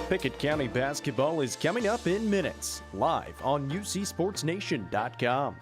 Pickett County basketball is coming up in minutes, live on UCSportsNation.com.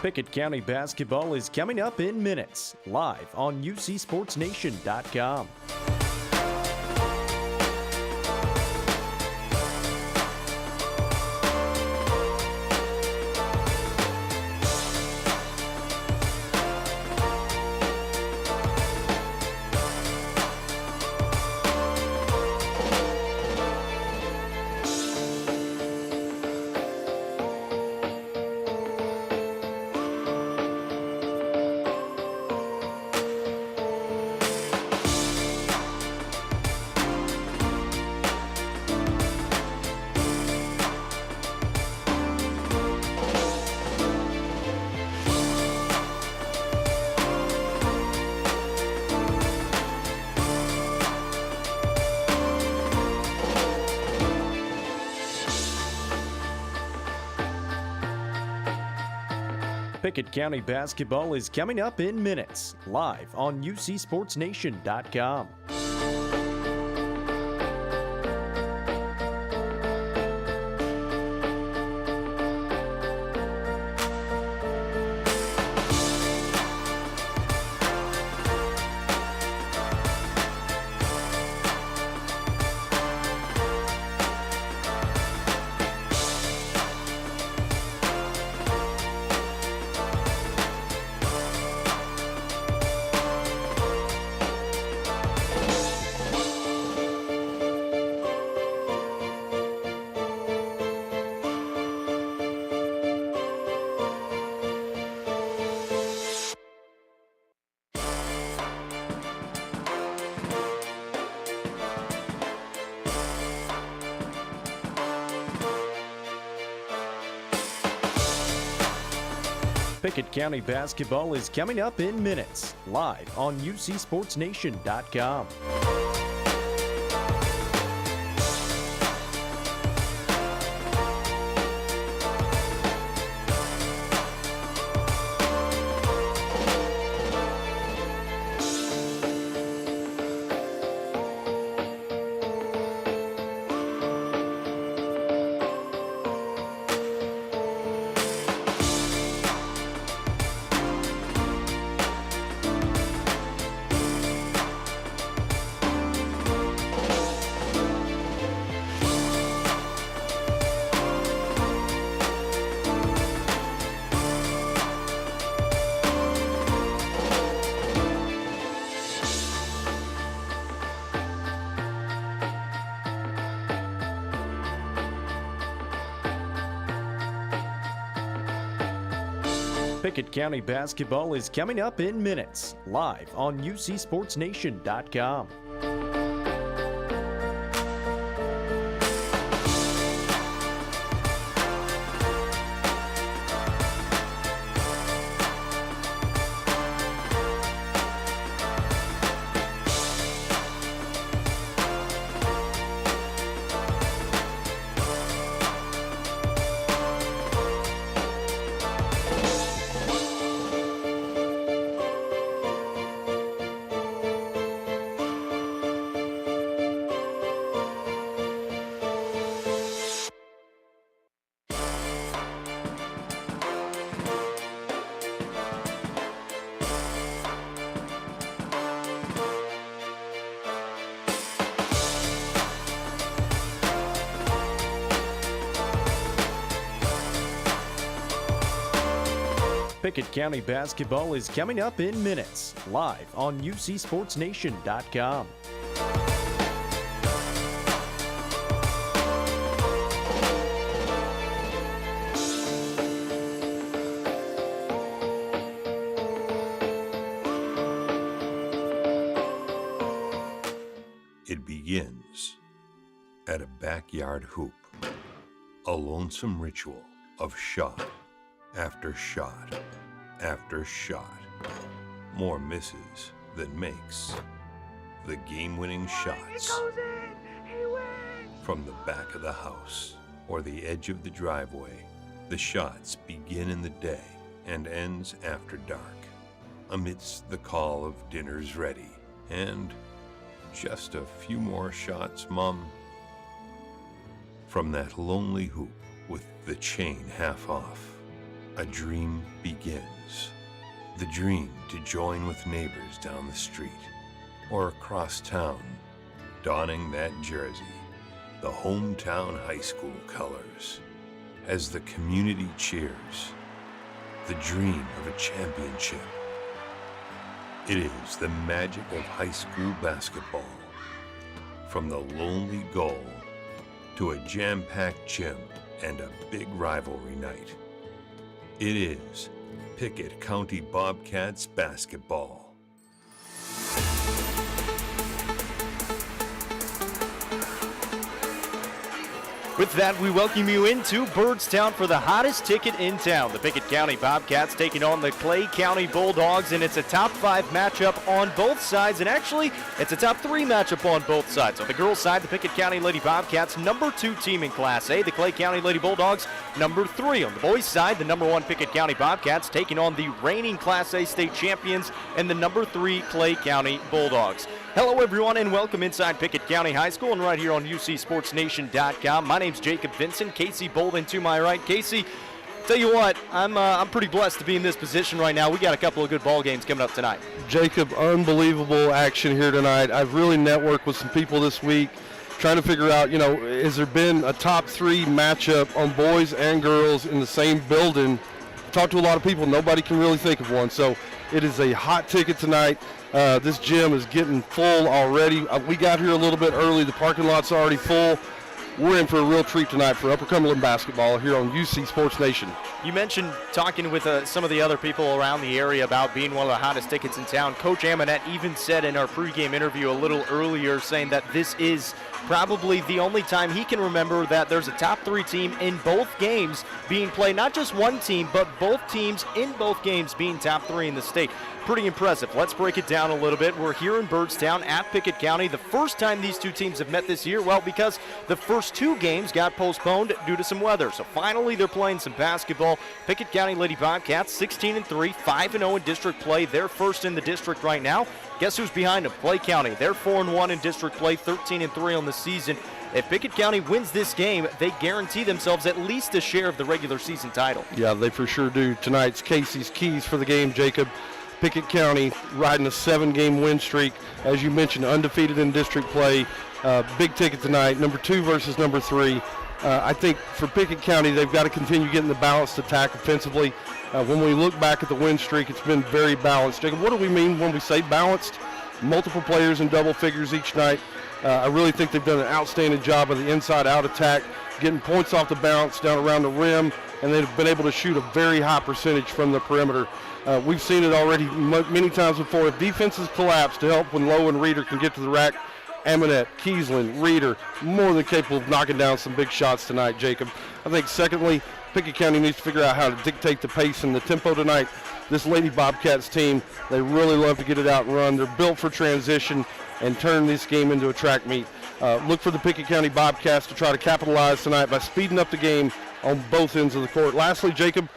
Pickett County basketball is coming up in minutes, live on UCSportsNation.com. Pickett County basketball is coming up in minutes, live on UCSportsNation.com. Pickett County basketball is coming up in minutes, live on UCSportsNation.com. Pickett County basketball is coming up in minutes, live on UCSportsNation.com. Pickett County basketball is coming up in minutes, live on UCSportsNation.com. It begins at a backyard hoop, a lonesome ritual of shot after shot after shot, more misses than makes. The game-winning shots from the back of the house or the edge of the driveway. The shots begin in the day and ends after dark, amidst the call of dinner's ready and just a few more shots, Mom. From that lonely hoop with the chain half off, a dream begins. The dream to join with neighbors down the street or across town, donning that jersey, the hometown high school colors, as the community cheers. The dream of a championship. It is the magic of high school basketball. From the lonely goal to a jam-packed gym and a big rivalry night. It is Pickett County Bobcats basketball. With that, we welcome you into Byrdstown for the hottest ticket in town. The Pickett County Bobcats taking on the Clay County Bulldogs, and it's a top 5 matchup on both sides, and actually, it's a top 3 matchup on both sides. On the girls' side, the Pickett County Lady Bobcats, number 2 team in Class A. The Clay County Lady Bulldogs, number 3. On the boys' side, the number 1 Pickett County Bobcats taking on the reigning Class A state champions and the number 3 Clay County Bulldogs. Hello, everyone, and welcome inside Pickett County High School and right here on UCSportsNation.com. My name's Jacob Vincent. Casey Bolden to my right. Casey, tell you what, I'm pretty blessed to be in this position right now. We got a couple of good ball games coming up tonight. Jacob, unbelievable action here tonight. I've really networked with some people this week trying to figure out, has there been a top 3 matchup on boys and girls in the same building? Talked to a lot of people. Nobody can really think of one. So it is a hot ticket tonight. This gym is getting full already. We got here a little bit early. The parking lot's already full. We're in for a real treat tonight for Upper Cumberland basketball here on UC Sports Nation. You mentioned talking with some of the other people around the area about being one of the hottest tickets in town. Coach Amonette even said in our pregame interview a little earlier, saying that this is probably the only time he can remember that there's a top 3 team in both games being played. Not just one team, but both teams in both games being top 3 in the state. Pretty impressive. Let's break it down a little bit. We're here in Byrdstown at Pickett County. The first time these two teams have met this year, well, because the first 2 games got postponed due to some weather. So finally they're playing some basketball. Pickett County Lady Bobcats 16-3, 5-0 in district play. They're first in the district right now. Guess who's behind them? Clay County. They're 4-1 in district play, 13-3 on the season. If Pickett County wins this game, they guarantee themselves at least a share of the regular season title. Yeah, they for sure do. Tonight's Casey's keys for the game, Jacob. Pickett County riding a 7-game win streak. As you mentioned, undefeated in district play. Big ticket tonight, number 2 versus number 3. I think for Pickett County, they've got to continue getting the balanced attack offensively. When we look back at the win streak, it's been very balanced. Jacob, what do we mean when we say balanced? Multiple players in double figures each night. I really think they've done an outstanding job of the inside-out attack, getting points off the bounce down around the rim, and they've been able to shoot a very high percentage from the perimeter. We've seen it already many times before. If defenses collapse to help when Lowe and Reeder can get to the rack, Amonette, Kiesland, Reeder, more than capable of knocking down some big shots tonight, Jacob. I think secondly, Pickett County needs to figure out how to dictate the pace and the tempo tonight. This Lady Bobcats team, they really love to get it out and run. They're built for transition and turn this game into a track meet. Look for the Pickett County Bobcats to try to capitalize tonight by speeding up the game on both ends of the court. Lastly, Jacob,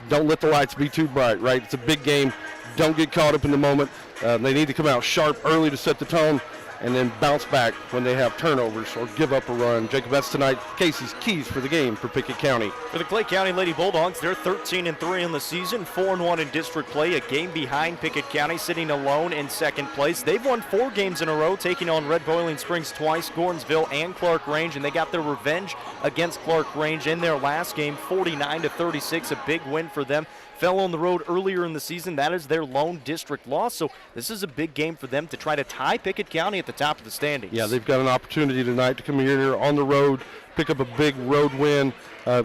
don't let the lights be too bright, right? It's a big game. Don't get caught up in the moment. They need to come out sharp early to set the tone. and then bounce back when they have turnovers or give up a run. Jacob, that's tonight Casey's keys for the game for Pickett County. For the Clay County Lady Bulldogs, they're 13-3 in the season, 4-1 in district play, a game behind Pickett County, sitting alone in second place. They've won 4 games in a row, taking on Red Boiling Springs twice, Gordonsville and Clark Range, and they got their revenge against Clark Range in their last game, 49-36, a big win for them. Fell on the road earlier in the season. That is their lone district loss, so this is a big game for them to try to tie Pickett County at the top of the standings. Yeah, they've got an opportunity tonight to come here on the road, pick up a big road win.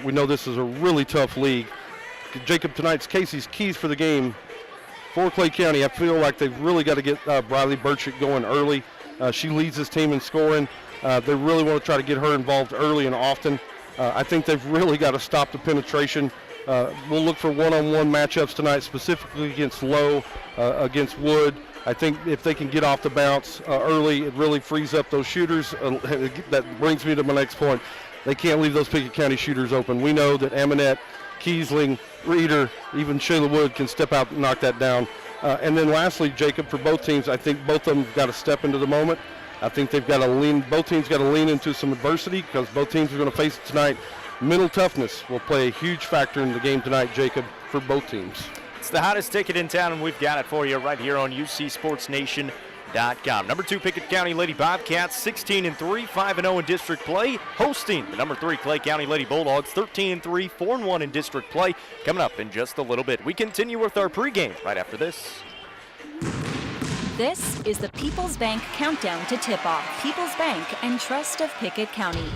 We know this is a really tough league. Jacob, tonight's Casey's keys for the game for Clay County. I feel like they've really got to get Briley Burchett going early. She leads this team in scoring. They really want to try to get her involved early and often. I think they've really got to stop the penetration. We'll look for one-on-one matchups tonight, specifically against Lowe, against Wood. I think if they can get off the bounce early, it really frees up those shooters. That brings me to my next point. They can't leave those Pickett County shooters open. We know that Aminette, Kiesling, Reeder, even Shayla Wood can step out and knock that down. And then lastly, Jacob, for both teams, I think both of them got to step into the moment. I think they've got to lean, both teams got to lean into some adversity because both teams are going to face it tonight. Mental toughness will play a huge factor in the game tonight, Jacob, for both teams. It's the hottest ticket in town, and we've got it for you right here on UCSportsNation.com. Number 2 Pickett County Lady Bobcats, 16-3, 5-0 in district play, hosting the number 3 Clay County Lady Bulldogs, 13-3, 4-1 in district play. Coming up in just a little bit. We continue with our pregame right after this. This is the People's Bank Countdown to Tip-Off. People's Bank and Trust of Pickett County.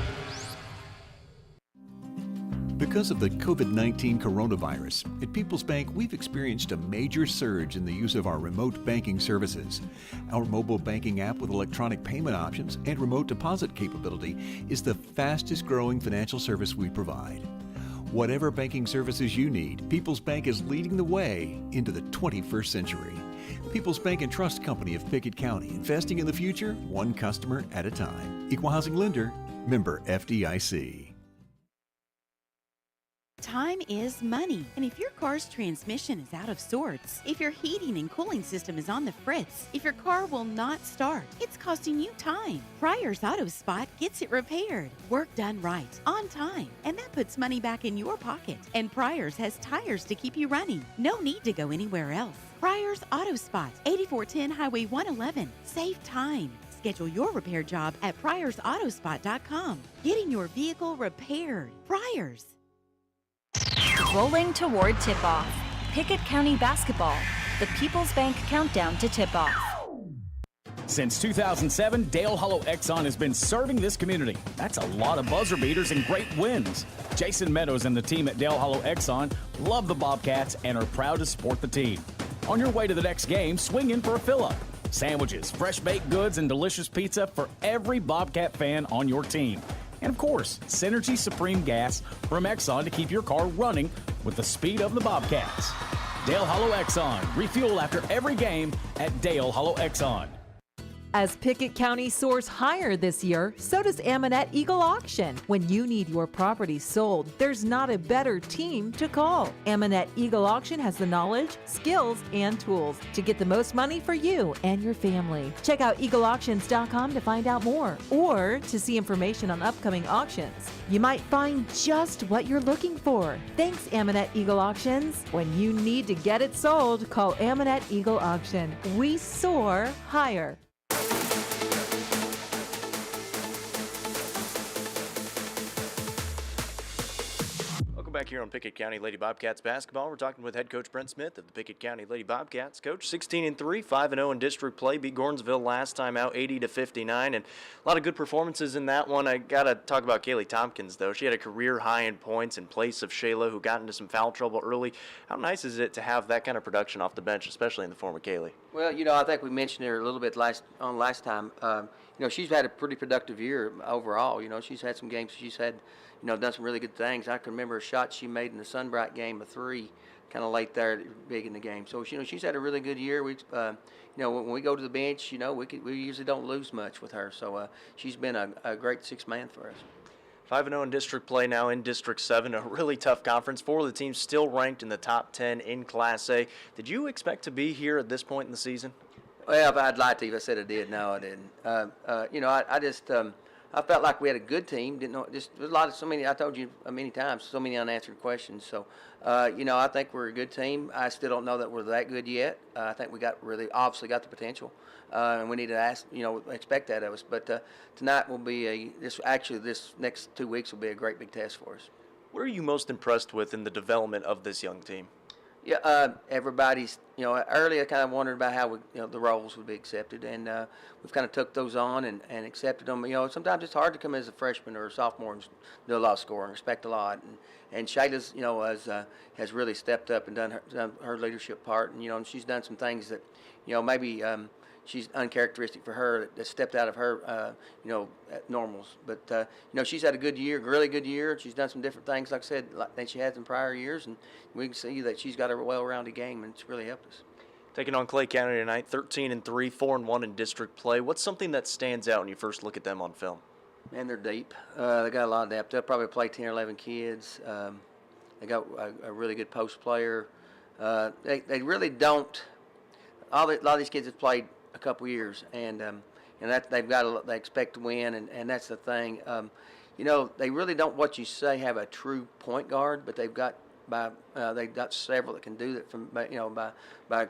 Because of the COVID-19 coronavirus, at People's Bank, we've experienced a major surge in the use of our remote banking services. Our mobile banking app with electronic payment options and remote deposit capability is the fastest growing financial service we provide. Whatever banking services you need, People's Bank is leading the way into the 21st century. People's Bank and Trust Company of Pickett County, investing in the future, one customer at a time. Equal housing lender, member FDIC. Time is money, and if your car's transmission is out of sorts, if your heating and cooling system is on the fritz, if your car will not start, it's costing you time. Pryor's Auto Spot gets it repaired, work done right, on time, and that puts money back in your pocket. And Pryor's has tires to keep you running. No need to go anywhere else. Pryor's Auto Spot, 8410 Highway 111. Save time. Schedule your repair job at pryorsautospot.com. Getting your vehicle repaired. Pryor's. Rolling toward tip-off. Pickett County Basketball. The People's Bank Countdown to Tip-Off. Since 2007, Dale Hollow Exxon has been serving this community. That's a lot of buzzer beaters and great wins. Jason Meadows and the team at Dale Hollow Exxon love the Bobcats and are proud to support the team. On your way to the next game, swing in for a fill-up. Sandwiches, fresh baked goods, and delicious pizza for every Bobcat fan on your team. And of course, Synergy Supreme Gas from Exxon to keep your car running with the speed of the Bobcats. Dale Hollow Exxon. Refuel after every game at Dale Hollow Exxon. As Pickett County soars higher this year, so does Aminette Eagle Auction. When you need your property sold, there's not a better team to call. Aminette Eagle Auction has the knowledge, skills, and tools to get the most money for you and your family. Check out eagleauctions.com to find out more or to see information on upcoming auctions. You might find just what you're looking for. Thanks, Aminette Eagle Auctions. When you need to get it sold, call Aminette Eagle Auction. We soar higher. Back here on Pickett County Lady Bobcats basketball, we're talking with head coach Brent Smith of the Pickett County Lady Bobcats. Coach, 16-3, 5-0 in district play, beat Gordonsville last time out, 80-59, and a lot of good performances in that one. I gotta talk about Kaylee Tompkins though. She had a career high in points in place of Shayla, who got into some foul trouble early. How nice is it to have that kind of production off the bench, especially in the form of Kaylee? Well, I think we mentioned her a little bit last time. She's had a pretty productive year overall. She's had some games. She's had, done some really good things. I can remember a shot she made in the Sunbright game, a three, kind of late there, big in the game. So, she's had a really good year. We, when we go to the bench, we usually don't lose much with her. So, she's been a great sixth man for us. 5-0 in district play now in District 7, a really tough conference. 4 of the teams still ranked in the top 10 in Class A. Did you expect to be here at this point in the season? Well, I'd lie to you if I said I did. No, I didn't. I just I felt like we had a good team. Didn't know, just there's so many. I told you many times, so many unanswered questions. So, I think we're a good team. I still don't know that we're that good yet. I think we obviously got the potential, and we need to expect that of us. But tonight will be this next 2 weeks will be a great big test for us. What are you most impressed with in the development of this young team? Yeah, everybody's, earlier I kind of wondered about how the roles would be accepted, and we've kind of took those on and accepted them. Sometimes it's hard to come as a freshman or a sophomore and do a lot of scoring, respect a lot. And Shayla's, has really stepped up and done her leadership part, and she's done some things that, maybe she's uncharacteristic for her that stepped out of her, normals. But, she's had a good year, really good year. She's done some different things, like I said, than she has in prior years. And we can see that she's got a well-rounded game, and it's really helped us. Taking on Clay County tonight, 13-3, 4-1 in district play. What's something that stands out when you first look at them on film? Man, they're deep. They got a lot of depth. They'll probably play 10 or 11 kids. They got a really good post player. They really don't. A lot of these kids have played a couple years, and that they expect to win, and that's the thing. They really don't, what you say, have a true point guard, but they've got several that can do that by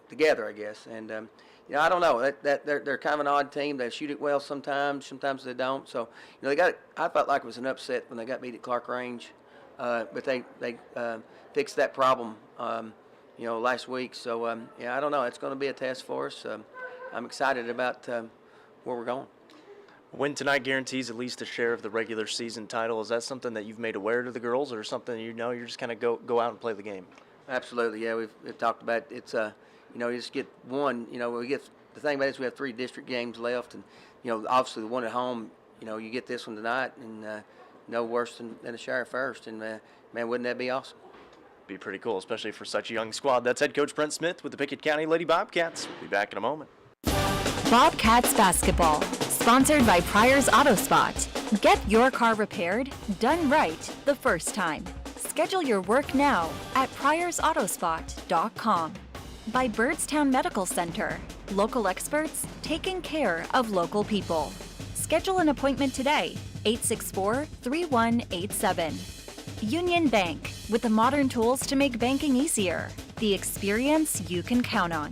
together, I guess. And I don't know, that they're kind of an odd team. They shoot it well sometimes they don't. So I felt like it was an upset when they got beat at Clark Range, but they fixed that problem last week. So, I don't know. It's going to be a test for us. I'm excited about where we're going. Win tonight guarantees at least a share of the regular season title. Is that something that you've made aware to the girls, or something you're just kind of go out and play the game? Absolutely, yeah. We've talked about it. It's you just get one. We get the thing about it is we have 3 district games left, and obviously the one at home. You get this one tonight, and no worse than a share first. And man, wouldn't that be awesome? Be pretty cool, especially for such a young squad. That's head coach Brent Smith with the Pickett County Lady Bobcats. We'll be back in a moment. Bobcats basketball, sponsored by Pryor's Auto Spot. Get your car repaired, done right the first time. Schedule your work now at pryorsautospot.com. By Byrdstown Medical Center, local experts taking care of local people. Schedule an appointment today, 864-3187. Union Bank, with the modern tools to make banking easier. The experience you can count on.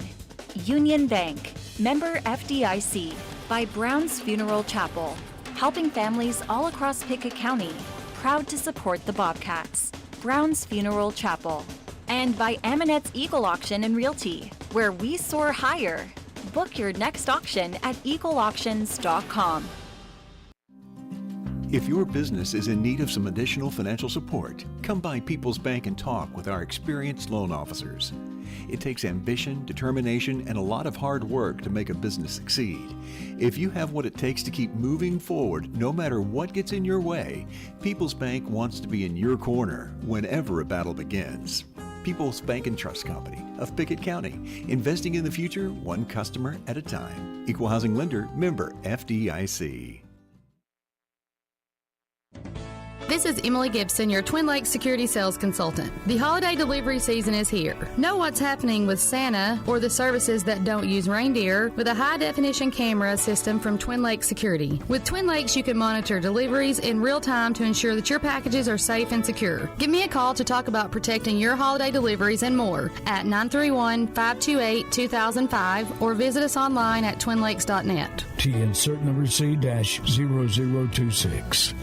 Union Bank, member FDIC. By Brown's Funeral Chapel, helping families all across Pickett County. Proud to support the Bobcats. Brown's Funeral Chapel. And by Aminette's Eagle Auction and Realty, where we soar higher. Book your next auction at eagleauctions.com. If your business is in need of some additional financial support, come by People's Bank and talk with our experienced loan officers. It takes ambition, determination, and a lot of hard work to make a business succeed. If you have what it takes to keep moving forward, no matter what gets in your way, People's Bank wants to be in your corner whenever a battle begins. People's Bank and Trust Company of Pickett County, investing in the future one customer at a time. Equal Housing Lender, member FDIC. This is Emily Gibson, your Twin Lakes Security Sales Consultant. The holiday delivery season is here. Know what's happening with Santa or the services that don't use reindeer with a high-definition camera system from Twin Lakes Security. With Twin Lakes, you can monitor deliveries in real time to ensure that your packages are safe and secure. Give me a call to talk about protecting your holiday deliveries and more at 931-528-2005 or visit us online at twinlakes.net. T insert number C-0026.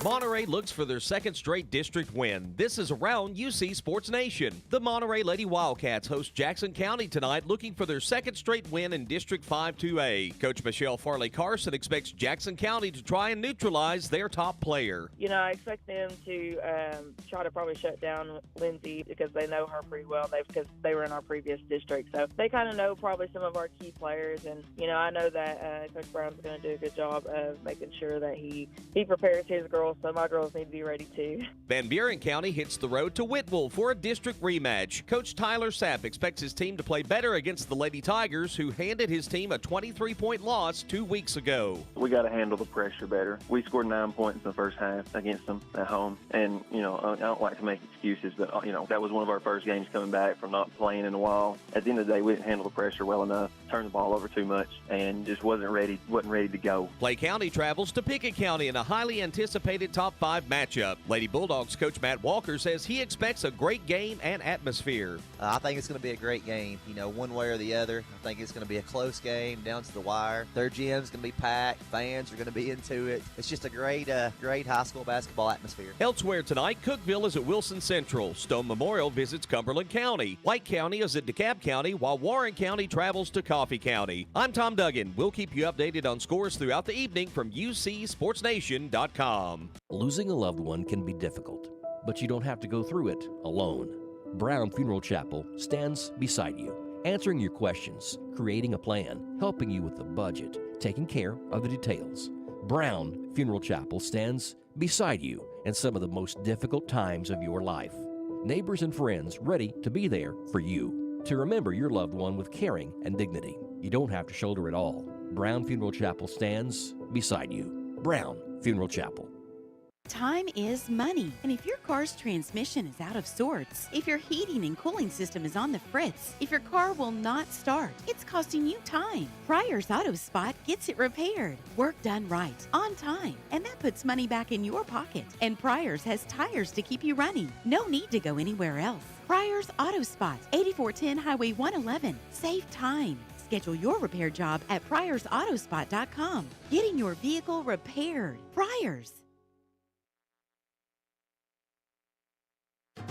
Monterey looks for their second straight district win. This is around UC Sports Nation. The Monterey Lady Wildcats host Jackson County tonight, looking for their second straight win in District 5-2A. Coach Michelle Farley-Carson expects Jackson County to try and neutralize their top player. I expect them to try to probably shut down Lindsay because they know her pretty well because they were in our previous district. So they kind of know probably some of our key players. And, I know that Coach Brown's going to do a good job of making sure that he prepares his girls girls, so my girls need to be ready too. Van Buren County hits the road to Whitwell for a district rematch. Coach Tyler Sapp expects his team to play better against the Lady Tigers, who handed his team a 23-point loss 2 weeks ago. We got to handle the pressure better. We scored 9 points in the first half against them at home. And, I don't like to make excuses, but, that was one of our first games coming back from not playing in a while. At the end of the day, we didn't handle the pressure well enough, turned the ball over too much, and just wasn't ready to go. Clay County travels to Pickett County in a highly anticipated top 5 matchup. Lady Bulldogs coach Matt Walker says he expects a great game and atmosphere. I think it's going to be a great game, one way or the other. I think it's going to be a close game down to the wire. Their gym's going to be packed. Fans are going to be into it. It's just a great high school basketball atmosphere. Elsewhere tonight, Cookeville is at Wilson Central. Stone Memorial visits Cumberland County. White County is at DeKalb County, while Warren County travels to Coffee County. I'm Tom Duggan. We'll keep you updated on scores throughout the evening from UCSportsNation.com. Losing a loved one can be difficult, but you don't have to go through it alone. Brown Funeral Chapel stands beside you, answering your questions, creating a plan, helping you with the budget, taking care of the details. Brown Funeral Chapel stands beside you in some of the most difficult times of your life. Neighbors and friends ready to be there for you, to remember your loved one with caring and dignity. You don't have to shoulder it all. Brown Funeral Chapel stands beside you. Brown Funeral Chapel. Time is money, and if your car's transmission is out of sorts, if your heating and cooling system is on the fritz, if your car will not start, it's costing you time. Pryor's Auto Spot gets it repaired, work done right, on time, and that puts money back in your pocket. And Pryor's has tires to keep you running. No need to go anywhere else. Pryor's Auto Spot, 8410 Highway 111. Save time. Schedule your repair job at pryorsautospot.com. Getting your vehicle repaired. Pryor's.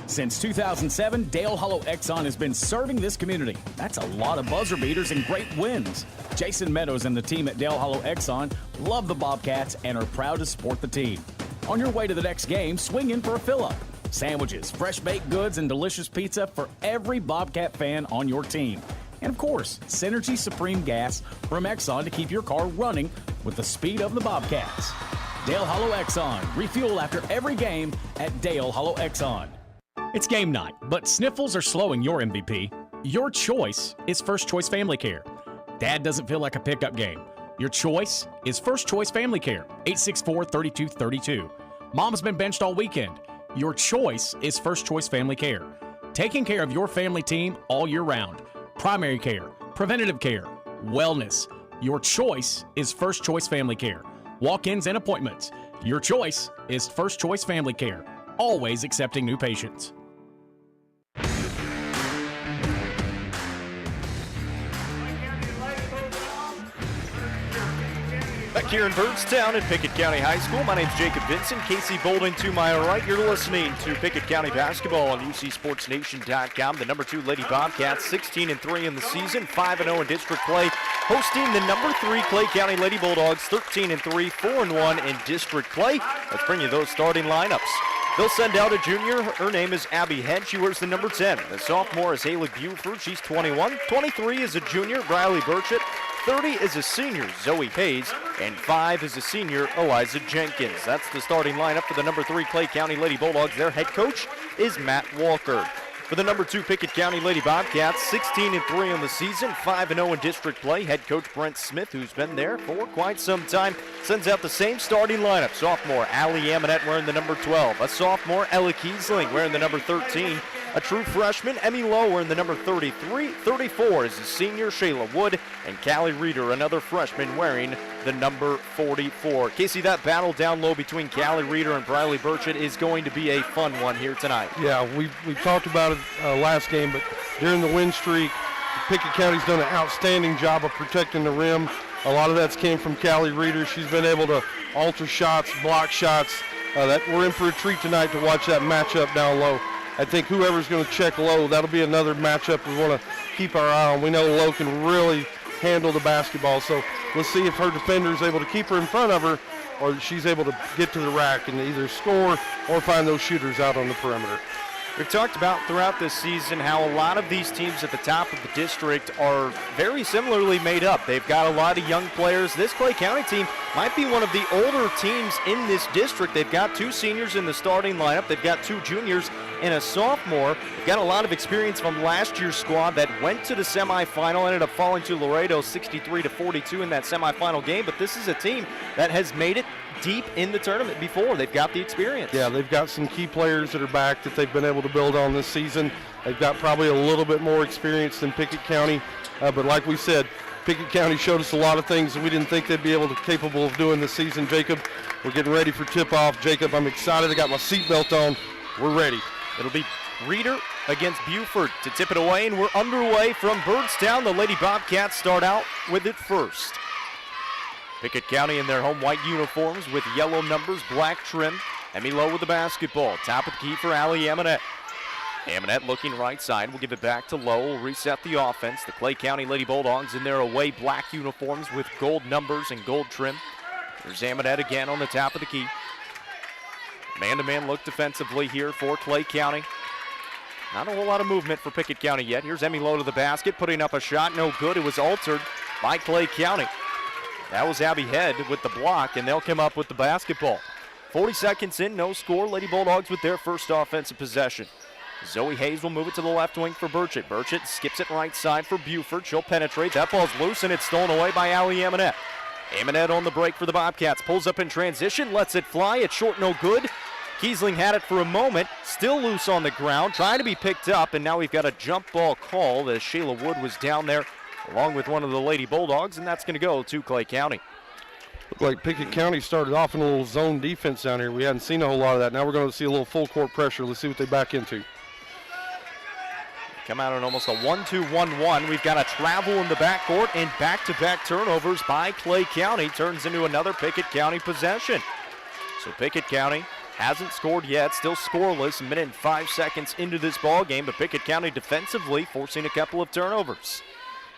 Since 2007, Dale Hollow Exxon has been serving this community. That's a lot of buzzer beaters and great wins. Jason Meadows and the team at Dale Hollow Exxon love the Bobcats and are proud to support the team. On your way to the next game, swing in for a fill-up. Sandwiches, fresh baked goods, and delicious pizza for every Bobcat fan on your team. And of course, Synergy Supreme Gas from Exxon to keep your car running with the speed of the Bobcats. Dale Hollow Exxon. Refuel after every game at Dale Hollow Exxon. It's game night, but sniffles are slowing your MVP. Your choice is First Choice Family Care. Dad doesn't feel like a pickup game. Your choice is First Choice Family Care, 864-3232. Mom's been benched all weekend. Your choice is First Choice Family Care. Taking care of your family team all year round. Primary care, preventative care, wellness. Your choice is First Choice Family Care. Walk-ins and appointments. Your choice is First Choice Family Care. Always accepting new patients. Back here in Byrdstown at Pickett County High School, my name's Jacob Vincent. Casey Bolden to my right. You're listening to Pickett County Basketball on UCSportsNation.com. The number 2 Lady Bobcats, 16-3 in the season, 5-0 in district play, hosting the number 3 Clay County Lady Bulldogs, 13-3, 4-1 in district play. Let's bring you those starting lineups. They'll send out a junior. Her name is Abby Head. She wears the number 10. The sophomore is Haley Buford. She's 21. 23 is a junior, Briley Burchett. 30 is a senior, Zoe Hayes, and 5 is a senior, Eliza Jenkins. That's the starting lineup for the number 3 Clay County Lady Bulldogs. Their head coach is Matt Walker. For the number 2 Pickett County Lady Bobcats, 16-3 in the season, 5-0 in district play. Head coach Brent Smith, who's been there for quite some time, sends out the same starting lineup. Sophomore Allie Amonette wearing the number 12. A sophomore Ella Kiesling wearing the number 13. A true freshman, Emmy Lowe, wearing the number 33. 34 is a senior, Shayla Wood. And Callie Reeder, another freshman, wearing the number 44. Casey, that battle down low between Callie Reeder and Briley Burchett is going to be a fun one here tonight. Yeah, we talked about it last game, but during the win streak, Pickett County's done an outstanding job of protecting the rim. A lot of that's came from Callie Reeder. She's been able to alter shots, block shots. That we're in for a treat tonight to watch that matchup down low. I think whoever's going to check low, that'll be another matchup we want to keep our eye on. We know Lowe can really handle the basketball, so let's see if her defender is able to keep her in front of her or she's able to get to the rack and either score or find those shooters out on the perimeter. We've talked about throughout this season how a lot of these teams at the top of the district are very similarly made up. They've got a lot of young players. This Clay County team might be one of the older teams in this district. They've got 2 seniors in the starting lineup. They've got 2 juniors and a sophomore. They've got a lot of experience from last year's squad that went to the semifinal, ended up falling to Laredo 63-42 in that semifinal game. But this is a team that has made it deep in the tournament before. They've got the experience. Yeah, they've got some key players that are back that they've been able to build on this season. They've got probably a little bit more experience than Pickett County, but like we said, Pickett County showed us a lot of things that we didn't think they'd be capable of doing this season. Jacob, we're getting ready for tip-off. Jacob, I'm excited. I got my seatbelt on. We're ready. It'll be Reeder against Buford to tip it away, and we're underway from Byrdstown. The Lady Bobcats start out with it first. Pickett County in their home white uniforms with yellow numbers, black trim. Emmy Lowe with the basketball. Top of the key for Allie Amonette. Amonette looking right side. We'll give it back to Lowe. We'll reset the offense. The Clay County Lady Bulldogs in their away black uniforms with gold numbers and gold trim. There's Amonette again on the top of the key. Man-to-man look defensively here for Clay County. Not a whole lot of movement for Pickett County yet. Here's Emmy Lowe to the basket, putting up a shot. No good. It was altered by Clay County. That was Abby Head with the block, and they'll come up with the basketball. 40 seconds in, no score. Lady Bulldogs with their first offensive possession. Zoe Hayes will move it to the left wing for Burchett. Burchett skips it right side for Buford. She'll penetrate. That ball's loose, and it's stolen away by Allie Amonette. Amonette on the break for the Bobcats. Pulls up in transition, lets it fly. It's short, no good. Kiesling had it for a moment. Still loose on the ground, trying to be picked up, and now we've got a jump ball call as Shayla Wood was down there along with one of the Lady Bulldogs, and that's going to go to Clay County. Looked like Pickett County started off in a little zone defense down here. We hadn't seen a whole lot of that. Now we're going to see a little full court pressure. Let's see what they back into. Come out on almost a 1-2-1-1. We've got a travel in the backcourt and back-to-back turnovers by Clay County. Turns into another Pickett County possession. So Pickett County hasn't scored yet, still scoreless, a minute and 5 seconds into this ball game, but Pickett County defensively forcing a couple of turnovers.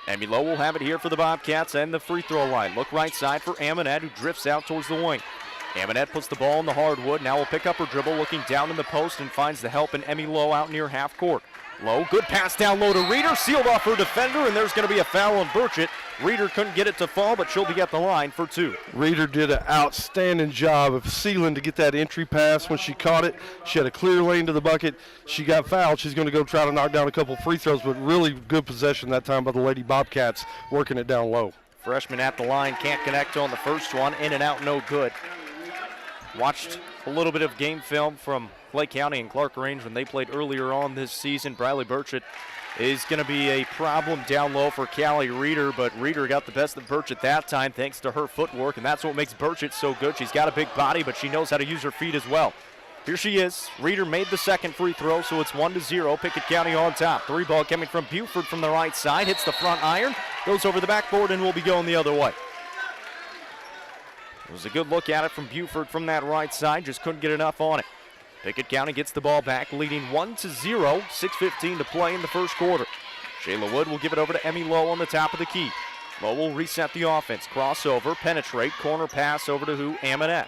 Emmy Lowe will have it here for the Bobcats and the free throw line. Look right side for Amonette, who drifts out towards the wing. Amonette puts the ball in the hardwood. Now will pick up her dribble, looking down in the post, and finds the help in Emmy Lowe out near half court. Lowe, good pass down low to Reeder, sealed off her defender, and there's going to be a foul on Burchett. Reeder couldn't get it to fall, but she'll be at the line for 2. Reeder did an outstanding job of sealing to get that entry pass. When she caught it, she had a clear lane to the bucket. She got fouled. She's going to go try to knock down a couple free throws, but really good possession that time by the Lady Bobcats, working it down low. Freshman at the line, can't connect on the first one. In and out, no good. Watched a little bit of game film from Clay County and Clark Range when they played earlier on this season. Briley Burchett is going to be a problem down low for Callie Reeder, but Reeder got the best of Burchett that time thanks to her footwork, and that's what makes Burchett so good. She's got a big body, but she knows how to use her feet as well. Here she is. Reeder made the second free throw, so it's 1-0. Pickett County on top. 3 ball coming from Buford from the right side. Hits the front iron, goes over the backboard, and will be going the other way. It was a good look at it from Buford from that right side, just couldn't get enough on it. Pickett County gets the ball back, leading 1-0, 6:15 to play in the first quarter. Shayla Wood will give it over to Emmy Lowe on the top of the key. Lowe will reset the offense, crossover, penetrate, corner pass over to Amonette.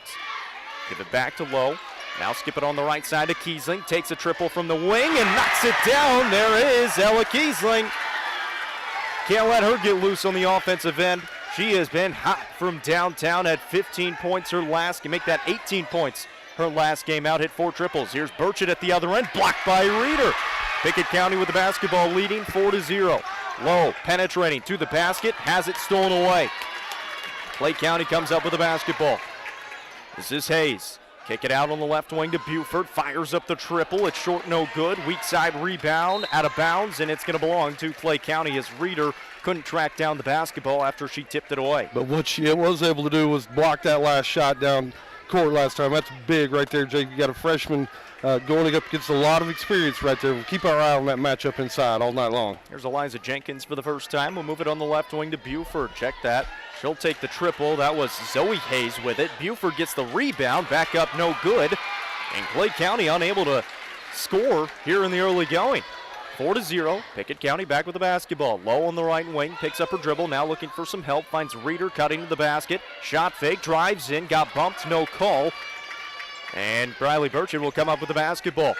Give it back to Lowe. Now skip it on the right side to Kiesling, takes a triple from the wing and knocks it down. There is Ella Kiesling. Can't let her get loose on the offensive end. She has been hot from downtown, had 15 points her last game, make that 18 points her last game out, hit 4 triples. Here's Burchett at the other end, blocked by Reeder. Pickett County with the basketball leading 4-0. Lowe penetrating to the basket, has it stolen away. Clay County comes up with the basketball. This is Hayes. Kick it out on the left wing to Buford, fires up the triple. It's short, no good. Weak side rebound, out of bounds, and it's going to belong to Clay County as Reeder couldn't track down the basketball after she tipped it away. But what she was able to do was block that last shot down court last time. That's big right there, Jake. You got a freshman going up against a lot of experience right there. We'll keep our eye on that matchup inside all night long. Here's Eliza Jenkins for the first time. We'll move it on the left wing to Buford. Check that. She'll take the triple. That was Zoe Hayes with it. Buford gets the rebound. Back up, no good. And Clay County unable to score here in the early going. 4-0. Pickett County back with the basketball. Low on the right wing. Picks up her dribble. Now looking for some help. Finds Reeder cutting to the basket. Shot fake. Drives in. Got bumped. No call. And Briley Burchett will come up with the basketball.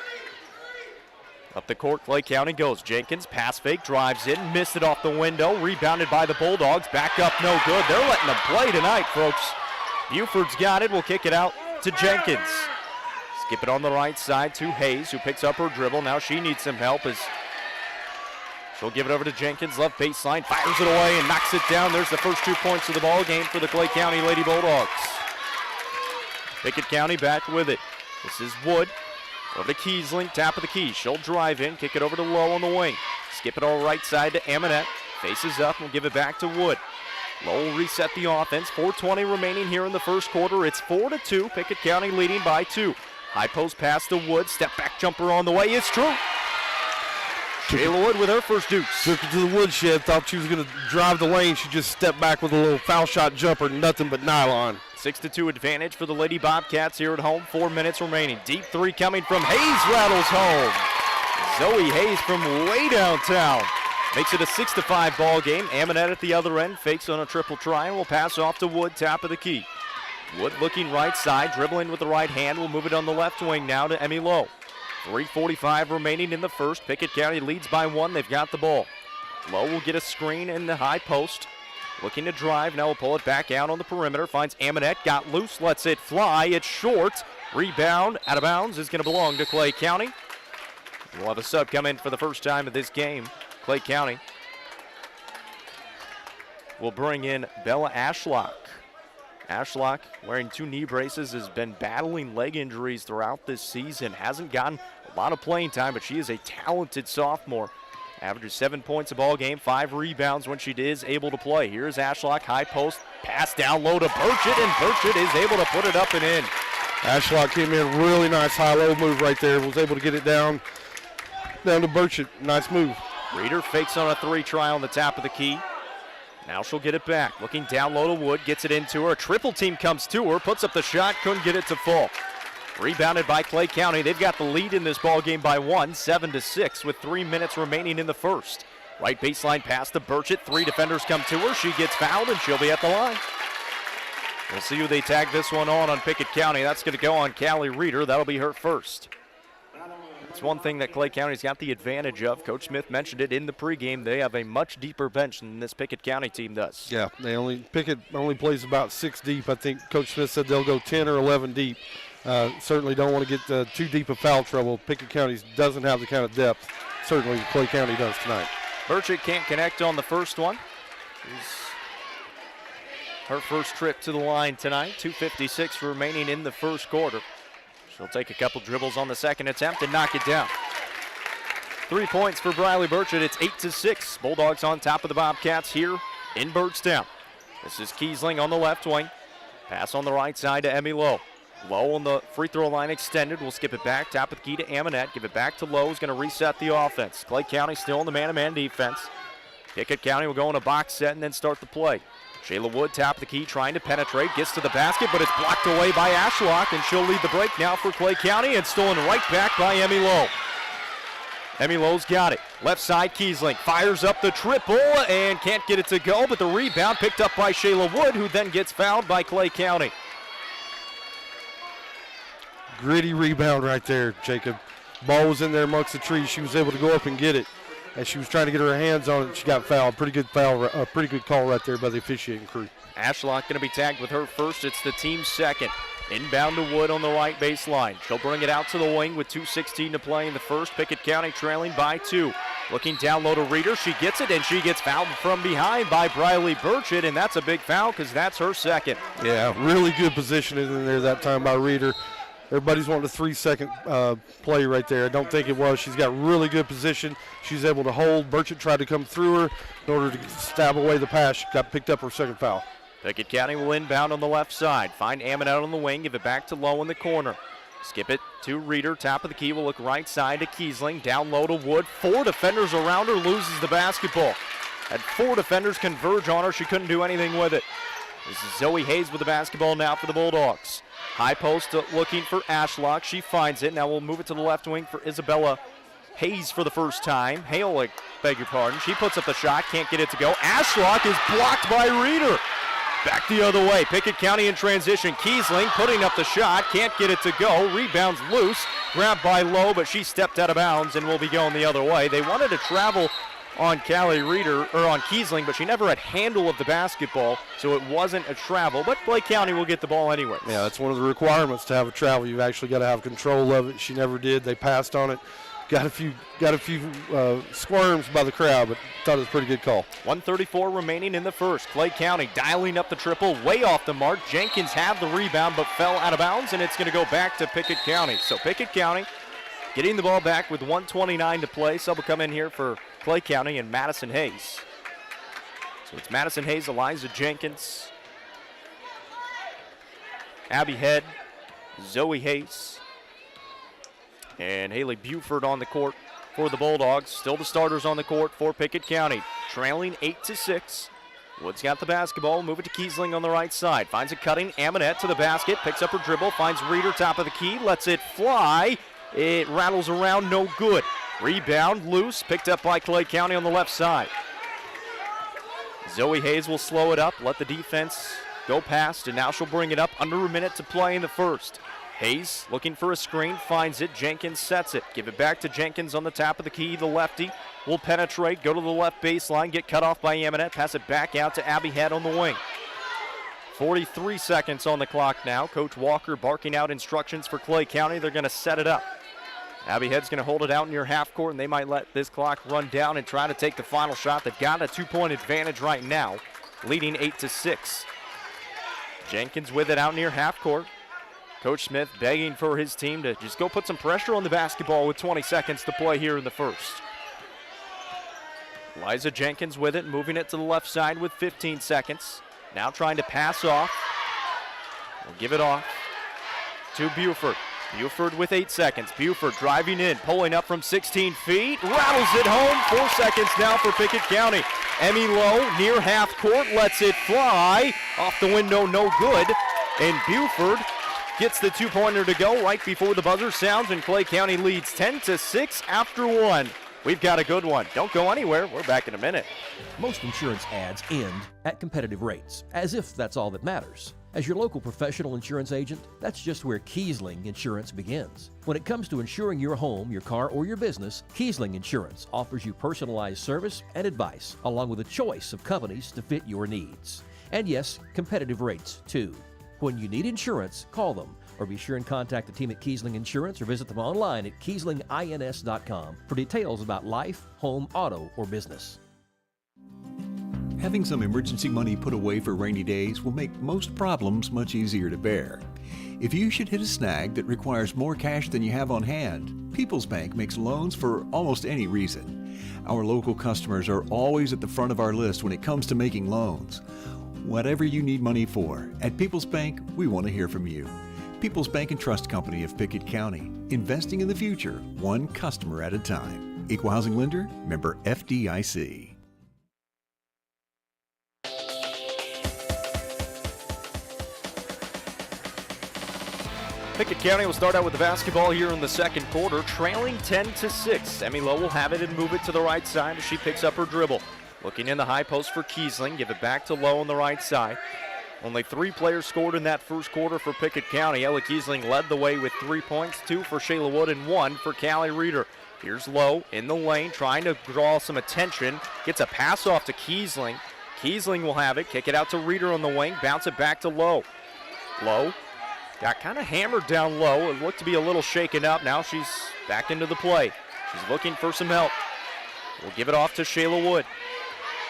Up the court, Clay County goes. Jenkins, pass fake, drives in, missed it off the window, rebounded by the Bulldogs. Back up, no good. They're letting them play tonight, folks. Buford's got it. We'll kick it out to Jenkins. Skip it on the right side to Hayes, who picks up her dribble. Now she needs some help as she'll give it over to Jenkins. Left baseline, fires it away and knocks it down. There's the first 2 points of the ball game for the Clay County Lady Bulldogs. Pickett County back with it. This is Wood. Over to Kiesling, top of the key. She'll drive in, kick it over to Lowe on the wing. Skip it all right side to Amonette. Faces up, we'll give it back to Wood. Lowe will reset the offense. 4:20 remaining here in the first quarter. It's 4-2. Pickett County leading by 2. High post pass to Wood. Step back jumper on the way. It's true. Shayla Wood with her first deuce. Took it to the woodshed. Thought she was going to drive the lane. She just stepped back with a little foul shot jumper. Nothing but nylon. 6-2 advantage for the Lady Bobcats here at home. 4 minutes remaining. Deep three coming from Hayes, rattles home. Zoe Hayes from way downtown makes it a 6-5 ball game. Amonette at the other end fakes on a triple try and will pass off to Wood, top of the key. Wood looking right side, dribbling with the right hand. Will move it on the left wing now to Emmy Lowe. 3:45 remaining in the first. Pickett County leads by 1. They've got the ball. Lowe will get a screen in the high post. Looking to drive. Now will pull it back out on the perimeter. Finds Amonette. Got loose. Lets it fly. It's short. Rebound. Out of bounds is going to belong to Clay County. We'll have a sub come in for the first time of this game. Clay County will bring in Bella Ashlock. Ashlock, wearing 2 knee braces, has been battling leg injuries throughout this season. Hasn't gotten a lot of playing time, but she is a talented sophomore. Averages 7 points a ball game, 5 rebounds when she is able to play. Here's Ashlock, high post, pass down low to Burchett, and Burchett is able to put it up and in. Ashlock came in, really nice high-low move right there. Was able to get it down to Burchett. Nice move. Reeder fakes on a 3 try on the top of the key. Now she'll get it back. Looking down low to Wood, gets it into her. A triple team comes to her, puts up the shot, couldn't get it to fall. Rebounded by Clay County. They've got the lead in this ball game by 1, 7-6, with 3 minutes remaining in the first. Right baseline pass to Burchett. 3 defenders come to her. She gets fouled, and she'll be at the line. We'll see who they tag this one on Pickett County. That's going to go on Callie Reeder. That'll be her first. It's one thing that Clay County's got the advantage of. Coach Smith mentioned it in the pregame. They have a much deeper bench than this Pickett County team does. Yeah, Pickett only plays about 6 deep. I think Coach Smith said they'll go 10 or 11 deep. Certainly don't want to get too deep of foul trouble. Pickett County doesn't have the kind of depth certainly Clay County does tonight. Burchett can't connect on the first one. Her first trip to the line tonight. 2:56 remaining in the first quarter. She'll take a couple dribbles on the second attempt and knock it down. 3 points for Briley Burchett. It's 8-6. Bulldogs on top of the Bobcats here in Byrdstown. This is Kiesling on the left wing. Pass on the right side to Emmy Lowe. Lowe on the free throw line extended. We'll skip it back. Top of the key to Amonette. Give it back to Lowe. Who's going to reset the offense. Clay County still in the man-to-man defense. Pickett County will go in a box set and then start the play. Shayla Wood, top of the key, trying to penetrate. Gets to the basket, but it's blocked away by Ashlock, and she'll lead the break now for Clay County, and stolen right back by Emmy Lowe. Emmy Lowe's got it. Left side, Kiesling fires up the triple and can't get it to go, but the rebound picked up by Shayla Wood, who then gets fouled by Clay County. Gritty rebound right there, Jacob. Ball was in there amongst the trees. She was able to go up and get it. As she was trying to get her hands on it, she got fouled. Pretty good foul, pretty good call right there by the officiating crew. Ashlock going to be tagged with her first. It's the team's second. Inbound to Wood on the right baseline. She'll bring it out to the wing with 2:16 to play in the first. Pickett County trailing by 2. Looking down low to Reeder. She gets it, and she gets fouled from behind by Briley Burchett, and that's a big foul because that's her second. Yeah, really good positioning in there that time by Reeder. Everybody's wanting a 3-second play right there. I don't think it was. She's got really good position. She's able to hold. Burchett tried to come through her in order to stab away the pass. She got picked up her second foul. Pickett County will inbound on the left side. Find Amonette on the wing. Give it back to Lowe in the corner. Skip it to Reeder. Top of the key. Will look right side to Kiesling. Down low to Wood. 4 defenders around her. Loses the basketball. Had 4 defenders converge on her. She couldn't do anything with it. This is Zoe Hayes with the basketball now for the Bulldogs. High post looking for Ashlock. She finds it. Now we'll move it to the left wing for Isabella Hayes for the first time. Hale, beg your pardon. She puts up the shot. Can't get it to go. Ashlock is blocked by Reeder. Back the other way. Pickett County in transition. Kiesling putting up the shot. Can't get it to go. Rebounds loose. grabbed by Lowe, but she stepped out of bounds and will be going the other way. They wanted to travel on Callie Reeder, or on Kiesling, but she never had handle of the basketball, so it wasn't a travel. But Clay County will get the ball anyway. Yeah, that's one of the requirements to have a travel. You've actually got to have control of it. She never did. They passed on it. Got a few squirms by the crowd, but thought it was a pretty good call. 1:34 remaining in the first. Clay County dialing up the triple, way off the mark. Jenkins had the rebound, but fell out of bounds, and it's going to go back to Pickett County. So Pickett County getting the ball back with 1:29 to play. Sub will come in here for Clay County and Madison Hayes. So it's Madison Hayes, Eliza Jenkins, Abby Head, Zoe Hayes, and Haley Buford on the court for the Bulldogs. Still the starters on the court for Pickett County, trailing 8-6. Woods got the basketball, move it to Kiesling on the right side. Finds it cutting, Amonette to the basket, picks up her dribble, finds Reeder top of the key, lets it fly. It rattles around, no good. Rebound loose, picked up by Clay County on the left side. Zoe Hayes will slow it up, let the defense go past, and now she'll bring it up under a minute to play in the first. Hayes looking for a screen, finds it, Jenkins sets it. Give it back to Jenkins on the top of the key, the lefty will penetrate, go to the left baseline, get cut off by Amonette, pass it back out to Abby Head on the wing. 43 seconds on the clock now. Coach Walker barking out instructions for Clay County. They're going to set it up. Abby Head's going to hold it out near half court, and they might let this clock run down and try to take the final shot. They've got a 2-point advantage right now, leading 8-6. Jenkins with it out near half court. Coach Smith begging for his team to just go put some pressure on the basketball with 20 seconds to play here in the first. Eliza Jenkins with it, moving it to the left side with 15 seconds. Now trying to pass off. We'll give it off to Buford. Buford with 8 seconds. Buford driving in, pulling up from 16 feet, rattles it home. 4 seconds now for Pickett County. Emmy Lowe near half court, lets it fly. Off the window, no good. And Buford gets the 2-pointer to go right before the buzzer sounds, and Clay County leads 10-6 after one. We've got a good one. Don't go anywhere. We're back in a minute. Most insurance ads end at competitive rates, as if that's all that matters. As your local professional insurance agent, that's just where Kiesling Insurance begins. When it comes to insuring your home, your car, or your business, Kiesling Insurance offers you personalized service and advice, along with a choice of companies to fit your needs. And yes, competitive rates, too. When you need insurance, call them, or be sure and contact the team at Kiesling Insurance or visit them online at KieslingINS.com for details about life, home, auto, or business. Having some emergency money put away for rainy days will make most problems much easier to bear. If you should hit a snag that requires more cash than you have on hand, People's Bank makes loans for almost any reason. Our local customers are always at the front of our list when it comes to making loans. Whatever you need money for, at People's Bank, we want to hear from you. People's Bank and Trust Company of Pickett County, investing in the future, one customer at a time. Equal housing lender, member FDIC. Pickett County will start out with the basketball here in the second quarter, trailing 10-6. Emmy Lowe will have it and move it to the right side as she picks up her dribble. Looking in the high post for Kiesling, give it back to Lowe on the right side. Only 3 players scored in that first quarter for Pickett County. Ella Kiesling led the way with 3 points, 2 for Shayla Wood and 1 for Callie Reeder. Here's Lowe in the lane, trying to draw some attention. Gets a pass off to Kiesling. Kiesling will have it, kick it out to Reeder on the wing, bounce it back to Lowe. Lowe got kind of hammered down low. It looked to be a little shaken up. Now she's back into the play. She's looking for some help. We'll give it off to Shayla Wood.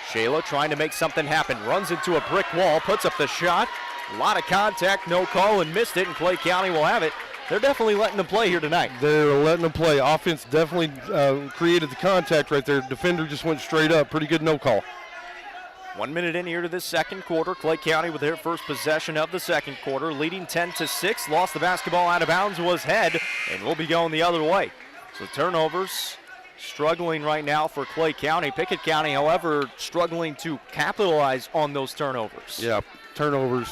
Shayla trying to make something happen. Runs into a brick wall, puts up the shot. A lot of contact, no call, and missed it, and Clay County will have it. They're definitely letting them play here tonight. They're letting them play. Offense definitely created the contact right there. Defender just went straight up. Pretty good no call. 1 minute in here to this second quarter. Clay County with their first possession of the second quarter, leading 10-6. Lost the basketball out of bounds, was Head, and will be going the other way. So turnovers struggling right now for Clay County. Pickett County, however, struggling to capitalize on those turnovers. Yeah, turnovers.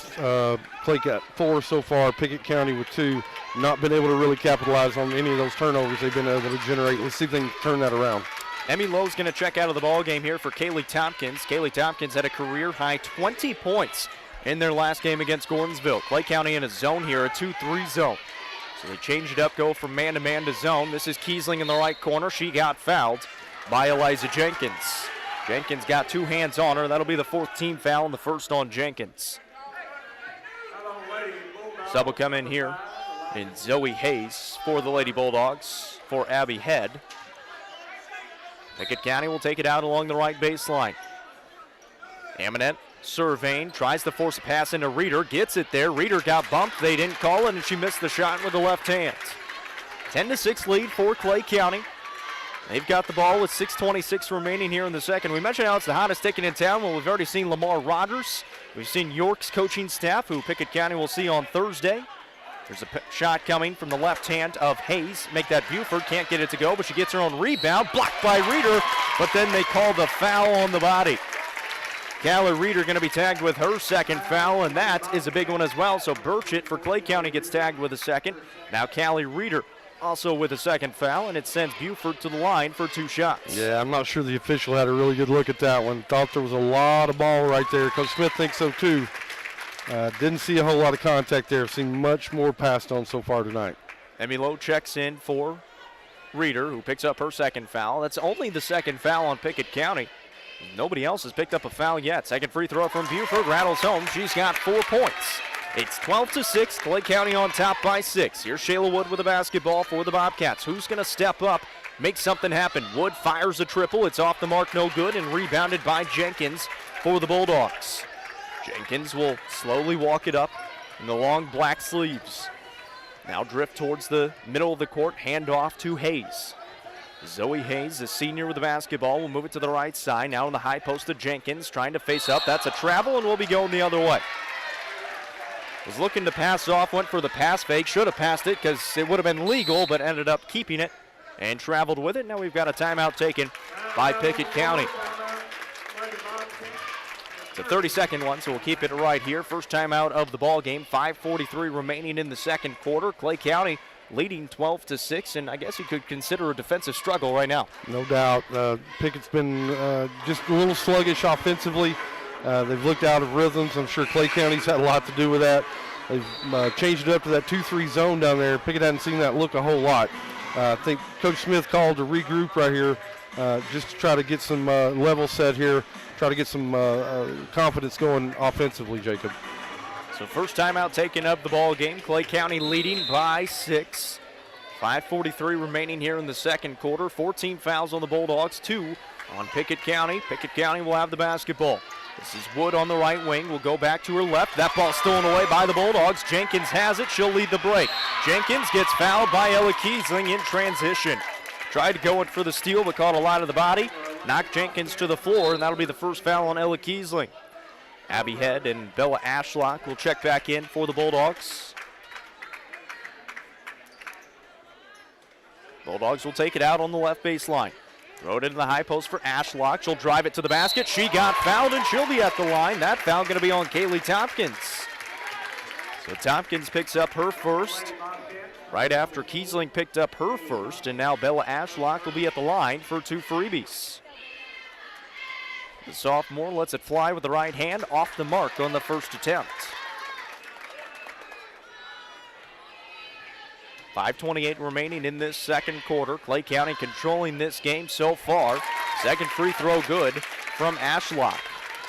Clay got 4 so far. Pickett County with 2. Not been able to really capitalize on any of those turnovers they've been able to generate. Let's see if they can turn that around. Emmy Lowe's going to check out of the ball game here for Kaylee Tompkins. Kaylee Tompkins had a career-high 20 points in their last game against Gordonsville. Clay County in a zone here, a 2-3 zone. So they change it up, go from man-to-man to zone. This is Kiesling in the right corner. She got fouled by Eliza Jenkins. Jenkins got 2 hands on her. That'll be the 4th team foul and the first on Jenkins. Sub will come in here in Zoe Hayes for the Lady Bulldogs for Abby Head. Pickett County will take it out along the right baseline. Amonette surveying, tries to force a pass into Reeder, gets it there. Reeder got bumped, they didn't call it, and she missed the shot with the left hand. 10-6 lead for Clay County. They've got the ball with 6:26 remaining here in the second. We mentioned how it's the hottest ticket in town. Well, we've already seen Lamar Rogers. We've seen York's coaching staff, who Pickett County will see on Thursday. There's a shot coming from the left hand of Hayes. Make that Buford, can't get it to go, but she gets her own rebound. Blocked by Reeder, but then they call the foul on the body. Callie Reeder going to be tagged with her second foul, and that is a big one as well. So Burchett for Clay County gets tagged with a second. Now Callie Reeder also with a second foul, and it sends Buford to the line for 2 shots. Yeah, I'm not sure the official had a really good look at that one. Thought there was a lot of ball right there. Coach Smith thinks so too. Didn't see a whole lot of contact there. Seen much more passed on so far tonight. Emmy Lowe checks in for Reeder, who picks up her second foul. That's only the second foul on Pickett County. Nobody else has picked up a foul yet. Second free throw from Buford rattles home. She's got 4 points. It's 12-6. Clay County on top by 6. Here's Shayla Wood with a basketball for the Bobcats. Who's going to step up, make something happen? Wood fires a triple. It's off the mark, no good, and rebounded by Jenkins for the Bulldogs. Jenkins will slowly walk it up in the long black sleeves. Now drift towards the middle of the court, hand off to Hayes. Zoe Hayes, the senior with the basketball, will move it to the right side. Now in the high post to Jenkins, trying to face up. That's a travel, and we'll be going the other way. Was looking to pass off, went for the pass fake. Should have passed it because it would have been legal, but ended up keeping it and traveled with it. Now we've got a timeout taken by Pickett County. It's a 30-second one, so we'll keep it right here. First timeout of the ball game. 5:43 remaining in the second quarter. Clay County leading 12-6, and I guess you could consider a defensive struggle right now. No doubt. Pickett's been just a little sluggish offensively. They've looked out of rhythms. I'm sure Clay County's had a lot to do with that. They've changed it up to that 2-3 zone down there. Pickett hadn't seen that look a whole lot. I think Coach Smith called to regroup right here just to try to get some level set here, try to get some confidence going offensively, Jacob. So first timeout taken of the ball game. Clay County leading by 6. 5:43 remaining here in the second quarter. 14 fouls on the Bulldogs, 2 on Pickett County. Pickett County will have the basketball. This is Wood on the right wing. Will go back to her left. That ball stolen away by the Bulldogs. Jenkins has it. She'll lead the break. Jenkins gets fouled by Ella Kiesling in transition. Tried to go in for the steal, but caught a lot of the body. Knocked Jenkins to the floor, and that'll be the first foul on Ella Kiesling. Abby Head and Bella Ashlock will check back in for the Bulldogs. Bulldogs will take it out on the left baseline. Throw it into the high post for Ashlock. She'll drive it to the basket. She got fouled, and she'll be at the line. That foul going to be on Kaylee Tompkins. So Tompkins picks up her first right after Kiesling picked up her first, and now Bella Ashlock will be at the line for 2 freebies. The sophomore lets it fly with the right hand, off the mark on the first attempt. 5:28 remaining in this second quarter. Clay County controlling this game so far. Second free throw good from Ashlock.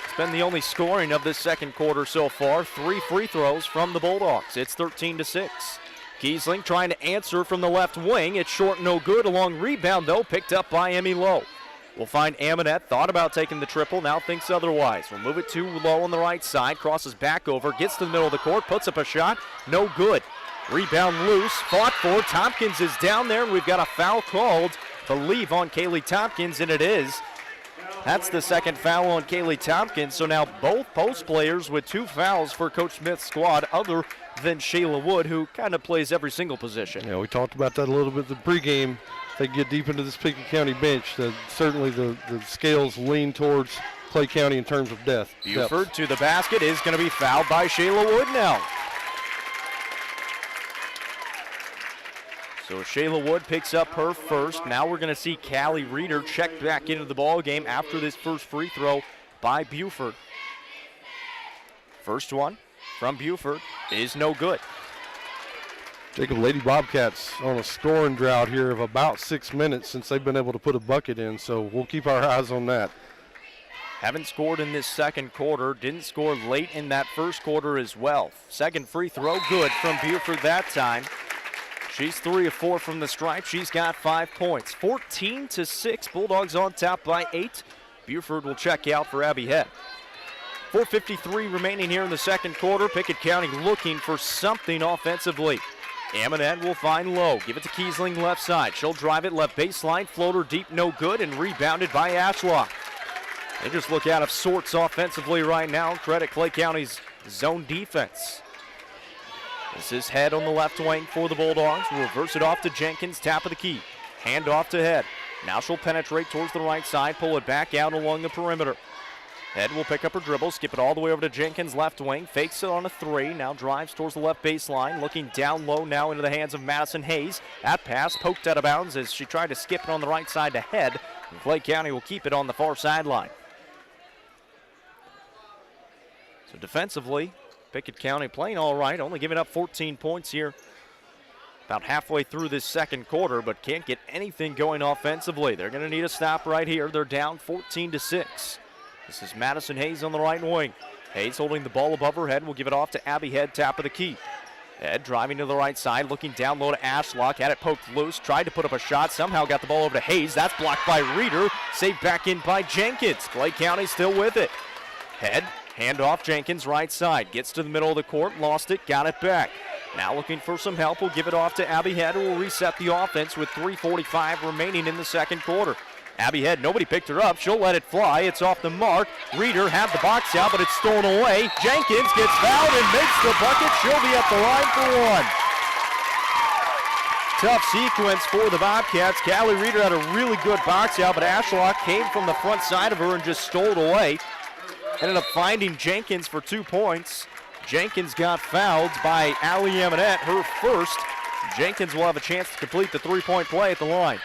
It's been the only scoring of this second quarter so far. 3 free throws from the Bulldogs. It's 13-6. Kiesling trying to answer from the left wing. It's short, no good. A long rebound, though, picked up by Emmy Lowe. We'll find Amonette, thought about taking the triple, now thinks otherwise. We'll move it to Lowe on the right side, crosses back over, gets to the middle of the court, puts up a shot, no good. Rebound loose, fought for, Tompkins is down there, and we've got a foul called, believe, on Kaylee Tompkins, and it is. That's the second foul on Kaylee Tompkins, so now both post players with 2 fouls for Coach Smith's squad, other than Shayla Wood, who kind of plays every single position. Yeah, we talked about that a little bit in the pregame. They get deep into this Pickett County bench. Certainly the scales lean towards Clay County in terms of depth. Buford to the basket is going to be fouled by Shayla Wood now. So Shayla Wood picks up her first. Now we're going to see Callie Reeder check back into the ball game after this first free throw by Buford. First one from Buford is no good. Jacob, Lady Bobcats on a scoring drought here of about 6 minutes since they've been able to put a bucket in, so we'll keep our eyes on that. Haven't scored in this second quarter. Didn't score late in that first quarter as well. Second free throw good from Buford that time. She's 3 of 4 from the stripe. She's got 5 points. 14-6. Bulldogs on top by 8. Buford will check out for Abby Head. 4:53 remaining here in the second quarter. Pickett County looking for something offensively. Amonette will find Lowe. Give it to Kiesling left side. She'll drive it left baseline. Floater deep, no good, and rebounded by Ashlock. They just look out of sorts offensively right now. Credit Clay County's zone defense. This is Head on the left wing for the Bulldogs. Reverse it off to Jenkins, top of the key. Hand off to Head. Now she'll penetrate towards the right side, pull it back out along the perimeter. Head will pick up her dribble, skip it all the way over to Jenkins, left wing, fakes it on a 3, now drives towards the left baseline, looking down low now into the hands of Madison Hayes. That pass poked out of bounds as she tried to skip it on the right side to Head. And Clay County will keep it on the far sideline. So defensively, Pickett County playing all right, only giving up 14 points here. About halfway through this second quarter, but can't get anything going offensively. They're going to need a stop right here. They're down 14-6. This is Madison Hayes on the right wing. Hayes holding the ball above her head. Will give it off to Abby Head, top of the key. Head driving to the right side, looking down low to Ashlock. Had it poked loose, tried to put up a shot. Somehow got the ball over to Hayes. That's blocked by Reeder. Saved back in by Jenkins. Clay County still with it. Head, hand off Jenkins, right side. Gets to the middle of the court, lost it, got it back. Now looking for some help. We'll give it off to Abby Head, who will reset the offense with 3:45 remaining in the second quarter. Abby Head, nobody picked her up. She'll let it fly. It's off the mark. Reeder had the box out, but it's stolen away. Jenkins gets fouled and makes the bucket. She'll be at the line for one. Tough sequence for the Bobcats. Callie Reeder had a really good box out, but Ashlock came from the front side of her and just stole it away. Ended up finding Jenkins for 2 points. Jenkins got fouled by Allie Amonette, her first. Jenkins will have a chance to complete the three-point play at the line.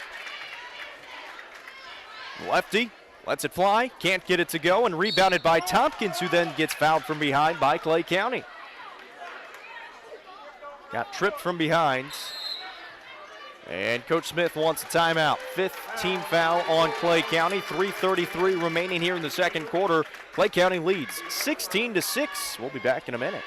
Lefty lets it fly, can't get it to go, and rebounded by Tompkins, who then gets fouled from behind by Clay County. Got tripped from behind. And Coach Smith wants a timeout. 5th team foul on Clay County. 3:33 remaining here in the second quarter. Clay County leads 16-6. We'll be back in a minute.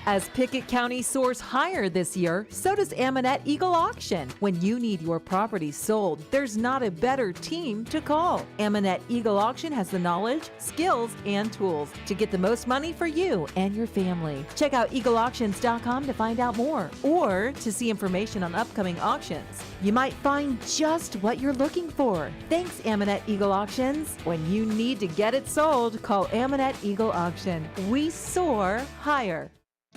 As Pickett County soars higher this year, so does Amonette Eagle Auction. When you need your property sold, there's not a better team to call. Amonette Eagle Auction has the knowledge, skills, and tools to get the most money for you and your family. Check out eagleauctions.com to find out more or to see information on upcoming auctions. You might find just what you're looking for. Thanks, Amonette Eagle Auctions. When you need to get it sold, call Amonette Eagle Auction. We soar higher.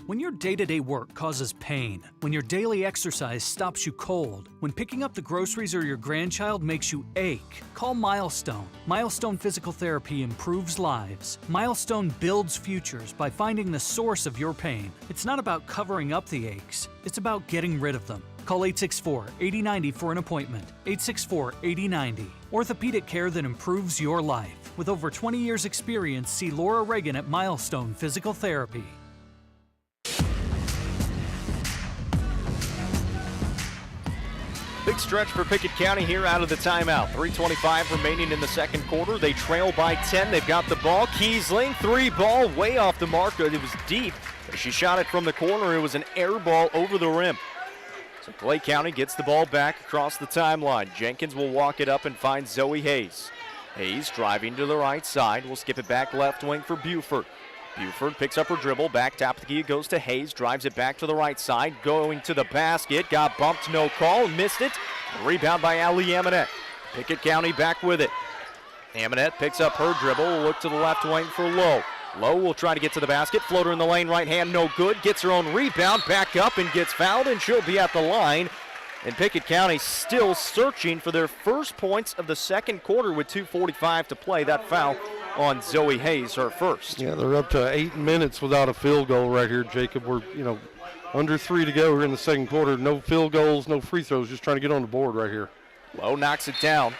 When your day-to-day work causes pain, when your daily exercise stops you cold, when picking up the groceries or your grandchild makes you ache, call Milestone. Milestone Physical Therapy improves lives. Milestone builds futures by finding the source of your pain. It's not about covering up the aches, it's about getting rid of them. Call 864-8090 for an appointment. 864-8090. Orthopedic care that improves your life. With over 20 years' experience, see Laura Reagan at Milestone Physical Therapy. Big stretch for Pickett County here out of the timeout. 3:25 remaining in the second quarter. They trail by 10. They've got the ball. Kiesling, 3 ball, way off the mark. It was deep. She shot it from the corner. It was an air ball over the rim. So Clay County gets the ball back across the timeline. Jenkins will walk it up and find Zoe Hayes. Hayes driving to the right side. Will skip it back left wing for Buford. Buford picks up her dribble, back top of the key, it goes to Hayes, drives it back to the right side, going to the basket, got bumped, no call, missed it. Rebound by Allie Amonette. Pickett County back with it. Amonette picks up her dribble, will look to the left wing for Lowe. Lowe will try to get to the basket, floater in the lane, right hand, no good, gets her own rebound, back up and gets fouled, and she'll be at the line. And Pickett County still searching for their first points of the second quarter with 2:45 to play. That foul on Zoe Hayes, her first. Yeah, they're up to 8 minutes without a field goal right here, Jacob. We're, under 3 to go here in the second quarter. No field goals, no free throws, just trying to get on the board right here. Lowe knocks it down.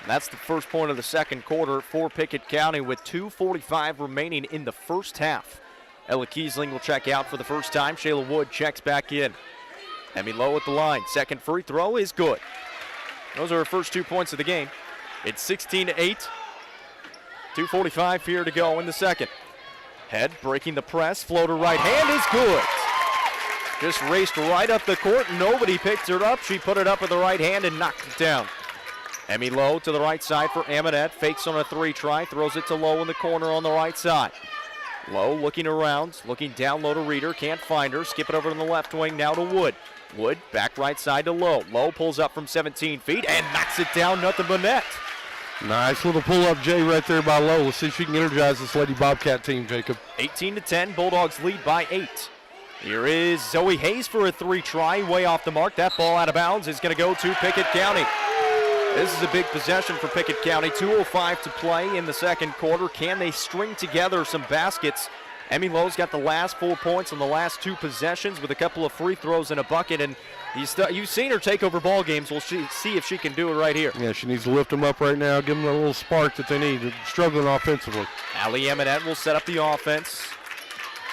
And that's the first point of the second quarter for Pickett County with 2:45 remaining in the first half. Ella Kiesling will check out for the first time. Shayla Wood checks back in. Emmy Lowe at the line. Second free throw is good. Those are her first 2 points of the game. It's 16-8. 2:45 here to go in the second. Head breaking the press. Floater right hand is good. Just raced right up the court. Nobody picked her up. She put it up with the right hand and knocked it down. Emmy Lowe to the right side for Amonette. Fakes on a 3 try. Throws it to Lowe in the corner on the right side. Lowe looking around. Looking down low to Reeder. Can't find her. Skip it over to the left wing now to Wood. Wood back right side to Lowe. Lowe pulls up from 17 feet and knocks it down. Nothing but net. Nice little pull-up J right there by Lowe. Let's see if she can energize this Lady Bobcat team, Jacob. 18-10. Bulldogs lead by 8. Here is Zoe Hayes for a 3 try. Way off the mark. That ball out of bounds is going to go to Pickett County. This is a big possession for Pickett County. 2:05 to play in the second quarter. Can they string together some baskets? Emmy Lowe's got the last 4 points on the last 2 possessions with a couple of free throws and a bucket. And you've seen her take over ball games. We'll see if she can do it right here. Yeah, she needs to lift them up right now, give them a little spark that they need. They're struggling offensively. Allie Eminette will set up the offense.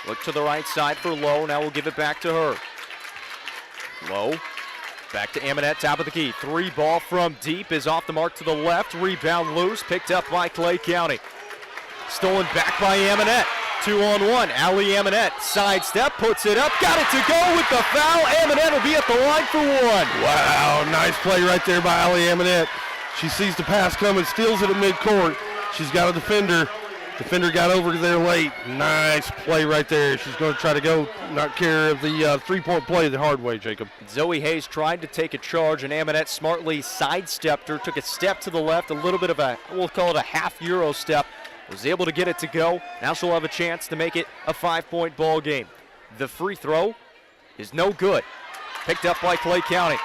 Look to the right side for Lowe. Now we'll give it back to her. Lowe. Back to Amonette, top of the key. 3 ball from deep is off the mark to the left. Rebound loose, picked up by Clay County. Stolen back by Amonette. 2-on-1. Allie Amonette, sidestep, puts it up, got it to go with the foul. Amonette will be at the line for 1. Wow, nice play right there by Allie Amonette. She sees the pass coming, steals it at midcourt. She's got a defender. Defender got over there late. Nice play right there. She's going to try to go, not care of the 3-point play the hard way, Jacob. Zoe Hayes tried to take a charge, and Amonette smartly sidestepped her, took a step to the left, a little bit of a, we'll call it a half Euro step, was able to get it to go. Now she'll have a chance to make it a 5-point ball game. The free throw is no good. Picked up by Clay County.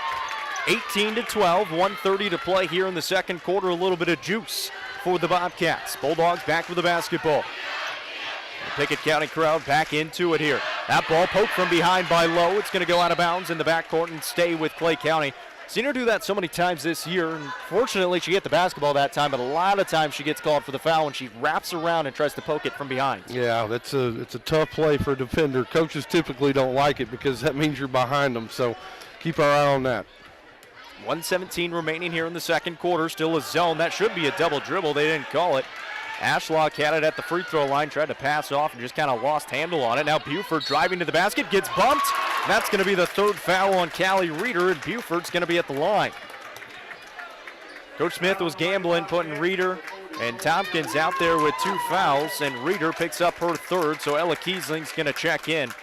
18-12, 1:30 to play here in the second quarter. A little bit of juice for the Bobcats. Bulldogs back with the basketball. The Pickett County crowd back into it here. That ball poked from behind by Lowe. It's going to go out of bounds in the backcourt and stay with Clay County. Seen her do that so many times this year, and fortunately she hit the basketball that time, but a lot of times she gets called for the foul when she wraps around and tries to poke it from behind. Yeah, it's a tough play for a defender. Coaches typically don't like it because that means you're behind them, so keep our eye on that. 1:17 remaining here in the second quarter. Still a zone. That should be a double dribble. They didn't call it. Ashlock had it at the free throw line, tried to pass off and just kind of lost handle on it. Now Buford driving to the basket, gets bumped. That's going to be the 3rd foul on Callie Reeder, and Buford's going to be at the line. Coach Smith was gambling, putting Reeder and Tompkins out there with 2 fouls, and Reeder picks up her 3rd, so Ella Kiesling's going to check in.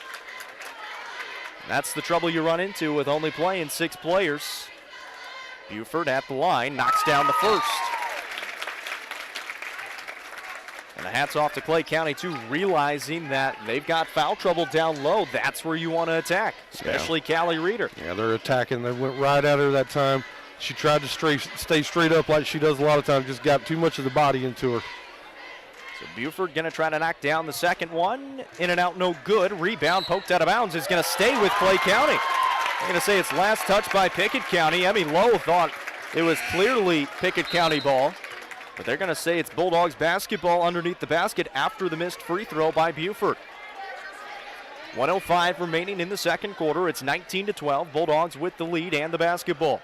That's the trouble you run into with only playing 6 players. Buford at the line, knocks down the first. And the hats off to Clay County, too, realizing that they've got foul trouble down low. That's where you want to attack, especially Callie Reeder. Yeah, they're attacking. They went right at her that time. She tried to stay straight up like she does a lot of times, just got too much of the body into her. So Buford going to try to knock down the second one. In and out, no good. Rebound poked out of bounds is going to stay with Clay County. I'm going to say it's last touch by Pickett County. Emmy Lowe thought it was clearly Pickett County ball, but they're going to say it's Bulldogs basketball underneath the basket after the missed free throw by Buford. 1:05 remaining in the second quarter. It's 19-12. Bulldogs with the lead and the basketball.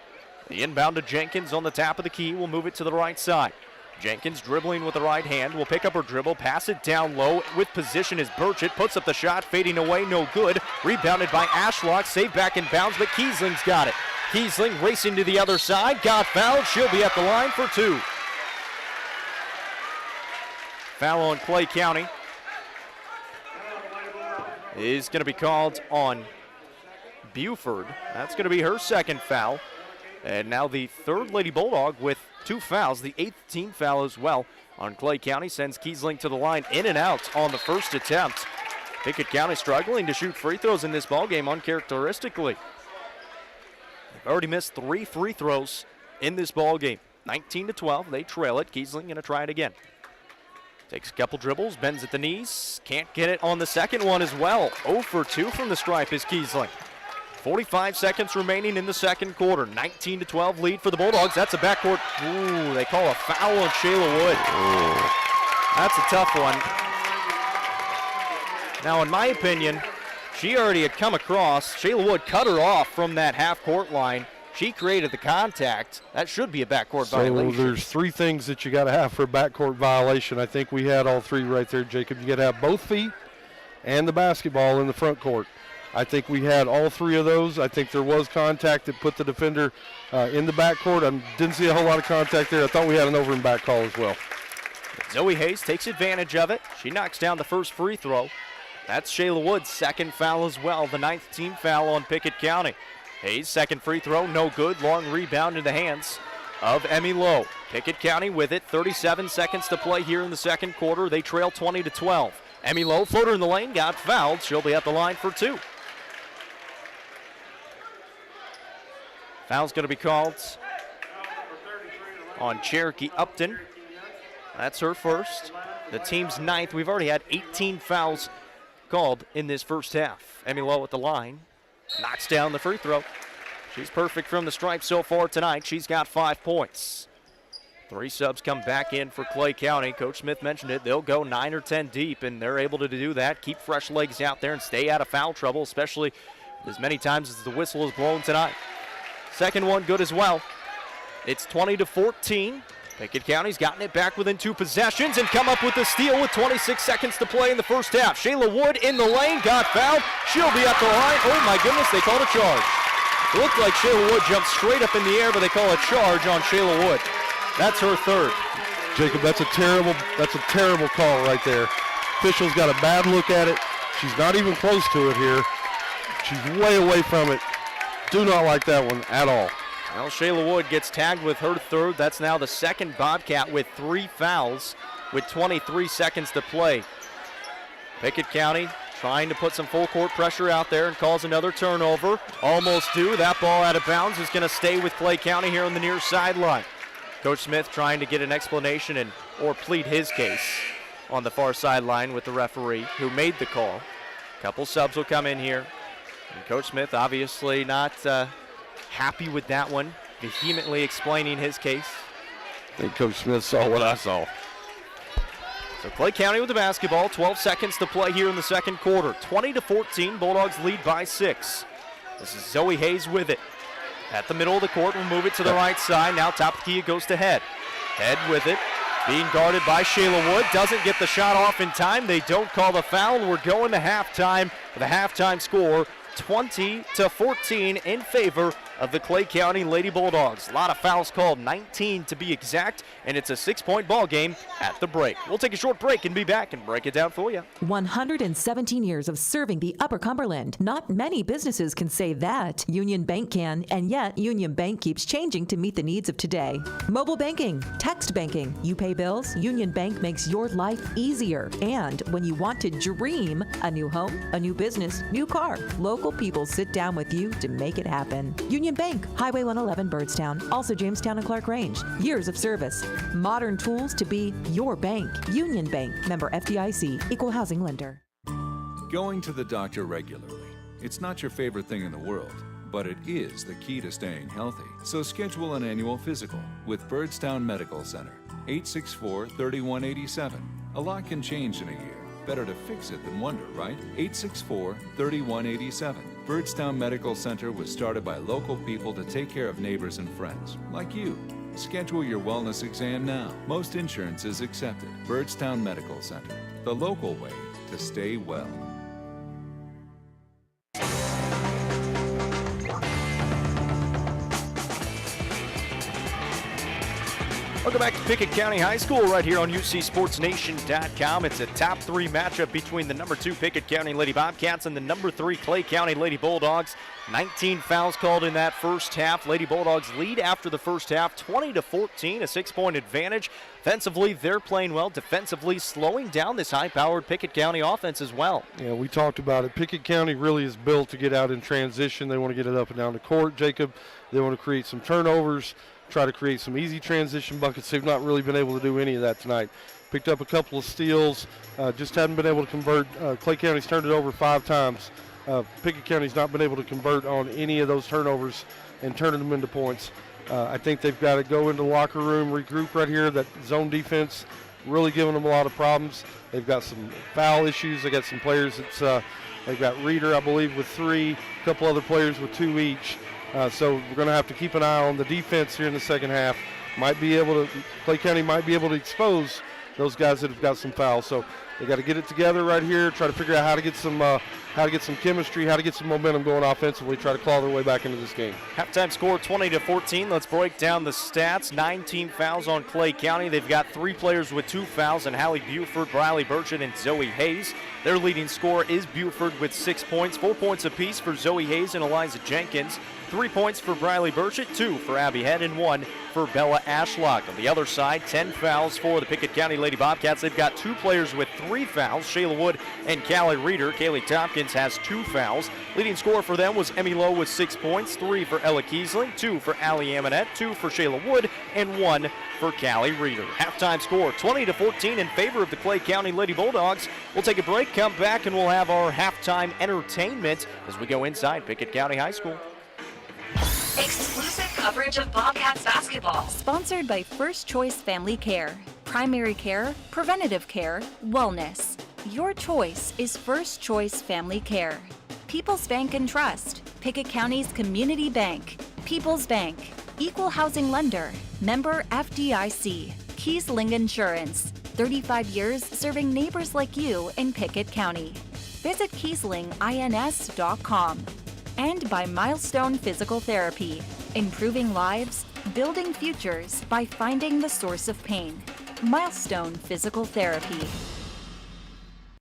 The inbound to Jenkins on the top of the key. Will move it to the right side. Jenkins dribbling with the right hand, will pick up her dribble, pass it down low. With position is Burchett, puts up the shot, fading away, no good. Rebounded by Ashlock, saved back in bounds, but Kiesling's got it. Kiesling racing to the other side, got fouled, she'll be at the line for 2. Foul on Clay County is going to be called on Buford. That's going to be her 2nd foul. And now the 3rd Lady Bulldog with 2 fouls, the 8th team foul as well on Clay County, sends Kiesling to the line, in and out on the first attempt. Pickett County struggling to shoot free throws in this ballgame uncharacteristically. They've already missed 3 free throws in this ballgame. 19-12, they trail it. Kiesling going to try it again. Takes a couple dribbles, bends at the knees, can't get it on the second one as well. 0 for 2 from the stripe is Kiesling. 45 seconds remaining in the second quarter. 19-12 lead for the Bulldogs. That's a backcourt. Ooh, they call a foul on Shayla Wood. Ooh. That's a tough one. Now, in my opinion, She already had come across. Shayla Wood cut her off from that half-court line. She created the contact. That should be a backcourt violation. So there's three things that you got to have for a backcourt violation. I think we had all three right there, Jacob. You got to have both feet and the basketball in the front court. I think we had all three of those. I think there was contact that put the defender in the backcourt. I didn't see a whole lot of contact there. I thought we had an over and back call as well. Zoe Hayes takes advantage of it. She knocks down the first free throw. That's Shayla Wood's second foul as well, the 9th team foul on Pickett County. Hayes' second free throw, no good. Long rebound in the hands of Emmy Lowe. Pickett County with it, 37 seconds to play here in the second quarter. They trail 20-12. Emmy Lowe, floater in the lane, got fouled. She'll be at the line for 2. Foul's going to be called on Cherokee Upton. That's her first. The team's 9th. We've already had 18 fouls called in this first half. Emmy Lowe at the line. Knocks down the free throw. She's perfect from the stripe so far tonight. She's got 5 points. 3 subs come back in for Clay County. Coach Smith mentioned it. They'll go 9 or 10 deep, and they're able to do that. Keep fresh legs out there and stay out of foul trouble, especially as many times as the whistle is blown tonight. Second one good as well. It's 20-14. Pickett County's gotten it back within 2 possessions and come up with a steal with 26 seconds to play in the first half. Shayla Wood in the lane, got fouled. She'll be at the line. Oh my goodness, they called a charge. It looked like Shayla Wood jumped straight up in the air, but they call a charge on Shayla Wood. That's her third. Jacob, that's a terrible call right there. Official's got a bad look at it. She's not even close to it here. She's way away from it. Do not like that one at all. Well, Shayla Wood gets tagged with her third. That's now the second Bobcat with 3 fouls with 23 seconds to play. Pickett County trying to put some full court pressure out there and calls another turnover. Almost due. That ball out of bounds is going to stay with Clay County here on the near sideline. Coach Smith trying to get an explanation or plead his case on the far sideline with the referee who made the call. A couple subs will come in here. And Coach Smith obviously not happy with that one, vehemently explaining his case. I think Coach Smith saw what I saw. So Clay County with the basketball, 12 seconds to play here in the second quarter. 20-14, Bulldogs lead by 6. This is Zoe Hayes with it. At the middle of the court, we'll move it to the right side. Now top of the key, it goes to Head. Head with it, being guarded by Shayla Wood. Doesn't get the shot off in time. They don't call the foul. We're going to halftime with a halftime score, 20-14 in favor of the Clay County Lady Bulldogs. A lot of fouls called, 19 to be exact, and it's a 6-point ball game at the break. We'll take a short break and be back and break it down for you. 117 years of serving the Upper Cumberland. Not many businesses can say that. Union Bank can, and yet Union Bank keeps changing to meet the needs of today. Mobile banking, text banking, you pay bills, Union Bank makes your life easier. And when you want to dream a new home, a new business, new car, local people sit down with you to make it happen. Union Bank, Highway 111 Birdstown, also Jamestown and Clark Range. Years of service, modern tools to be your bank. Union Bank, member FDIC, equal housing lender. Going to the doctor regularly. It's not your favorite thing in the world, but it is the key to staying healthy. So schedule an annual physical with Birdstown Medical Center, 864-3187. A lot can change in a year. Better to fix it than wonder, right? 864-3187. Birdstown Medical Center was started by local people to take care of neighbors and friends, like you. Schedule your wellness exam now. Most insurance is accepted. Birdstown Medical Center, the local way to stay well. Welcome back to Pickett County High School right here on UCSportsNation.com. It's a top 3 matchup between the number 2 Pickett County Lady Bobcats and the number 3 Clay County Lady Bulldogs. 19 fouls called in that first half. Lady Bulldogs lead after the first half, 20-14, a 6-point advantage. Offensively, they're playing well. Defensively, slowing down this high-powered Pickett County offense as well. Yeah, we talked about it. Pickett County really is built to get out in transition. They want to get it up and down the court, Jacob. They want to create some turnovers, try to create some easy transition buckets. They've not really been able to do any of that tonight. Picked up a couple of steals, just hadn't been able to convert. Clay County's turned it over 5 times. Pickett County's not been able to convert on any of those turnovers and turning them into points. I think they've got to go into the locker room, regroup right here. That zone defense really giving them a lot of problems. They've got some foul issues. They got some players that's They've got Reeder, I believe, with 3, a couple other players with 2 each. So we're going to have to keep an eye on the defense here in the second half. Clay County might be able to expose those guys that have got some fouls. So they got to get it together right here, try to figure out how to get some chemistry, how to get some momentum going offensively, try to claw their way back into this game. Halftime score 20-14. Let's break down the stats. 19 fouls on Clay County. They've got 3 players with 2 fouls, and Hallie Buford, Briley Burchett, and Zoe Hayes. Their leading scorer is Buford with 6 points, 4 points apiece for Zoe Hayes and Eliza Jenkins. 3 points for Briley Burchett, 2 for Abby Head, and 1 for Bella Ashlock. On the other side, 10 fouls for the Pickett County Lady Bobcats. They've got 2 players with 3 fouls, Shayla Wood and Callie Reeder. Kaylee Tompkins has 2 fouls. Leading scorer for them was Emmy Lowe with 6 points, 3 for Ella Kiesling, 2 for Allie Amonette, 2 for Shayla Wood, and 1 for Callie Reeder. Halftime score 20-14 in favor of the Clay County Lady Bulldogs. We'll take a break, come back, and we'll have our halftime entertainment as we go inside Pickett County High School. Exclusive coverage of Bobcats basketball. Sponsored by First Choice Family Care. Primary care, preventative care, wellness. Your choice is First Choice Family Care. People's Bank and Trust. Pickett County's community bank. People's Bank. Equal housing lender. Member FDIC. Kiesling Insurance. 35 years serving neighbors like you in Pickett County. Visit KieslingINS.com. And by Milestone Physical Therapy, improving lives, building futures by finding the source of pain. Milestone Physical Therapy.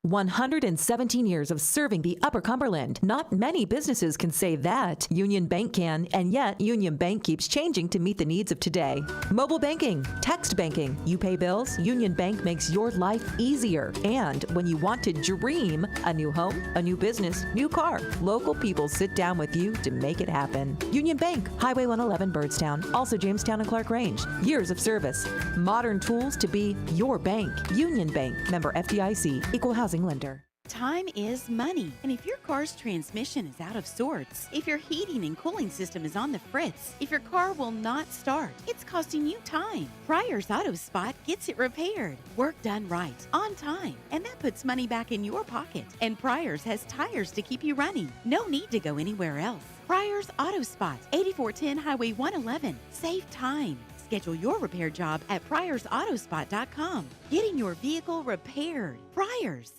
117 years of serving the Upper Cumberland. Not many businesses can say that. Union Bank can, and yet Union Bank keeps changing to meet the needs of today. Mobile banking, text banking. You pay bills, Union Bank makes your life easier. And when you want to dream a new home, a new business, new car, local people sit down with you to make it happen. Union Bank, Highway 111 Birdstown, also Jamestown and Clark Range. Years of service. Modern tools to be your bank. Union Bank, member FDIC, equal housing lender. Time is money, and if your car's transmission is out of sorts, if your heating and cooling system is on the fritz, if your car will not start, it's costing you time. Pryor's Auto Spot gets it repaired. Work done right, on time, and that puts money back in your pocket. And Pryor's has tires to keep you running. No need to go anywhere else. Pryor's Auto Spot, 8410 Highway 111. Save time. Schedule your repair job at pryorautospot.com. Getting your vehicle repaired. Pryor's.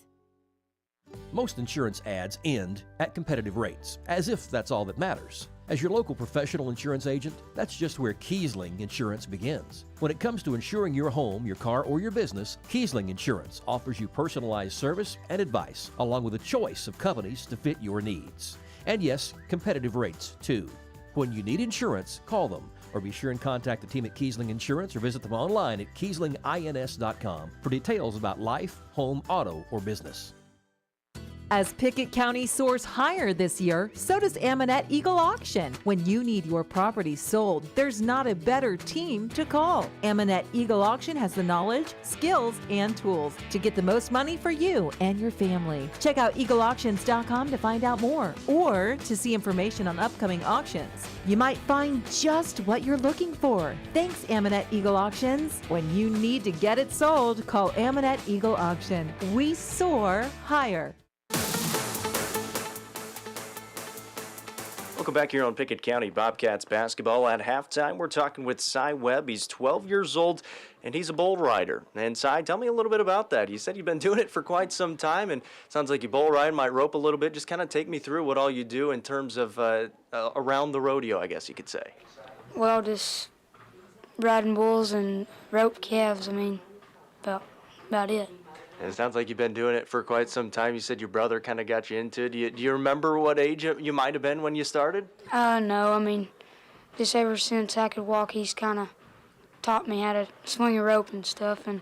Most insurance ads end at competitive rates, as if that's all that matters. As your local professional insurance agent, that's just where Kiesling Insurance begins. When it comes to insuring your home, your car, or your business, Kiesling Insurance offers you personalized service and advice, along with a choice of companies to fit your needs. And yes, competitive rates too. When you need insurance, call them, or be sure and contact the team at Kiesling Insurance or visit them online at KieslingINS.com for details about life, home, auto, or business. As Pickett County soars higher this year, so does Amonette Eagle Auction. When you need your property sold, there's not a better team to call. Amonette Eagle Auction has the knowledge, skills, and tools to get the most money for you and your family. Check out eagleauctions.com to find out more or to see information on upcoming auctions. You might find just what you're looking for. Thanks, Amonette Eagle Auctions. When you need to get it sold, call Amonette Eagle Auction. We soar higher. Welcome back here on Pickett County Bobcats basketball. At halftime, we're talking with Cy Webb. He's 12 years old, and he's a bull rider. And Cy, tell me a little bit about that. You said you've been doing it for quite some time, and it sounds like you bull ride, might rope a little bit. Just kind of take me through what all you do in terms of around the rodeo, I guess you could say. Well, just riding bulls and rope calves. I mean, about it. And it sounds like you've been doing it for quite some time. You said your brother kind of got you into it. Do you remember what age you might have been when you started? No, I mean, just ever since I could walk, he's kind of taught me how to swing a rope and stuff and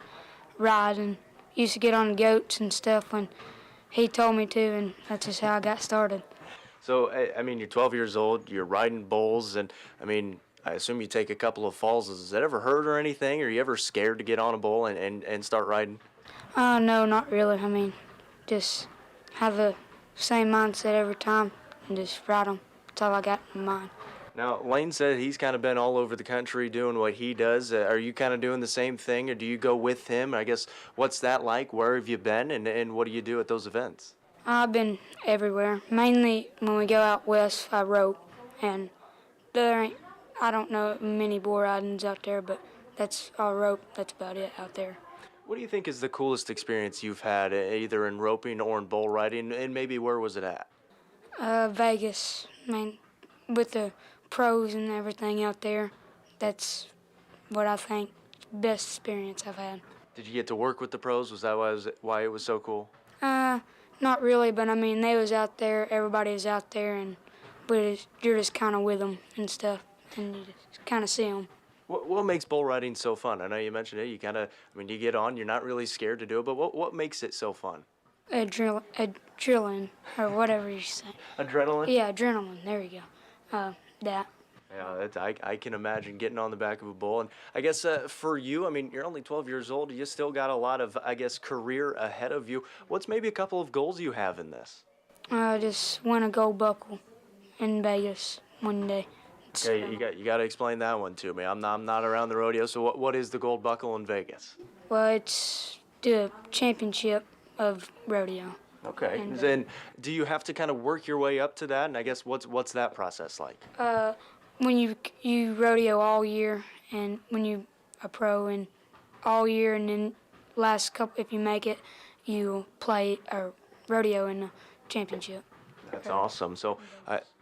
ride, and used to get on the goats and stuff when he told me to, and that's just how I got started. So, I mean, you're 12 years old, you're riding bulls, and, I mean, I assume you take a couple of falls. Does that ever hurt or anything? Are you ever scared to get on a bull and start riding? No, not really. I mean, just have the same mindset every time and just ride them. That's all I got in mind. Now, Lane said he's kind of been all over the country doing what he does. Are you kind of doing the same thing, or do you go with him? I guess, what's that like? Where have you been, and what do you do at those events? I've been everywhere. Mainly when we go out west, I rope, and I don't know many bull ridings out there, but that's all rope. That's about it out there. What do you think is the coolest experience you've had, either in roping or in bull riding, and maybe where was it at? Vegas, with the pros and everything out there. That's what I think best experience I've had. Did you get to work with the pros? Was that why it was so cool? Not really, but they was out there. Everybody was out there, and you're just kind of with them and stuff, and you just kind of see them. What makes bull riding so fun? I know you mentioned it. You kind of, when you get on, you're not really scared to do it, but what makes it so fun? Adrenaline, or whatever you say. Adrenaline? Yeah, adrenaline. There you go. That. Yeah, I can imagine getting on the back of a bull. And I guess for you, you're only 12 years old. You still got a lot of, career ahead of you. What's maybe a couple of goals you have in this? Just win a gold buckle in Vegas one day. Okay, you got to explain that one to me. I'm not around the rodeo, so what is the gold buckle in Vegas? Well, it's the championship of rodeo. Okay. And then do you have to kind of work your way up to that? And I guess what's that process like? When you rodeo all year, and when you a pro and all year, and then last couple, if you make it, you play a rodeo in the championship. That's awesome. So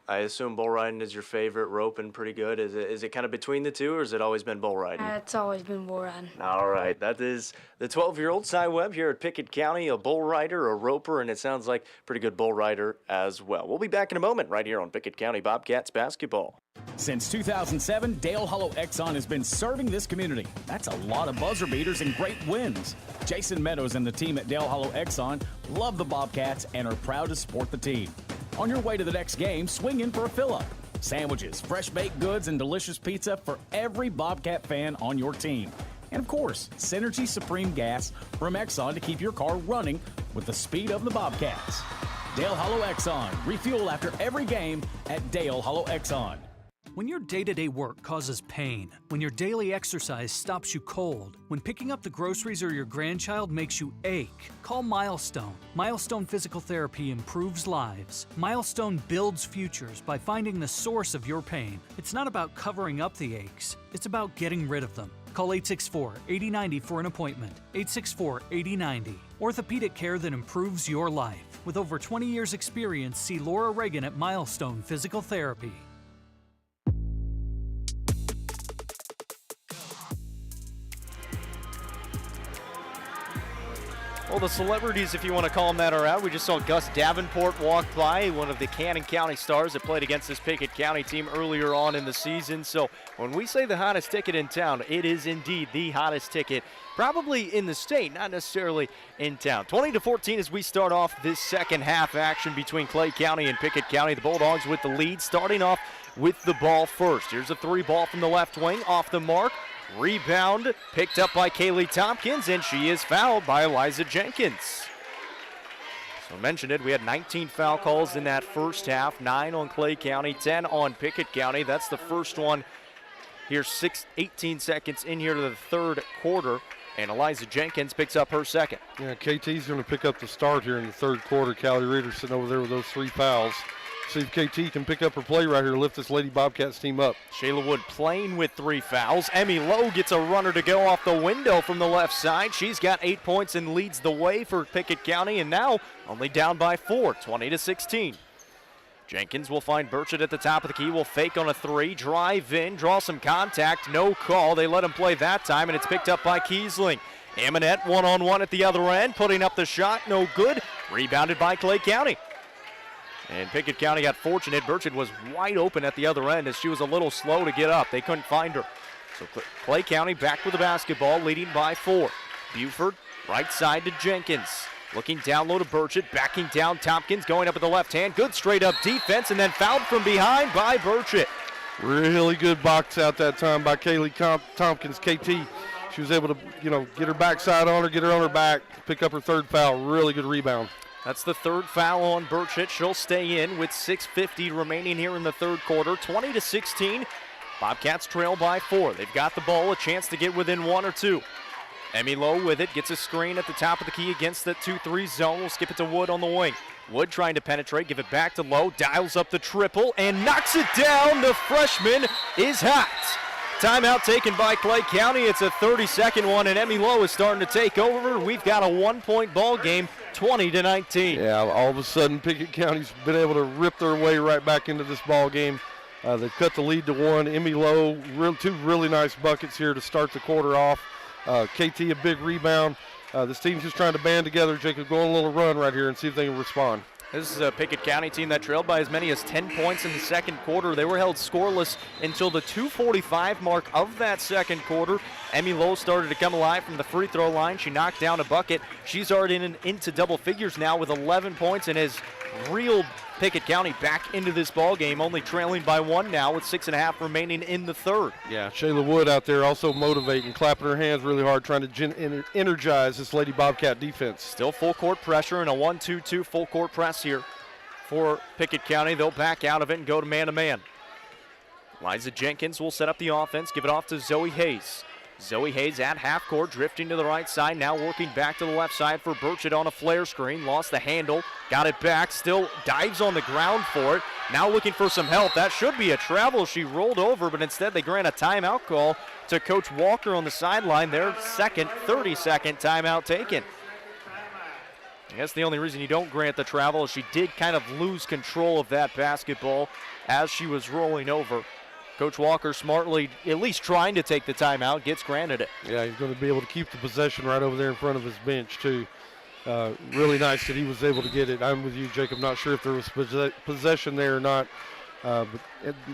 I assume bull riding is your favorite, roping pretty good. Is it kind of between the two, or has it always been bull riding? It's always been bull riding. All right. That is the 12-year-old Cy Webb here at Pickett County, a bull rider, a roper, and it sounds like a pretty good bull rider as well. We'll be back in a moment right here on Pickett County Bobcats basketball. Since 2007, Dale Hollow Exxon has been serving this community. That's a lot of buzzer beaters and great wins. Jason Meadows and the team at Dale Hollow Exxon love the Bobcats and are proud to support the team. On your way to the next game, swing in for a fill-up. Sandwiches, fresh baked goods, and delicious pizza for every Bobcat fan on your team. And of course, Synergy Supreme Gas from Exxon to keep your car running with the speed of the Bobcats. Dale Hollow Exxon. Refuel after every game at Dale Hollow Exxon. When your day-to-day work causes pain, when your daily exercise stops you cold, when picking up the groceries or your grandchild makes you ache, call Milestone. Milestone Physical Therapy improves lives. Milestone builds futures by finding the source of your pain. It's not about covering up the aches, it's about getting rid of them. Call 864-8090 for an appointment. 864-8090. Orthopedic care that improves your life. With over 20 years' experience, see Laura Reagan at Milestone Physical Therapy. Well, the celebrities, if you want to call them that, are out. We just saw Gus Davenport walk by, one of the Cannon County stars that played against this Pickett County team earlier on in the season. So when we say the hottest ticket in town, it is indeed the hottest ticket, probably in the state, not necessarily in town. 20-14 as we start off this second half action between Clay County and Pickett County. The Bulldogs with the lead, starting off with the ball first. Here's a three ball from the left wing, off the mark. Rebound picked up by Kaylee Tompkins, and she is fouled by Eliza Jenkins. So I mentioned it, we had 19 foul calls in that first half, 9 on Clay County, 10 on Pickett County. That's the first one here, 18 seconds in here to the third quarter, and Eliza Jenkins picks up her second. Yeah, KT's going to pick up the start here in the third quarter. Callie Reeder sitting over there with those 3 fouls. See if KT can pick up her play right here and lift this Lady Bobcats team up. Shayla Wood playing with 3 fouls. Emmy Lowe gets a runner to go off the window from the left side. She's got 8 points and leads the way for Pickett County, and now only down by 4, 20-16. Jenkins will find Burchett at the top of the key, will fake on a 3, drive in, draw some contact, no call. They let him play that time, and it's picked up by Kiesling. Amonette one-on-one at the other end, putting up the shot, no good. Rebounded by Clay County. And Pickett County got fortunate. Burchett was wide open at the other end as she was a little slow to get up. They couldn't find her. So Clay County back with the basketball, leading by 4. Buford, right side to Jenkins. Looking down low to Burchett, backing down Tompkins, going up with the left hand. Good straight up defense, and then fouled from behind by Burchett. Really good box out that time by Kaylee Tompkins, KT. She was able to, get her backside on her, get her on her back, pick up her third foul. Really good rebound. That's the third foul on Burchett. She'll stay in with 6:50 remaining here in the third quarter. 20-16. Bobcats trail by 4. They've got the ball, a chance to get within 1 or 2. Emmy Lowe with it, gets a screen at the top of the key against the 2-3 zone. We'll skip it to Wood on the wing. Wood trying to penetrate, give it back to Lowe, dials up the triple, and knocks it down. The freshman is hot. Timeout taken by Clay County. It's a 30-second one, and Emmy Lowe is starting to take over. We've got a 1-point ball game, 20-19. Yeah, all of a sudden Pickett County's been able to rip their way right back into this ball game. They've cut the lead to 1. Emmy Lowe, two really nice buckets here to start the quarter off. KT a big rebound. This team's just trying to band together. Jacob, go on a little run right here and see if they can respond. This is a Pickett County team that trailed by as many as 10 points in the second quarter. They were held scoreless until the 2:45 mark of that second quarter. Emmy Lowe started to come alive from the free throw line. She knocked down a bucket. She's already into double figures now with 11 points and has reeled Pickett County back into this ball game, only trailing by 1 now with 6.5 remaining in the third. Yeah, Shayla Wood out there also motivating, clapping her hands really hard, trying to energize this Lady Bobcat defense. Still full court pressure and a 1-2-2 full court press here for Pickett County. They'll back out of it and go to man-to-man. Liza Jenkins will set up the offense, give it off to Zoe Hayes. Zoe Hayes at half court, drifting to the right side, now working back to the left side for Burchett on a flare screen. Lost the handle, got it back, still dives on the ground for it. Now looking for some help. That should be a travel. She rolled over, but instead they grant a timeout call to Coach Walker on the sideline. Their second 30-second timeout taken. I guess the only reason you don't grant the travel is she did kind of lose control of that basketball as she was rolling over. Coach Walker smartly at least trying to take the timeout, gets granted it. Yeah, he's going to be able to keep the possession right over there in front of his bench, too. Really nice that he was able to get it. I'm with you, Jacob. Not sure if there was possession there or not. But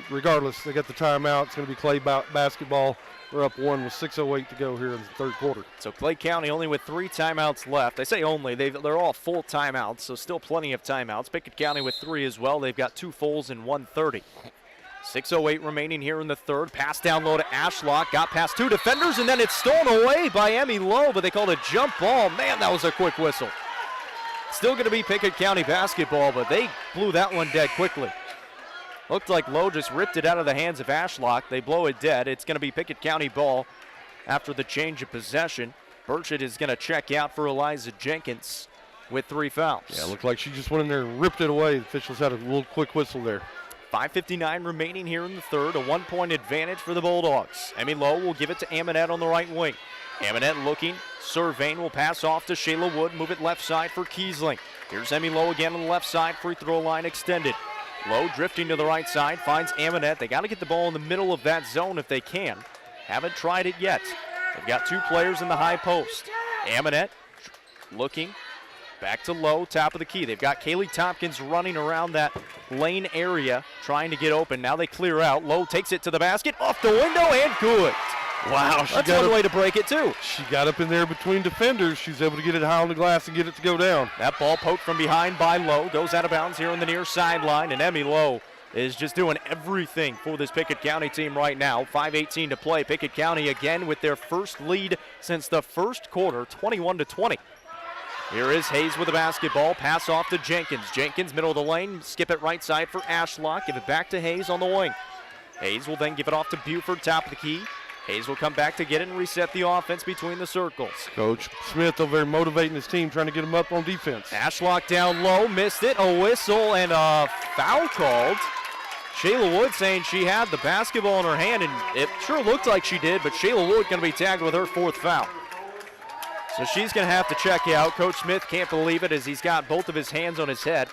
regardless, they got the timeout. It's going to be Clay basketball. We're up 1 with 6:08 to go here in the third quarter. So Clay County only with 3 timeouts left. I say only. They're all full timeouts, so still plenty of timeouts. Pickett County with 3 as well. They've got 2 fulls and 1:30. 6:08 remaining here in the third. Pass down low to Ashlock. Got past 2 defenders, and then it's stolen away by Emmy Lowe, but they called a jump ball. Man, that was a quick whistle. Still going to be Pickett County basketball, but they blew that one dead quickly. Looked like Lowe just ripped it out of the hands of Ashlock. They blow it dead. It's going to be Pickett County ball after the change of possession. Burchett is going to check out for Eliza Jenkins with 3 fouls. Yeah, it looked like she just went in there and ripped it away. The officials had a little quick whistle there. 5:59 remaining here in the third. A 1-point advantage for the Bulldogs. Emmy Lowe will give it to Amonette on the right wing. Amonette looking, surveying, will pass off to Shayla Wood, move it left side for Kiesling. Here's Emmy Lowe again on the left side, free throw line extended. Lowe drifting to the right side, finds Amonette. They got to get the ball in the middle of that zone if they can. Haven't tried it yet. They've got 2 players in the high post. Amonette looking. Back to Lowe, top of the key. They've got Kaylee Tompkins running around that lane area, trying to get open. Now they clear out. Lowe takes it to the basket, off the window, and good. Wow, that's one way to break it, too. She got up in there between defenders. She's able to get it high on the glass and get it to go down. That ball poked from behind by Lowe, goes out of bounds here on the near sideline, and Emmy Lowe is just doing everything for this Pickett County team right now. 5:18 to play. Pickett County again with their first lead since the first quarter, 21-20. Here is Hayes with the basketball. Pass off to Jenkins. Jenkins, middle of the lane. Skip it right side for Ashlock. Give it back to Hayes on the wing. Hayes will then give it off to Buford, top of the key. Hayes will come back to get it and reset the offense between the circles. Coach Smith over there motivating his team, trying to get him up on defense. Ashlock down low, missed it. A whistle and a foul called. Shayla Wood saying she had the basketball in her hand, and it sure looked like she did, but Shayla Wood going to be tagged with her 4th foul. So she's going to have to check out. Coach Smith can't believe it as he's got both of his hands on his head.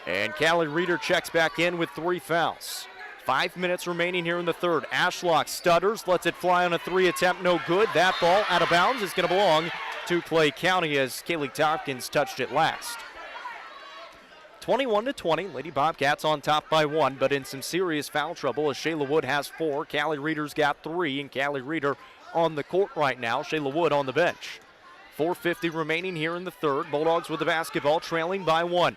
And Callie Reeder checks back in with 3 fouls. 5 minutes remaining here in the third. Ashlock stutters, lets it fly on a 3 attempt, no good. That ball out of bounds is going to belong to Clay County as Kaylee Tompkins touched it last. 21-20, Lady Bobcats on top by 1, but in some serious foul trouble as Shayla Wood has 4. Callie Reeder's got 3, and Callie Reeder on the court right now. Shayla Wood on the bench. 4:50 remaining here in the third. Bulldogs with the basketball, trailing by 1.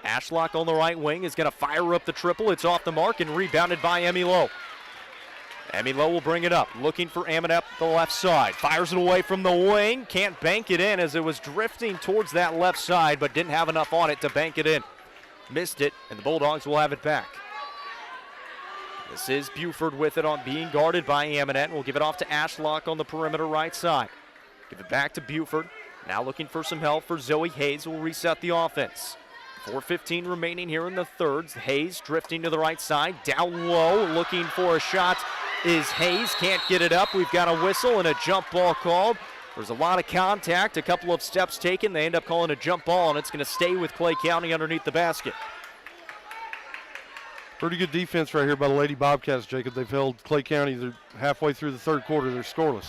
Ashlock on the right wing is going to fire up the triple. It's off the mark and rebounded by Emmy Lowe. Emmy Lowe will bring it up, looking for Amonette the left side. Fires it away from the wing. Can't bank it in as it was drifting towards that left side, but didn't have enough on it to bank it in. Missed it, and the Bulldogs will have it back. This is Buford with it on being guarded by Amonette. We'll give it off to Ashlock on the perimeter right side. Give it back to Buford. Now looking for some help for Zoe Hayes, who will reset the offense. 4:15 remaining here in the third. Hayes drifting to the right side, down low, looking for a shot is Hayes. Can't get it up. We've got a whistle and a jump ball called. There's a lot of contact, a couple of steps taken. They end up calling a jump ball, and it's going to stay with Clay County underneath the basket. Pretty good defense right here by the Lady Bobcats, Jacob. They've held Clay County halfway through the third quarter. They're scoreless.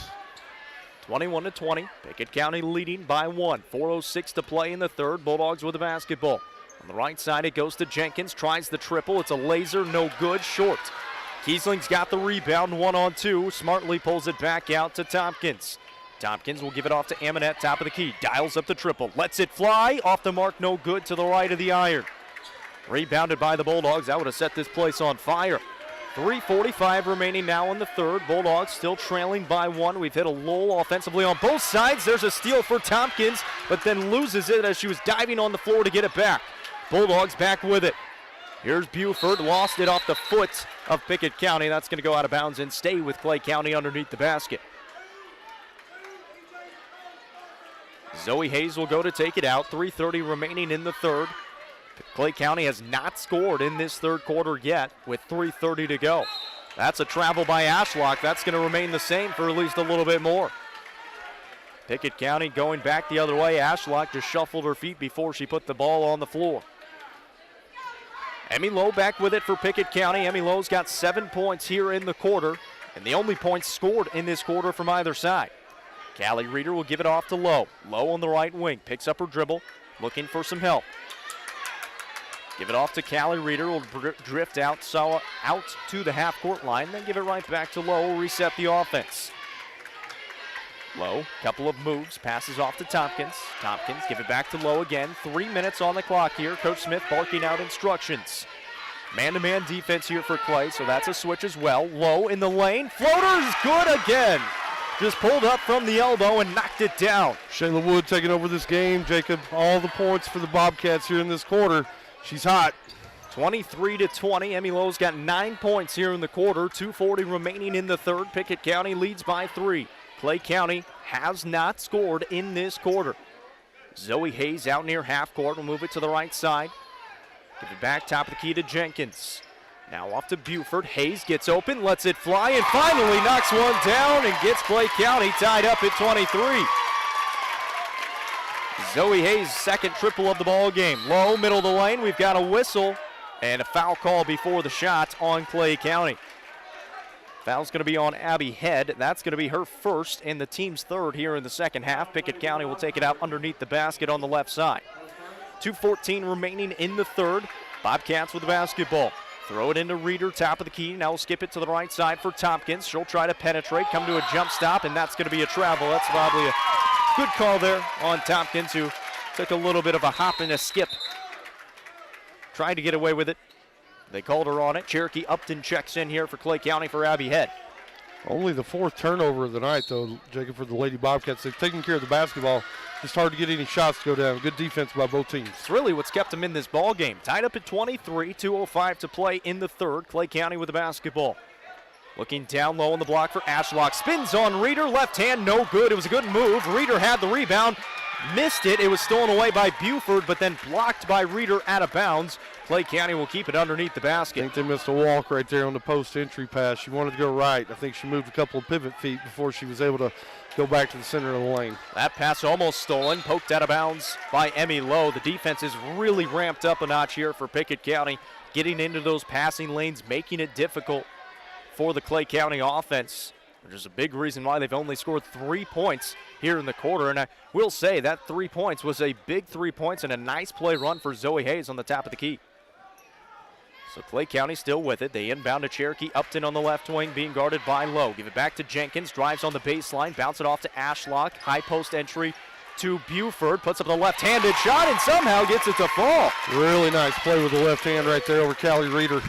21-20. Pickett County leading by 1. 4:06 to play in the third. Bulldogs with the basketball. On the right side, it goes to Jenkins. Tries the triple. It's a laser. No good. Short. Kiesling's got the rebound. 1-on-2. Smartly pulls it back out to Tompkins. Tompkins will give it off to Amonette. Top of the key. Dials up the triple. Lets it fly. Off the mark. No good to the right of the iron. Rebounded by the Bulldogs. That would have set this place on fire. 3:45 remaining now in the third. Bulldogs still trailing by 1. We've hit a lull offensively on both sides. There's a steal for Tompkins, but then loses it as she was diving on the floor to get it back. Bulldogs back with it. Here's Buford. Lost it off the foot of Pickett County. That's going to go out of bounds and stay with Clay County underneath the basket. Zoe Hayes will go to take it out. 3:30 remaining in the third. Clay County has not scored in this third quarter yet with 3:30 to go. That's a travel by Ashlock. That's going to remain the same for at least a little bit more. Pickett County going back the other way. Ashlock just shuffled her feet before she put the ball on the floor. Emmy Lowe back with it for Pickett County. Emmy Lowe's got 7 points here in the quarter, and the only points scored in this quarter from either side. Callie Reeder will give it off to Lowe. Lowe on the right wing, picks up her dribble, looking for some help. Give it off to Callie Reeder, will drift out to the half-court line, then give it right back to Lowe, will reset the offense. Lowe, couple of moves, passes off to Tompkins. Tompkins, give it back to Lowe again. 3 minutes on the clock here. Coach Smith barking out instructions. Man-to-man defense here for Clay, so that's a switch as well. Lowe in the lane, floater is good again. Just pulled up from the elbow and knocked it down. Shayla Wood taking over this game. Jacob, all the points for the Bobcats here in this quarter. She's hot. 23-20. Emmy Lowe's got 9 points here in the quarter. 2:40 remaining in the third. Pickett County leads by 3. Clay County has not scored in this quarter. Zoe Hayes out near half court. Will move it to the right side. Give it back top of the key to Jenkins. Now off to Buford. Hayes gets open, lets it fly, and finally knocks one down and gets Clay County tied up at 23. Zoe Hayes' second triple of the ball game. Low, middle of the lane. We've got a whistle and a foul call before the shot on Clay County. Foul's going to be on Abby Head. That's going to be her first and the team's third here in the second half. Pickett County will take it out underneath the basket on the left side. 2:14 remaining in the third. Bobcats with the basketball. Throw it into Reeder, top of the key. Now we'll skip it to the right side for Tompkins. She'll try to penetrate, come to a jump stop, and that's going to be a travel. That's probably a good call there on Tompkins, who took a little bit of a hop and a skip. Tried to get away with it. They called her on it. Cherokee Upton checks in here for Clay County for Abby Head. Only the fourth turnover of the night, though, Jacob, for the Lady Bobcats. They've taken care of the basketball. It's hard to get any shots to go down. Good defense by both teams. It's really what's kept them in this ball game. Tied up at 23, 2:05 to play in the third. Clay County with the basketball. Looking down low on the block for Ashlock. Spins on Reeder, left hand, no good. It was a good move. Reeder had the rebound, missed it. It was stolen away by Buford, but then blocked by Reeder out of bounds. Clay County will keep it underneath the basket. I think they missed a walk right there on the post entry pass. She wanted to go right. I think she moved a couple of pivot feet before she was able to go back to the center of the lane. That pass almost stolen, poked out of bounds by Emmy Lowe. The defense is really ramped up a notch here for Pickett County, getting into those passing lanes, making it difficult for the Clay County offense. Which is a big reason why they've only scored 3 points here in the quarter. And I will say that 3 points was a big 3 points and a nice play run for Zoe Hayes on the top of the key. So Clay County still with it. They inbound to Cherokee Upton on the left wing, being guarded by Lowe. Give it back to Jenkins, drives on the baseline, bounce it off to Ashlock. High post entry to Buford, puts up the left-handed shot and somehow gets it to fall. Really nice play with the left hand right there over Callie Reeder.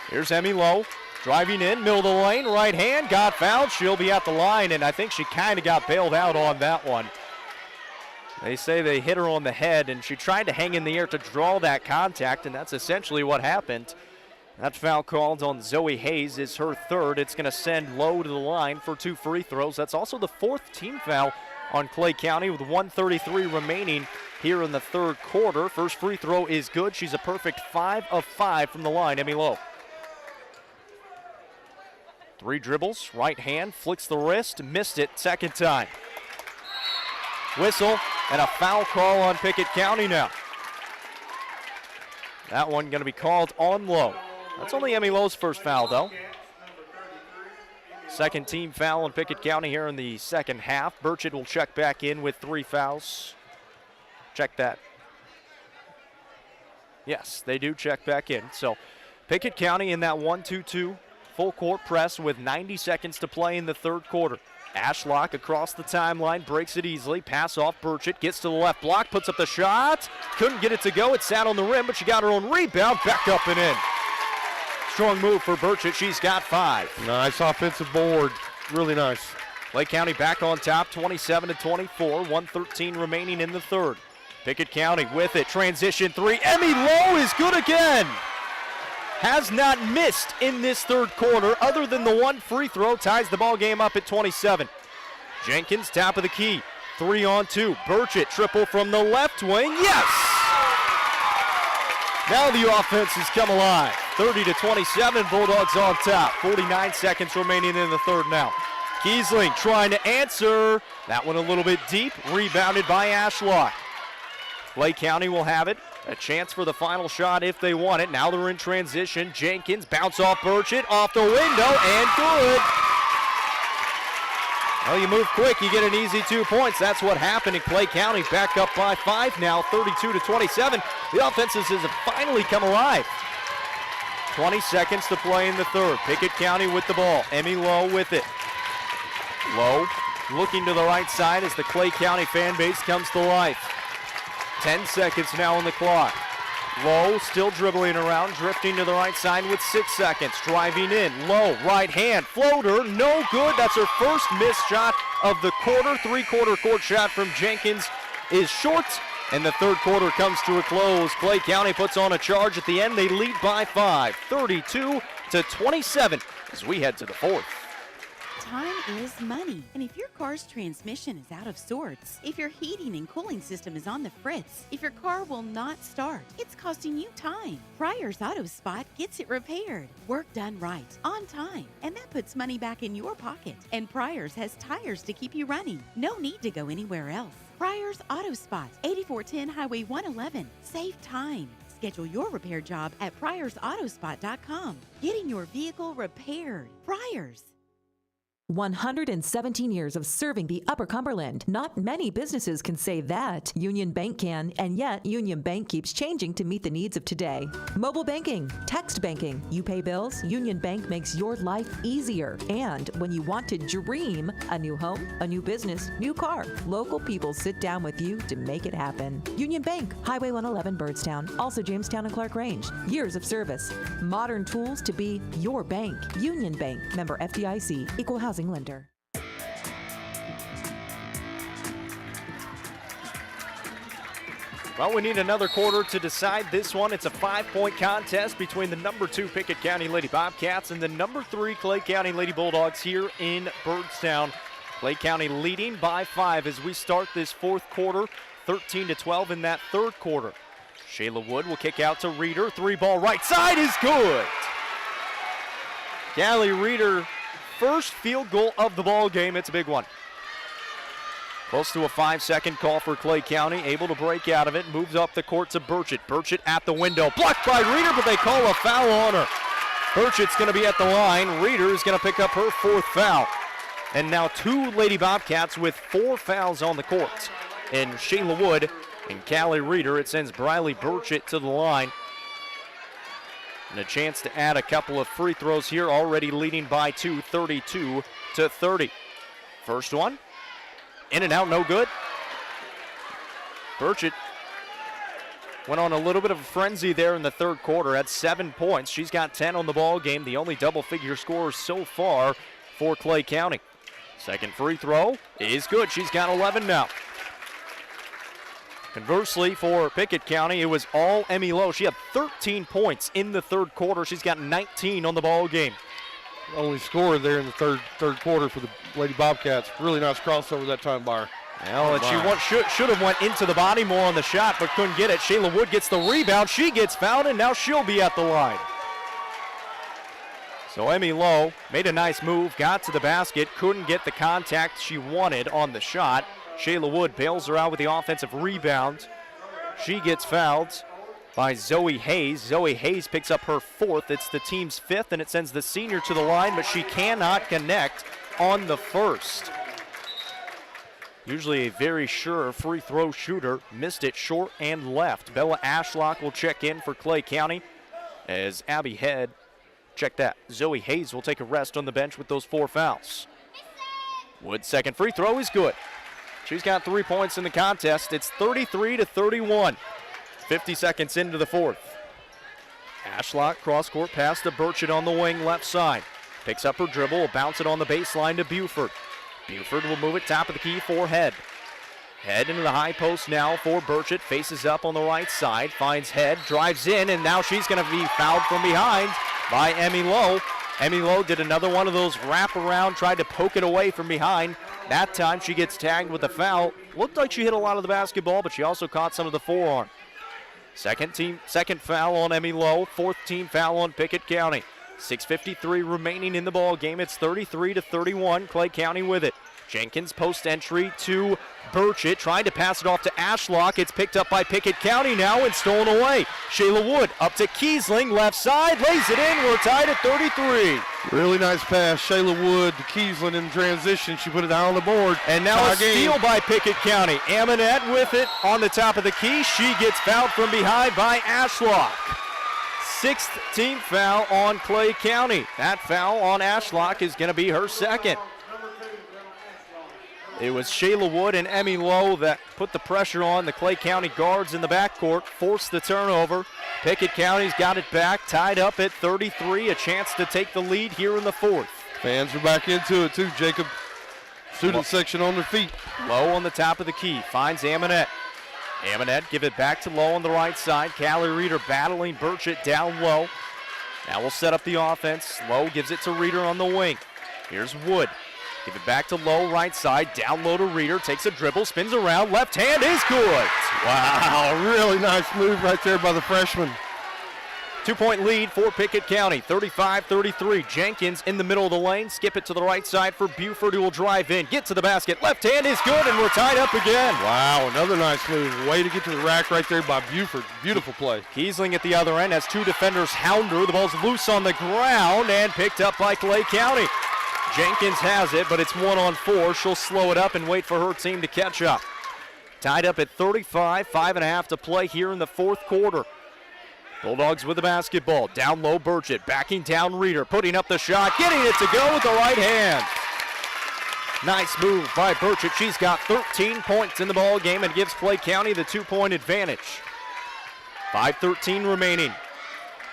Here's Emmy Lowe. Driving in, middle of the lane, right hand, got fouled. She'll be at the line, and I think she kind of got bailed out on that one. They say they hit her on the head, and she tried to hang in the air to draw that contact, and that's essentially what happened. That foul called on Zoe Hayes is her third. It's going to send Lowe to the line for 2 free throws. That's also the 4th team foul on Clay County with 1:33 remaining here in the third quarter. First free throw is good. She's a perfect 5 of 5 from the line, Emmy Lowe. 3 dribbles, right hand, flicks the wrist, missed it second time. Whistle and a foul call on Pickett County now. That one going to be called on Lowe. That's only Emmy Lowe's first foul, though. Second team foul on Pickett County here in the second half. Burchett will check back in with 3 fouls. Check that. Yes, they do check back in. So Pickett County in that 1-2-2 full court press with 90 seconds to play in the third quarter. Ashlock across the timeline, breaks it easily. Pass off Burchett, gets to the left block, puts up the shot. Couldn't get it to go. It sat on the rim, but she got her own rebound. Back up and in. Strong move for Burchett. She's got 5. Nice offensive board. Really nice. Lake County back on top, 27-24. 1:13 remaining in the third. Pickett County with it. Transition 3. Emmy Lowe is good again. Has not missed in this third quarter other than the 1 free throw. Ties the ball game up at 27. Jenkins, top of the key. 3-on-2. Burchett, triple from the left wing. Yes! Now the offense has come alive. 30-27, Bulldogs on top. 49 seconds remaining in the third now. Kiesling trying to answer. That one a little bit deep. Rebounded by Ashlock. Lake County will have it. A chance for the final shot if they want it. Now they're in transition. Jenkins, bounce off Burchett, off the window, and good. Well, you move quick, you get an easy 2 points. That's what happened in Clay County. Back up by 5 now, 32-27. The offenses have finally come alive. 20 seconds to play in the third. Pickett County with the ball. Emmy Lowe with it. Lowe looking to the right side as the Clay County fan base comes to life. 10 seconds now on the clock. Lowe still dribbling around, drifting to the right side with 6 seconds. Driving in, Lowe, right hand, floater, no good. That's her first missed shot of the quarter. 3-quarter court shot from Jenkins is short, and the third quarter comes to a close. Clay County puts on a charge at the end. They lead by 5, 32-27 as we head to the fourth. Time is money. And if your car's transmission is out of sorts, if your heating and cooling system is on the fritz, if your car will not start, it's costing you time. Pryor's Auto Spot gets it repaired. Work done right, on time. And that puts money back in your pocket. And Pryor's has tires to keep you running. No need to go anywhere else. Pryor's Auto Spot, 8410 Highway 111. Save time. Schedule your repair job at pryorsautospot.com. Getting your vehicle repaired. Pryor's. 117 years of serving the Upper Cumberland. Not many businesses can say that. Union Bank can, and yet Union Bank keeps changing to meet the needs of today. Mobile banking, text banking, you pay bills, Union Bank makes your life easier. And when you want to dream a new home, a new business, new car, local people sit down with you to make it happen. Union Bank, Highway 111 Birdstown, also Jamestown and Clark Range. Years of service, modern tools to be your bank. Union Bank, member FDIC, equal housing lender. Well, we need another quarter to decide this one. It's a 5-point contest between the number 2 Pickett County Lady Bobcats and the number 3 Clay County Lady Bulldogs here in Birdstown. Clay County leading by 5 as we start this fourth quarter, 13-12 in that third quarter. Shayla Wood will kick out to Reeder. 3-ball right side is good. Callie Reeder, first field goal of the ball game. It's a big one. Close to a 5-second call for Clay County. Able to break out of it. Moves up the court to Burchett. Burchett at the window. Blocked by Reeder, but they call a foul on her. Burchett's going to be at the line. Reeder is going to pick up her 4th foul. And now 2 Lady Bobcats with 4 fouls on the court. And Shayla Wood and Callie Reeder. It sends Briley Burchett to the line. And a chance to add a couple of free throws here, already leading by 2, 32-30. First one, in and out, no good. Burchett went on a little bit of a frenzy there in the third quarter, had 7 points. She's got 10 on the ball game, the only double-figure scorer so far for Clay County. Second free throw is good. She's got 11 now. Conversely, for Pickett County, it was all Emmy Lowe. She had 13 points in the third quarter. She's got 19 on the ball game. Only scorer there in the third quarter for the Lady Bobcats. Really nice crossover that time by her. Well, she should have went into the body more on the shot, but couldn't get it. Shayla Wood gets the rebound. She gets fouled, and now she'll be at the line. So Emmy Lowe made a nice move, got to the basket, couldn't get the contact she wanted on the shot. Shayla Wood bails her out with the offensive rebound. She gets fouled by Zoe Hayes. Zoe Hayes picks up her 4th. It's the team's 5th, and it sends the senior to the line, but she cannot connect on the first. Usually a very sure free throw shooter. Missed it short and left. Bella Ashlock will check in for Clay County as Abby Head, check that. Zoe Hayes will take a rest on the bench with those 4 fouls. Wood's second free throw is good. She's got 3 points in the contest. It's 33-31. 50 seconds into the 4th. Ashlock cross-court pass to Burchett on the wing left side. Picks up her dribble, will bounce it on the baseline to Buford. Buford will move it top of the key for Head. Head into the high post now for Burchett. Faces up on the right side, finds Head, drives in, and now she's going to be fouled from behind by Emmy Lowe. Emmy Lowe did another one of those wraparound, tried to poke it away from behind. That time she gets tagged with a foul. Looked like she hit a lot of the basketball, but she also caught some of the forearm. Second foul on Emmy Lowe, 4th team foul on Pickett County. 6:53 remaining in the ball game. It's 33-31. Clay County with it. Jenkins post entry to Burchett, trying to pass it off to Ashlock. It's picked up by Pickett County now and stolen away. Shayla Wood up to Kiesling, left side, lays it in. We're tied at 33. Really nice pass, Shayla Wood to Kiesling in transition. She put it down on the board. And now a steal by Pickett County. Amonette with it on the top of the key. She gets fouled from behind by Ashlock. 6th team foul on Clay County. That foul on Ashlock is going to be her 2nd. It was Shayla Wood and Emmy Lowe that put the pressure on the Clay County guards in the backcourt, forced the turnover. Pickett County's got it back, tied up at 33, a chance to take the lead here in the 4th. Fans are back into it too, Jacob. Student section on their feet. Lowe on the top of the key, finds Amonette. Amonette give it back to Lowe on the right side. Callie Reeder battling Burchett down low. Now we'll set up the offense. Lowe gives it to Reeder on the wing. Here's Wood. Give it back to Lowe, right side, down low to Reeder, takes a dribble, spins around, left hand is good. Wow, really nice move right there by the freshman. 2-point lead for Pickett County, 35-33. Jenkins in the middle of the lane, skip it to the right side for Buford, who will drive in, get to the basket, left hand is good, and we're tied up again. Wow, another nice move. Way to get to the rack right there by Buford. Beautiful play. Kiesling at the other end has 2 defenders hound her. The ball's loose on the ground and picked up by Clay County. Jenkins has it, but it's 1-on-4. She'll slow it up and wait for her team to catch up. Tied up at 35, 5.5 to play here in the 4th quarter. Bulldogs with the basketball. Down low, Burchett, backing down Reeder, putting up the shot, getting it to go with the right hand. Nice move by Burchett. She's got 13 points in the ball game and gives Clay County the 2-point advantage. 5:13 remaining.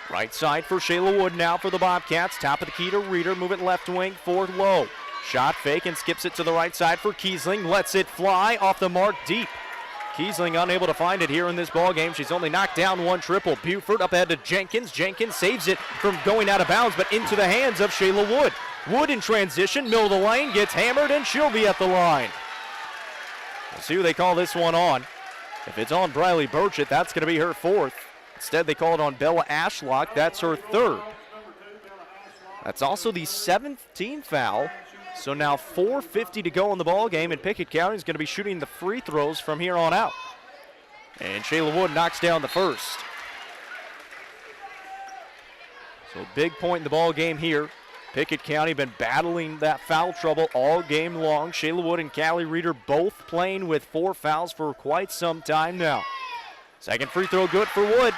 Right side for Shayla Wood now for the Bobcats. Top of the key to Reeder. Move it left wing for Lowe. Shot fake and skips it to the right side for Kiesling. Lets it fly off the mark deep. Kiesling unable to find it here in this ball game. She's only knocked down 1 triple. Buford up ahead to Jenkins. Jenkins saves it from going out of bounds, but into the hands of Shayla Wood. Wood in transition, middle of the lane, gets hammered, and she'll be at the line. We'll see who they call this one on. If it's on Briley Burchett, that's going to be her 4th. Instead, they call it on Bella Ashlock. That's her 3rd. That's also the 7th team foul. So now 4:50 to go in the ball game, and Pickett County is going to be shooting the free throws from here on out. And Shayla Wood knocks down the first. So big point in the ball game here. Pickett County been battling that foul trouble all game long. Shayla Wood and Callie Reeder both playing with 4 fouls for quite some time now. Second free throw good for Wood.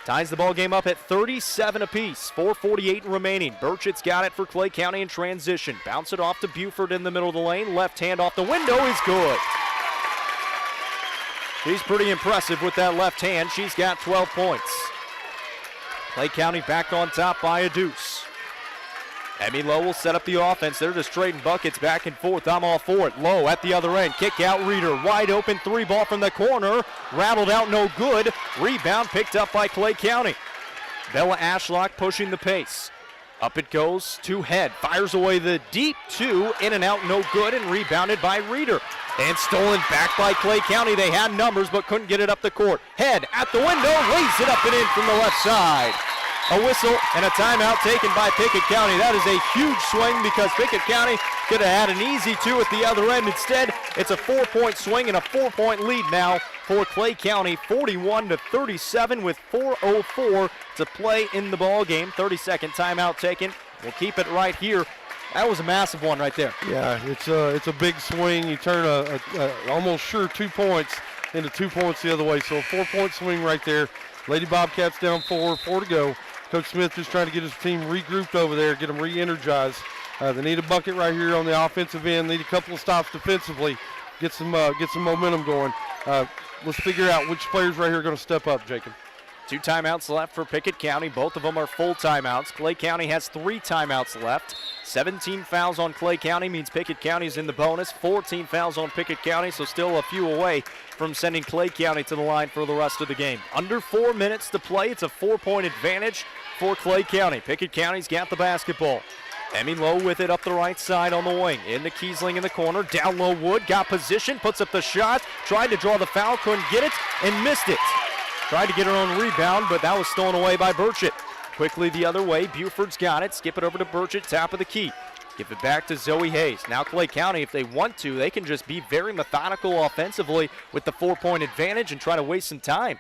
Ties the ball game up at 37 apiece. 4:48 remaining. Burchett's got it for Clay County in transition. Bounce it off to Buford in the middle of the lane. Left hand off the window is good. She's pretty impressive with that left hand. She's got 12 points. Clay County back on top by a deuce. Emmy Lowe will set up the offense. They're just trading buckets back and forth. I'm all for it. Lowe at the other end. Kick out Reeder. Wide open 3 ball from the corner. Rattled out, no good. Rebound picked up by Clay County. Bella Ashlock pushing the pace. Up it goes to Head. Fires away the deep two. In and out, no good, and rebounded by Reeder. And stolen back by Clay County. They had numbers but couldn't get it up the court. Head at the window, lays it up and in from the left side. A whistle and a timeout taken by Pickett County. That is a huge swing because Pickett County could have had an easy two at the other end. Instead, it's a 4-point swing and a 4-point lead now for Clay County, 41-37 with 4:04 to play in the ball game. 30-second timeout taken. We'll keep it right here. That was a massive one right there. Yeah, it's a big swing. You turn a almost sure 2 points into 2 points the other way. So a 4-point swing right there. Lady Bobcats down 4 to go. Coach Smith just trying to get his team regrouped over there, get them re-energized. They need a bucket right here on the offensive end. Need a couple of stops defensively, get some momentum going. Let's figure out which players right here are going to step up, Jacob. 2 timeouts left for Pickett County. Both of them are full timeouts. Clay County has 3 timeouts left. 17 fouls on Clay County means Pickett County is in the bonus. 14 fouls on Pickett County, so still a few away from sending Clay County to the line for the rest of the game. Under 4 minutes to play. It's a 4-point advantage for Clay County. Pickett County's got the basketball. Emmy Lowe with it up the right side on the wing. Into Kiesling in the corner. Down low Wood. Got position. Puts up the shot. Tried to draw the foul. Couldn't get it and missed it. Tried to get her own rebound, but that was stolen away by Burchett. Quickly the other way. Buford's got it. Skip it over to Burchett. Top of the key. Give it back to Zoe Hayes. Now Clay County, if they want to, they can just be very methodical offensively with the 4-point advantage and try to waste some time.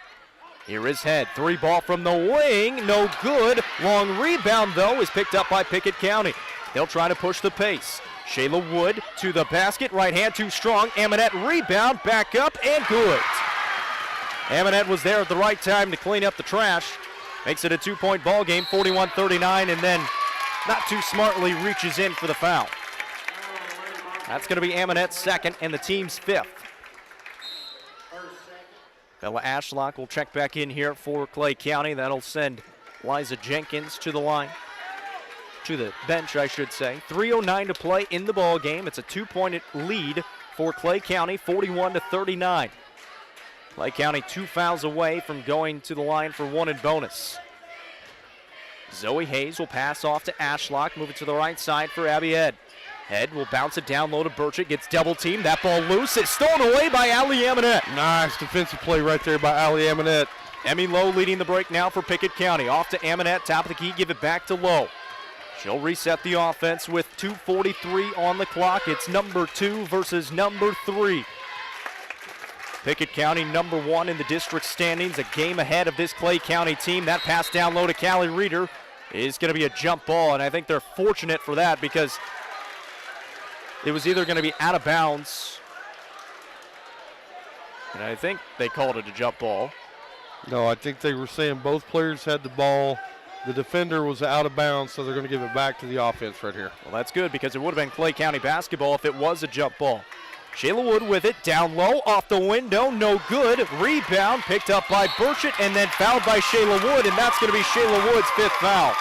Here is Head. 3 ball from the wing. No good. Long rebound, though, is picked up by Pickett County. They'll try to push the pace. Shayla Wood to the basket. Right hand too strong. Amonette rebound. Back up and good. Amonette was there at the right time to clean up the trash. Makes it a 2-point ball game, 41-39, and then not too smartly reaches in for the foul. That's going to be Amonette's second and the team's 5th. Bella Ashlock will check back in here for Clay County. That'll send Liza Jenkins to the line. To the bench, I should say. 3:09 to play in the ball game. It's a 2-point lead for Clay County, 41-39. Clay County 2 fouls away from going to the line for 1 in bonus. Zoe Hayes will pass off to Ashlock, move it to the right side for Abby Head. Head will bounce it down low to Burchett, gets double teamed. That ball loose. It's stolen away by Allie Amonette. Nice defensive play right there by Allie Amonette. Emmy Lowe leading the break now for Pickett County. Off to Amonette, top of the key, give it back to Lowe. She'll reset the offense with 2:43 on the clock. It's number 2 versus number 3. Pickett County number 1 in the district standings, a game ahead of this Clay County team. That pass down low to Callie Reeder is going to be a jump ball, and I think they're fortunate for that because it was either going to be out of bounds, and I think they called it a jump ball. No, I think they were saying both players had the ball. The defender was out of bounds, so they're going to give it back to the offense right here. Well, that's good because it would have been Clay County basketball if it was a jump ball. Shayla Wood with it, down low, off the window, no good. Rebound picked up by Burchett and then fouled by Shayla Wood, and that's going to be Shayla Wood's 5th foul.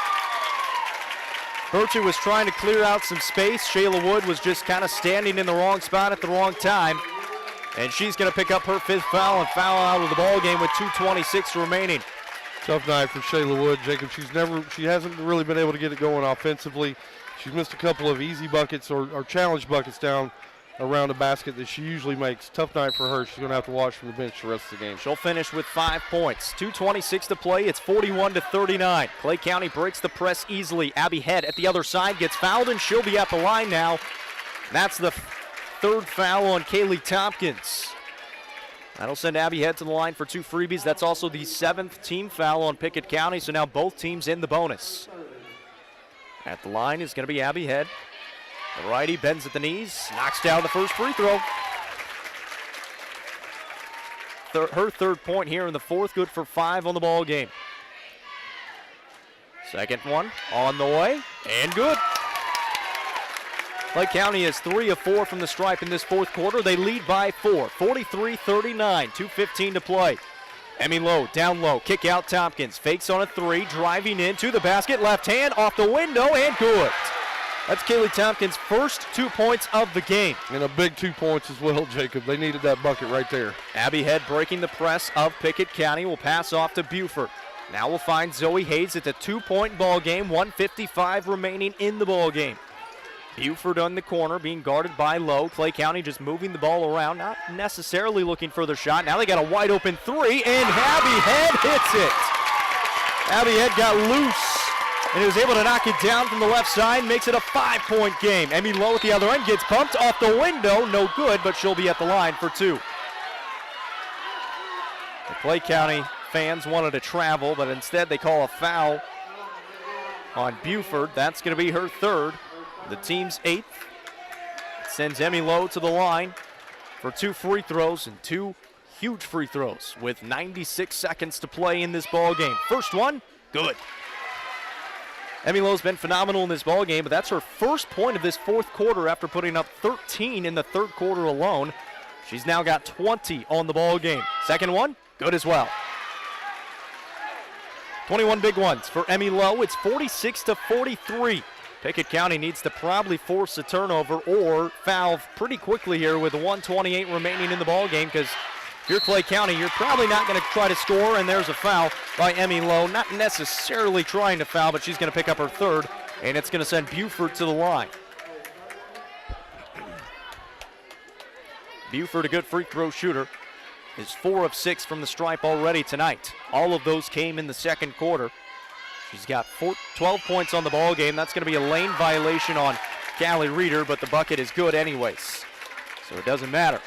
Burchett was trying to clear out some space. Shayla Wood was just kind of standing in the wrong spot at the wrong time. And she's going to pick up her 5th foul and foul out of the ball game with 2:26 remaining. Tough night for Shayla Wood, Jacob. She hasn't really been able to get it going offensively. She's missed a couple of easy buckets or challenge buckets down around the basket that she usually makes. Tough night for her. She's going to have to watch from the bench the rest of the game. She'll finish with 5 points. 2:26 to play. It's 41-39. Clay County breaks the press easily. Abby Head at the other side gets fouled, and she'll be at the line now. That's the 3rd foul on Kaylee Tompkins. That'll send Abby Head to the line for 2 freebies. That's also the 7th team foul on Pickett County, so now both teams in the bonus. At the line is going to be Abby Head. The righty bends at the knees, knocks down the first free throw. Her 3rd point here in the 4th, good for 5 on the ball game. Second one on the way, and good. Clay County is 3 of 4 from the stripe in this 4th quarter. They lead by 4, 43-39, 2:15 to play. Emmy Lowe, down low, kick out Tompkins, fakes on a 3, driving into the basket, left hand, off the window, and good. That's Kaylee Tompkins' first 2 points of the game. And a big 2 points as well, Jacob. They needed that bucket right there. Abby Head breaking the press of Pickett County will pass off to Buford. Now we'll find Zoe Hayes at the 2-point ball game, 1:55 remaining in the ball game. Buford on the corner being guarded by Lowe. Clay County just moving the ball around, not necessarily looking for the shot. Now they got a wide open three, and Abby Head hits it. Abby Head got loose and was able to knock it down from the left side, makes it a 5-point game. Emmy Lowe at the other end gets pumped off the window, no good, but she'll be at the line for 2. The Clay County fans wanted to travel, but instead they call a foul on Buford. That's going to be her 3rd. The team's 8th. Sends Emmy Lowe to the line for 2 free throws and 2 huge free throws with 96 seconds to play in this ball game. First one, good. Emmy Lowe's been phenomenal in this ball game, but that's her first point of this 4th quarter after putting up 13 in the 3rd quarter alone. She's now got 20 on the ball game. Second one, good as well. 21 big ones for Emmy Lowe. It's 46-43. Pickett County needs to probably force a turnover or foul pretty quickly here with 1:28 remaining in the ball game, because if you're Clay County, you're probably not going to try to score, and there's a foul by Emmy Lowe. Not necessarily trying to foul, but she's going to pick up her 3rd, and it's going to send Buford to the line. Buford, a good free throw shooter, is 4 of 6 from the stripe already tonight. All of those came in the 2nd quarter. She's got 12 points on the ball game. That's going to be a lane violation on Callie Reeder, but the bucket is good anyways, so it doesn't matter.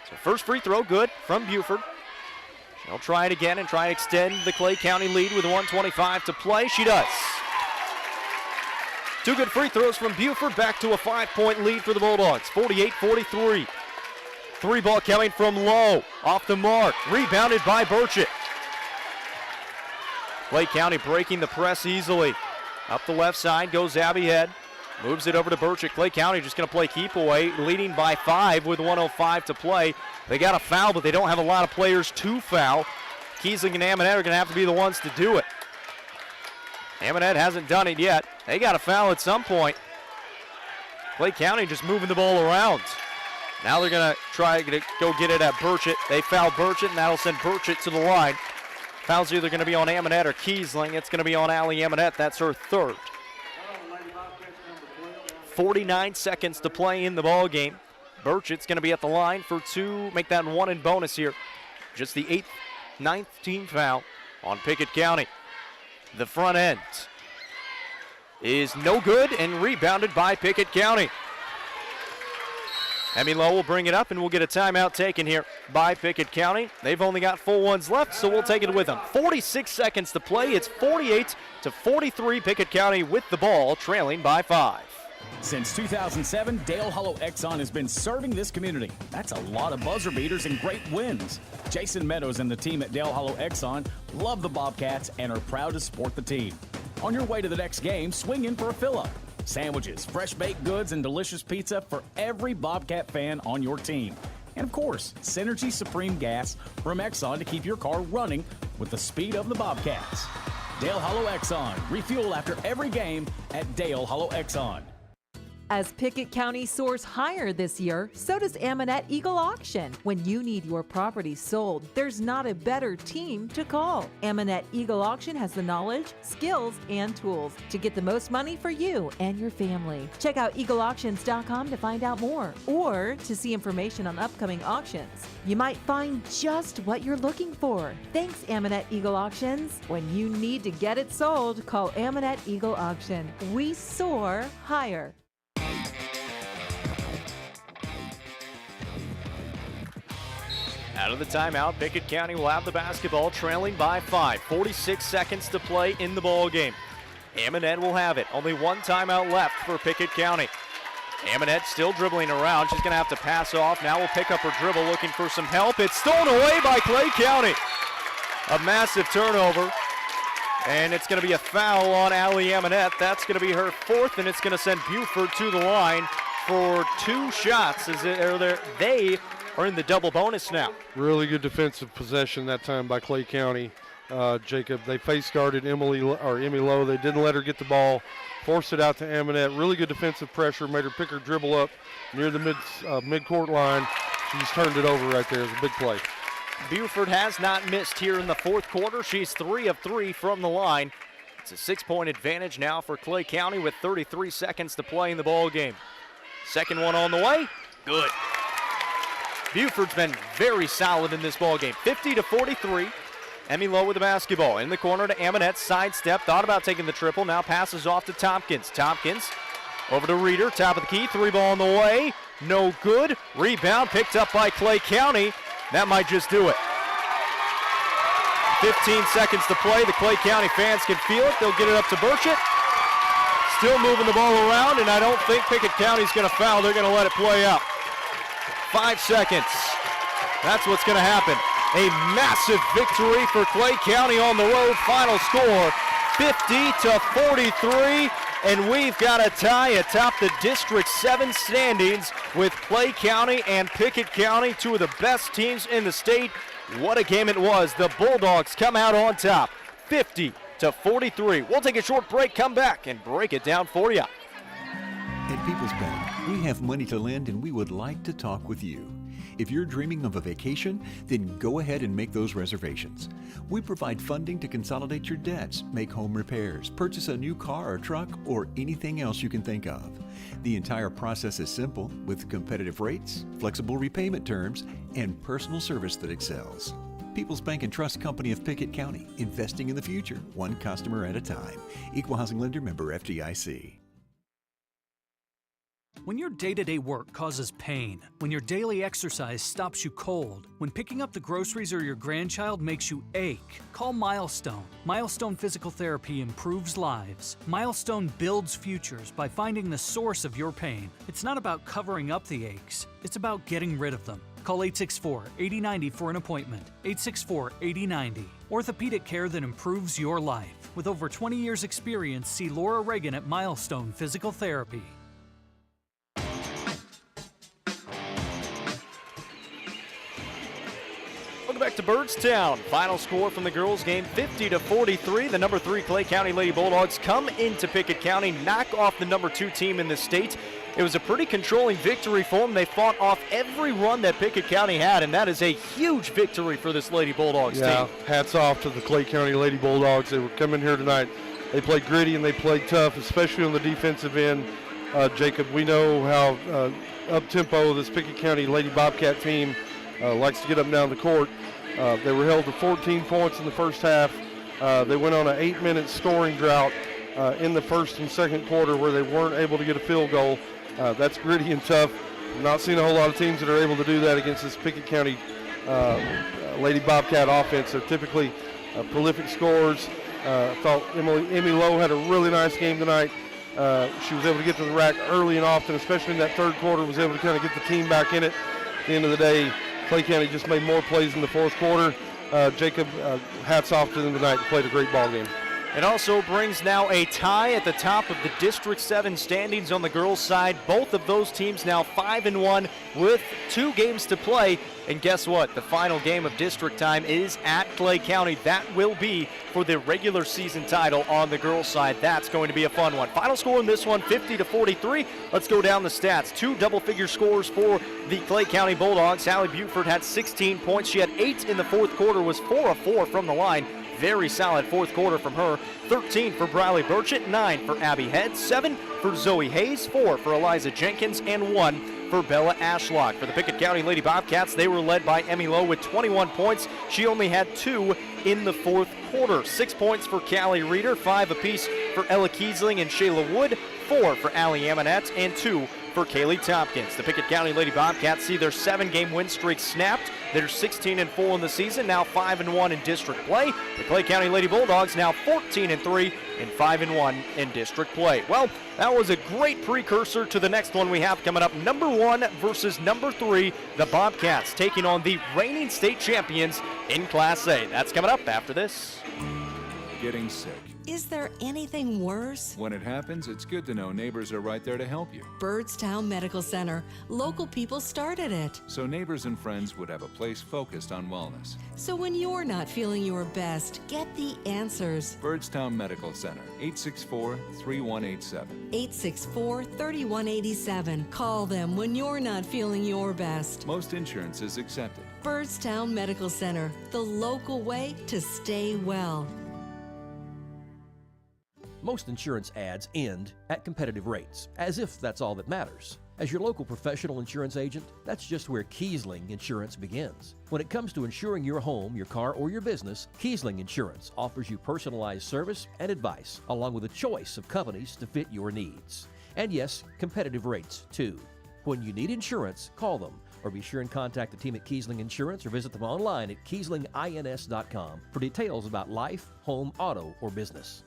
So first free throw good from Buford. She'll try it again and try to extend the Clay County lead with 1:25 to play. She does. 2 good free throws from Buford, back to a 5-point lead for the Bulldogs, 48-43. 3 ball coming from Lowe, off the mark, rebounded by Burchett. Clay County breaking the press easily. Up the left side goes Abby Head. Moves it over to Burchett. Clay County just going to play keep away, leading by 5 with 1:05 to play. They got a foul, but they don't have a lot of players to foul. Kiesling and Ammonette are going to have to be the ones to do it. Ammonette hasn't done it yet. They got a foul at some point. Clay County just moving the ball around. Now they're going to try to go get it at Burchett. They foul Burchett, and that'll send Burchett to the line. Foul's either going to be on Ammonette or Kiesling. It's going to be on Allie Ammonette. That's her 3rd. 49 seconds to play in the ball game. Burchett's going to be at the line for 2. Make that 1 in bonus here. Just the 9th team foul on Pickett County. The front end is no good and rebounded by Pickett County. Emmy Lowe will bring it up, and we'll get a timeout taken here by Pickett County. They've only got full ones left, so we'll take it with them. 46 seconds to play. It's 48-43. Pickett County with the ball, trailing by 5. Since 2007, Dale Hollow Exxon has been serving this community. That's a lot of buzzer beaters and great wins. Jason Meadows and the team at Dale Hollow Exxon love the Bobcats and are proud to support the team. On your way to the next game, swing in for a fill-up. Sandwiches, fresh baked goods, and delicious pizza for every Bobcat fan on your team. And of course, Synergy Supreme Gas from Exxon to keep your car running with the speed of the Bobcats. Dale Hollow Exxon. Refuel after every game at Dale Hollow Exxon. As Pickett County soars higher this year, so does Ammonette Eagle Auction. When you need your property sold, there's not a better team to call. Ammonette Eagle Auction has the knowledge, skills, and tools to get the most money for you and your family. Check out eagleauctions.com to find out more or to see information on upcoming auctions. You might find just what you're looking for. Thanks, Ammonette Eagle Auctions. When you need to get it sold, call Ammonette Eagle Auction. We soar higher. Out of the timeout, Pickett County will have the basketball, trailing by 5. 46 seconds to play in the ball game. Ammonette will have it. Only 1 timeout left for Pickett County. Ammonette still dribbling around. She's going to have to pass off. Now will pick up her dribble, looking for some help. It's stolen away by Clay County. A massive turnover. And it's going to be a foul on Allie Ammonette. That's going to be her 4th, and it's going to send Buford to the line for 2 shots. They are in the double bonus now. Really good defensive possession that time by Clay County. Jacob, they face guarded Emmy Lowe. They didn't let her get the ball, forced it out to Ammonette. Really good defensive pressure, made her pick her dribble up near the mid-court line. She just turned it over right there. It was a big play. Buford has not missed here in the fourth quarter. She's 3 of 3 from the line. It's a 6-point advantage now for Clay County with 33 seconds to play in the ball game. Second one on the way. Good. Buford's been very solid in this ball game. 50-43. Emmy Lowe with the basketball. In the corner to Amonette. Sidestep. Thought about taking the triple. Now passes off to Tompkins. Tompkins over to Reeder. Top of the key. 3-ball on the way. No good. Rebound picked up by Clay County. That might just do it. 15 seconds to play. The Clay County fans can feel it. They'll get it up to Burchett. Still moving the ball around, and I don't think Pickett County's going to foul. They're going to let it play out. 5 seconds. That's what's going to happen. A massive victory for Clay County on the road. Final score, 50-43. And we've got a tie atop the District 7 standings with Clay County and Pickett County, two of the best teams in the state. What a game it was. The Bulldogs come out on top, 50-43. We'll take a short break, come back, and break it down for you. At People's Bank, we have money to lend and we would like to talk with you. If you're dreaming of a vacation, then go ahead and make those reservations. We provide funding to consolidate your debts, make home repairs, purchase a new car or truck, or anything else you can think of. The entire process is simple, with competitive rates, flexible repayment terms, and personal service that excels. People's Bank and Trust Company of Pickett County, investing in the future, one customer at a time. Equal Housing Lender, member FDIC. When your day-to-day work causes pain, when your daily exercise stops you cold, when picking up the groceries or your grandchild makes you ache, call Milestone. Milestone Physical Therapy improves lives. Milestone builds futures by finding the source of your pain. It's not about covering up the aches, it's about getting rid of them. Call 864-8090 for an appointment. 864-8090. Orthopedic care that improves your life. With over 20 years' experience, see Laura Reagan at Milestone Physical Therapy. Welcome back to Byrdstown. Final score from the girls' game, 50-43. The number 3 Clay County Lady Bulldogs come into Pickett County, knock off the number 2 team in the state. It was a pretty controlling victory for them. They fought off every run that Pickett County had, and that is a huge victory for this Lady Bulldogs team. Hats off to the Clay County Lady Bulldogs. They were coming here tonight. They played gritty and they played tough, especially on the defensive end. Jacob, we know how up-tempo this Pickett County Lady Bobcat team likes to get up and down the court. They were held to 14 points in the first half. They went on an 8-minute scoring drought in the first and second quarter where they weren't able to get a field goal. That's gritty and tough. I'm not seeing a whole lot of teams that are able to do that against this Pickett County Lady Bobcat offense. They're typically prolific scorers. I thought Emmy Lowe had a really nice game tonight. She was able to get to the rack early and often, especially in that third quarter, was able to kind of get the team back in it. At the end of the day, Clay County just made more plays in the fourth quarter. Jacob, hats off to them tonight. They played a great ball game. It also brings now a tie at the top of the District 7 standings on the girls' side. Both of those teams now 5-1 with 2 games to play. And guess what? The final game of district time is at Clay County. That will be for the regular season title on the girls' side. That's going to be a fun one. Final score in this one, 50-43. Let's go down the stats. 2 double-figure scores for the Clay County Bulldogs. Allie Buford had 16 points. She had 8 in the fourth quarter, was 4 of 4 from the line. Very solid fourth quarter from her. 13 for Briley Burchett, 9 for Abby Head, 7 for Zoe Hayes, 4 for Eliza Jenkins, and 1 for Bella Ashlock. For the Pickett County Lady Bobcats, they were led by Emmy Lowe with 21 points. She only had 2 in the fourth quarter. 6 points for Callie Reeder, 5 apiece for Ella Kiesling and Shayla Wood, 4 for Allie Amonette, and 2 for Kaylee Tompkins. The Pickett County Lady Bobcats see their 7-game win streak snapped. They're 16-4 in the season, now 5-1 in district play. The Clay County Lady Bulldogs now 14-3 and 5-1 in district play. Well, that was a great precursor to the next one we have coming up. Number 1 versus number 3, the Bobcats taking on the reigning state champions in Class A. That's coming up after this. Getting sick. Is there anything worse? When it happens, it's good to know neighbors are right there to help you. Byrdstown Medical Center. Local people started it. So neighbors and friends would have a place focused on wellness. So when you're not feeling your best, get the answers. Byrdstown Medical Center, 864-3187. 864-3187. Call them when you're not feeling your best. Most insurance is accepted. Byrdstown Medical Center, the local way to stay well. Most insurance ads end at competitive rates, as if that's all that matters. As your local professional insurance agent, that's just where Kiesling Insurance begins. When it comes to insuring your home, your car, or your business, Kiesling Insurance offers you personalized service and advice, along with a choice of companies to fit your needs. And yes, competitive rates, too. When you need insurance, call them, or be sure and contact the team at Kiesling Insurance or visit them online at KieslingINS.com for details about life, home, auto, or business.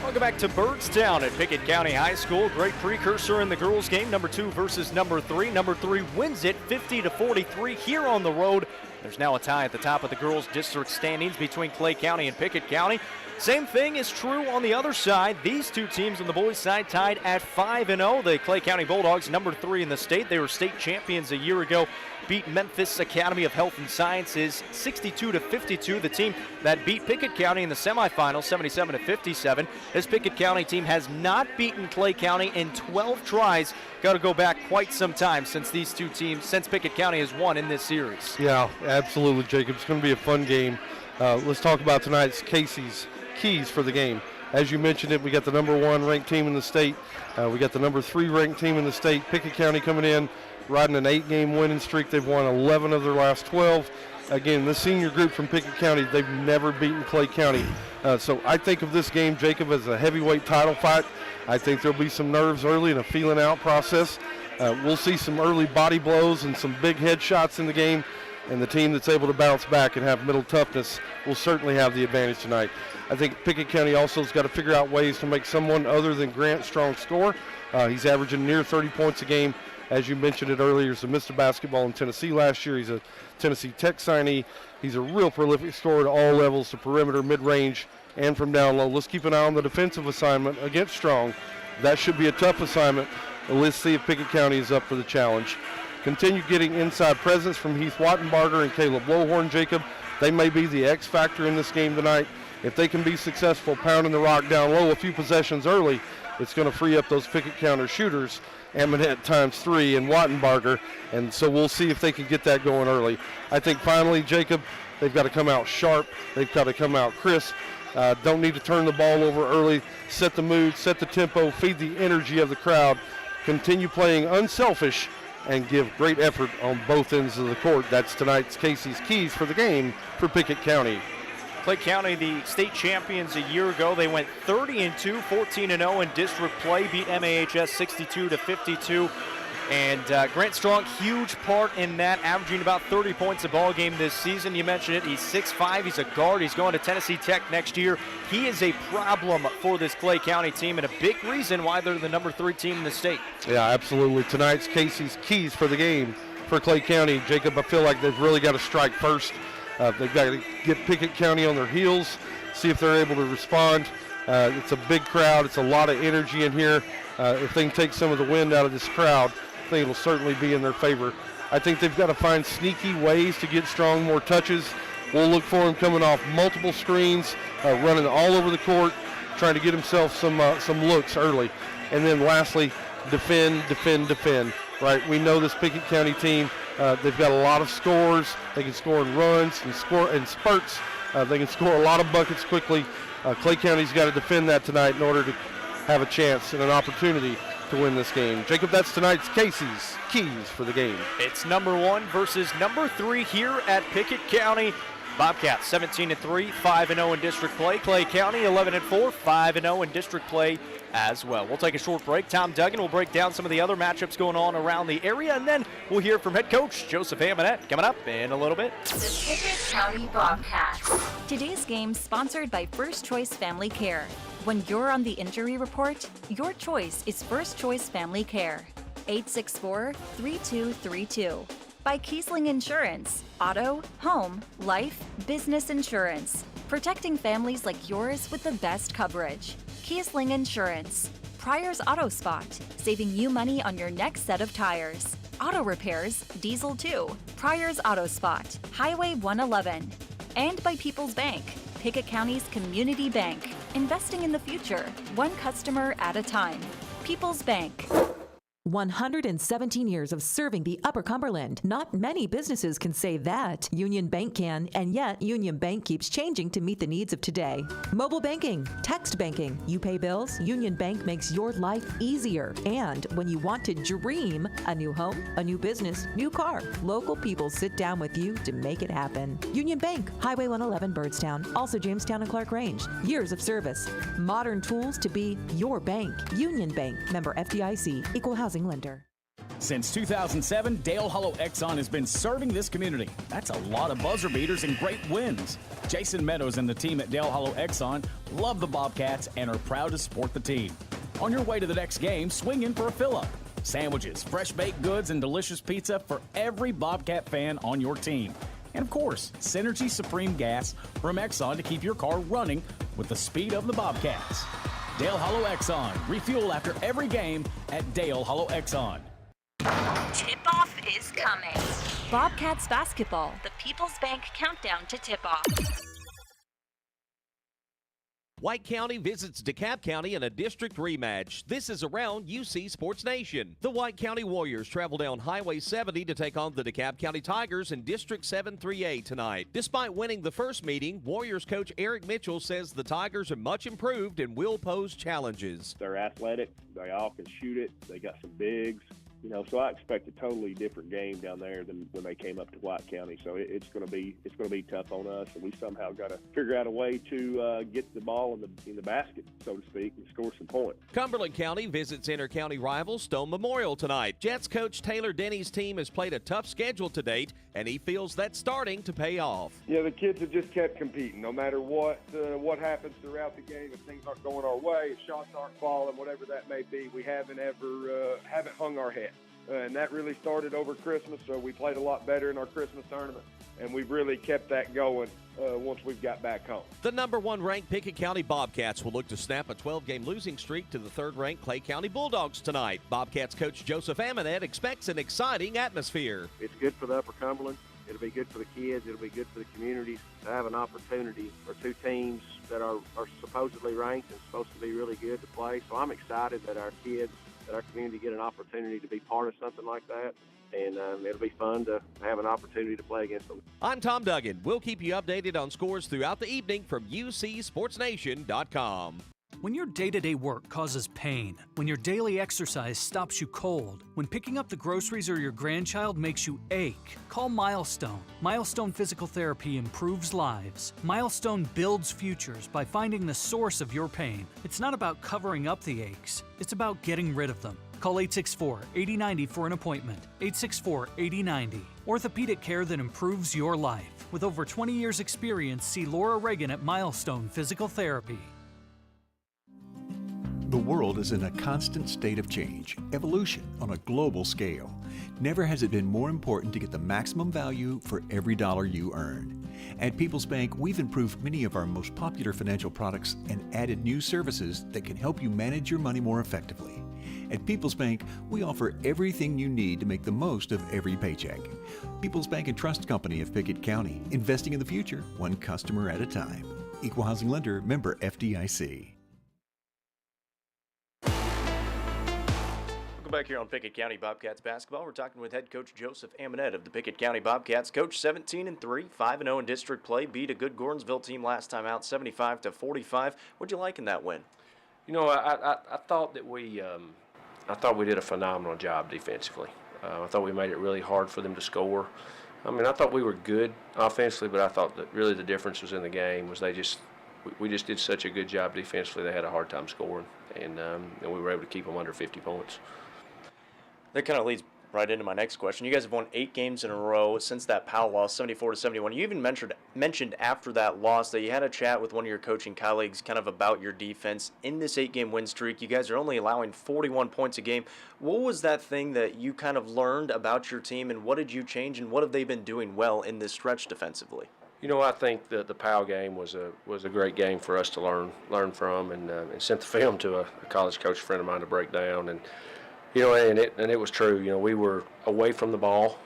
Welcome back to Byrdstown at Pickett County High School. Great precursor in the girls' game. Number 2 versus number 3. Number 3 wins it 50-43 here on the road. There's now a tie at the top of the girls' district standings between Clay County and Pickett County. Same thing is true on the other side. These two teams on the boys' side tied at 5-0. The Clay County Bulldogs, number 3 in the state. They were state champions a year ago. Beat Memphis Academy of Health and Sciences 62-52. The team that beat Pickett County in the semifinals 77-57. This Pickett County team has not beaten Clay County in 12 tries. Got to go back quite some time since these two teams, since Pickett County has won in this series. Yeah, absolutely, Jacob. It's going to be a fun game. Let's talk about tonight's Casey's keys for the game. As you mentioned it, we got the number 1 ranked team in the state. We got the number 3 ranked team in the state. Pickett County coming in, riding an 8-game winning streak. They've won 11 of their last 12. Again, this senior group from Pickett County, they've never beaten Clay County. So I think of this game, Jacob, as a heavyweight title fight. I think there'll be some nerves early and a feeling out process. We'll see some early body blows and some big headshots in the game. And the team that's able to bounce back and have mental toughness will certainly have the advantage tonight. I think Pickett County also has got to figure out ways to make someone other than Grant Strong score. He's averaging near 30 points a game. As you mentioned it earlier, he's a Mr. Basketball in Tennessee last year. He's a Tennessee Tech signee. He's a real prolific scorer at all levels, the perimeter, mid-range, and from down low. Let's keep an eye on the defensive assignment against Strong. That should be a tough assignment. Let's see if Pickett County is up for the challenge. Continue getting inside presence from Heath Wattenbarger and Caleb Lowhorn, Jacob. They may be the X factor in this game tonight. If they can be successful pounding the rock down low a few possessions early, it's going to free up those Pickett County shooters, Amonette ×3 and Wattenbarger, and so we'll see if they can get that going early. I think finally, Jacob, they've got to come out sharp. They've got to come out crisp. Don't need to turn the ball over early. Set the mood, set the tempo, feed the energy of the crowd. Continue playing unselfish and give great effort on both ends of the court. That's tonight's Casey's keys for the game for Pickett County. Clay County, the state champions a year ago. They went 30-2, 14-0 in district play, beat MAHS 62-52. And Grant Strong, huge part in that, averaging about 30 points a ball game this season. You mentioned it, he's 6'5", he's a guard, he's going to Tennessee Tech next year. He is a problem for this Clay County team and a big reason why they're the number 3 team in the state. Yeah, absolutely. Tonight's Casey's keys for the game for Clay County. Jacob, I feel like they've really got to strike first. They've got to get Pickett County on their heels, see if they're able to respond. It's a big crowd. It's a lot of energy in here. If they can take some of the wind out of this crowd, I think it'll certainly be in their favor. I think they've got to find sneaky ways to get Strong more touches. We'll look for him coming off multiple screens, running all over the court, trying to get himself some looks early. And then lastly, defend. Right? We know this Pickett County team. They've got a lot of scores. They can score in runs and score in spurts. They can score a lot of buckets quickly. Clay County's got to defend that tonight in order to have a chance and an opportunity to win this game. Jacob, that's tonight's Casey's keys for the game. It's number 1 versus number 3 here at Pickett County. Bobcats 17-3, 5-0 in district play. Clay County 11-4, 5-0 in district play as well. We'll take a short break. Tom Duggan will break down some of the other matchups going on around the area, and then we'll hear from head coach Joseph Amonette coming up in a little bit. The Pickett County Bobcats. Today's game sponsored by First Choice Family Care. When you're on the injury report, your choice is First Choice Family Care. 864-3232. By Kiesling Insurance. Auto, home, life, business insurance. Protecting families like yours with the best coverage. Kiesling Insurance. Pryor's Auto Spot. Saving you money on your next set of tires. Auto repairs, diesel too. Pryor's Auto Spot. Highway 111. And by People's Bank. Pickett County's community bank. Investing in the future, one customer at a time. People's Bank. 117 years of serving the Upper Cumberland. Not many businesses can say that. Union Bank can, and yet Union Bank keeps changing to meet the needs of today. Mobile banking, text banking, you pay bills, Union Bank makes your life easier. And when you want to dream a new home, a new business, new car, local people sit down with you to make it happen. Union Bank, Highway 111 Birdstown, also Jamestown and Clark Range. Years of service, modern tools to be your bank. Union Bank, member FDIC, equal housing lender. Since 2007, Dale Hollow Exxon has been serving this community. That's a lot of buzzer beaters and great wins. Jason Meadows and the team at Dale Hollow Exxon love the Bobcats and are proud to support the team. On your way to the next game, swing in for a fill-up. Sandwiches, fresh baked goods, and delicious pizza for every Bobcat fan on your team. And of course, Synergy Supreme Gas from Exxon to keep your car running with the speed of the Bobcats. Dale Hollow Exxon. Refuel after every game at Dale Hollow Exxon. Tip-off is coming. Bobcats basketball, the People's Bank countdown to tip-off. White County visits DeKalb County in a district rematch. This is around UC Sports Nation. The White County Warriors travel down Highway 70 to take on the DeKalb County Tigers in District 7-3A tonight. Despite winning the first meeting, Warriors coach Eric Mitchell says the Tigers are much improved and will pose challenges. They're athletic. They all can shoot it. They got some bigs. So I expect a totally different game down there than when they came up to White County. So it's going to be tough on us, and we somehow got to figure out a way to get the ball in the basket, so to speak, and score some points. Cumberland County visits inter-county rival Stone Memorial tonight. Jets coach Taylor Denny's team has played a tough schedule to date, and he feels that's starting to pay off. Yeah, the kids have just kept competing, no matter what happens throughout the game. If things aren't going our way, if shots aren't falling, whatever that may be, we haven't hung our head. And that really started over Christmas, so we played a lot better in our Christmas tournament, and we've really kept that going once we've got back home. The number 1 ranked Pickett County Bobcats will look to snap a 12-game losing streak to the 3rd-ranked Clay County Bulldogs tonight. Bobcats coach Joseph Amonette expects an exciting atmosphere. It's good for the Upper Cumberland. It'll be good for the kids. It'll be good for the communities to have an opportunity for two teams that are supposedly ranked and supposed to be really good to play. So I'm excited that our kids, that our community get an opportunity to be part of something like that. And it'll be fun to have an opportunity to play against them. I'm Tom Duggan. We'll keep you updated on scores throughout the evening from UCSportsNation.com. When your day-to-day work causes pain, when your daily exercise stops you cold, when picking up the groceries or your grandchild makes you ache, call Milestone. Milestone Physical Therapy improves lives. Milestone builds futures by finding the source of your pain. It's not about covering up the aches. It's about getting rid of them. Call 864-8090 for an appointment. 864-8090. Orthopedic care that improves your life. With over 20 years' experience, see Laura Reagan at Milestone Physical Therapy. The world is in a constant state of change, evolution on a global scale. Never has it been more important to get the maximum value for every dollar you earn. At People's Bank, we've improved many of our most popular financial products and added new services that can help you manage your money more effectively. At People's Bank, we offer everything you need to make the most of every paycheck. People's Bank and Trust Company of Pickett County, investing in the future, one customer at a time. Equal housing lender, member FDIC. Welcome back here on Pickett County Bobcats basketball. We're talking with head coach Joseph Amonette of the Pickett County Bobcats. Coach, 17-3, 5-0 in district play. Beat a good Gordonsville team last time out, 75-45. What'd you like in that win? I thought that we did a phenomenal job defensively. I thought we made it really hard for them to score. I thought we were good offensively, but I thought that really the difference was in the game was we just did such a good job defensively. They had a hard time scoring, and we were able to keep them under 50 points. That kind of leads right into my next question. You guys have won 8 games in a row since that Powell loss, 74-71. You even mentioned after that loss that you had a chat with one of your coaching colleagues kind of about your defense. In this 8-game win streak, you guys are only allowing 41 points a game. What was that thing that you kind of learned about your team, and what did you change, and what have they been doing well in this stretch defensively? I think that the Powell game was a great game for us to learn from, and sent the film to a college coach friend of mine to break down, and it was true. We were away from the ball,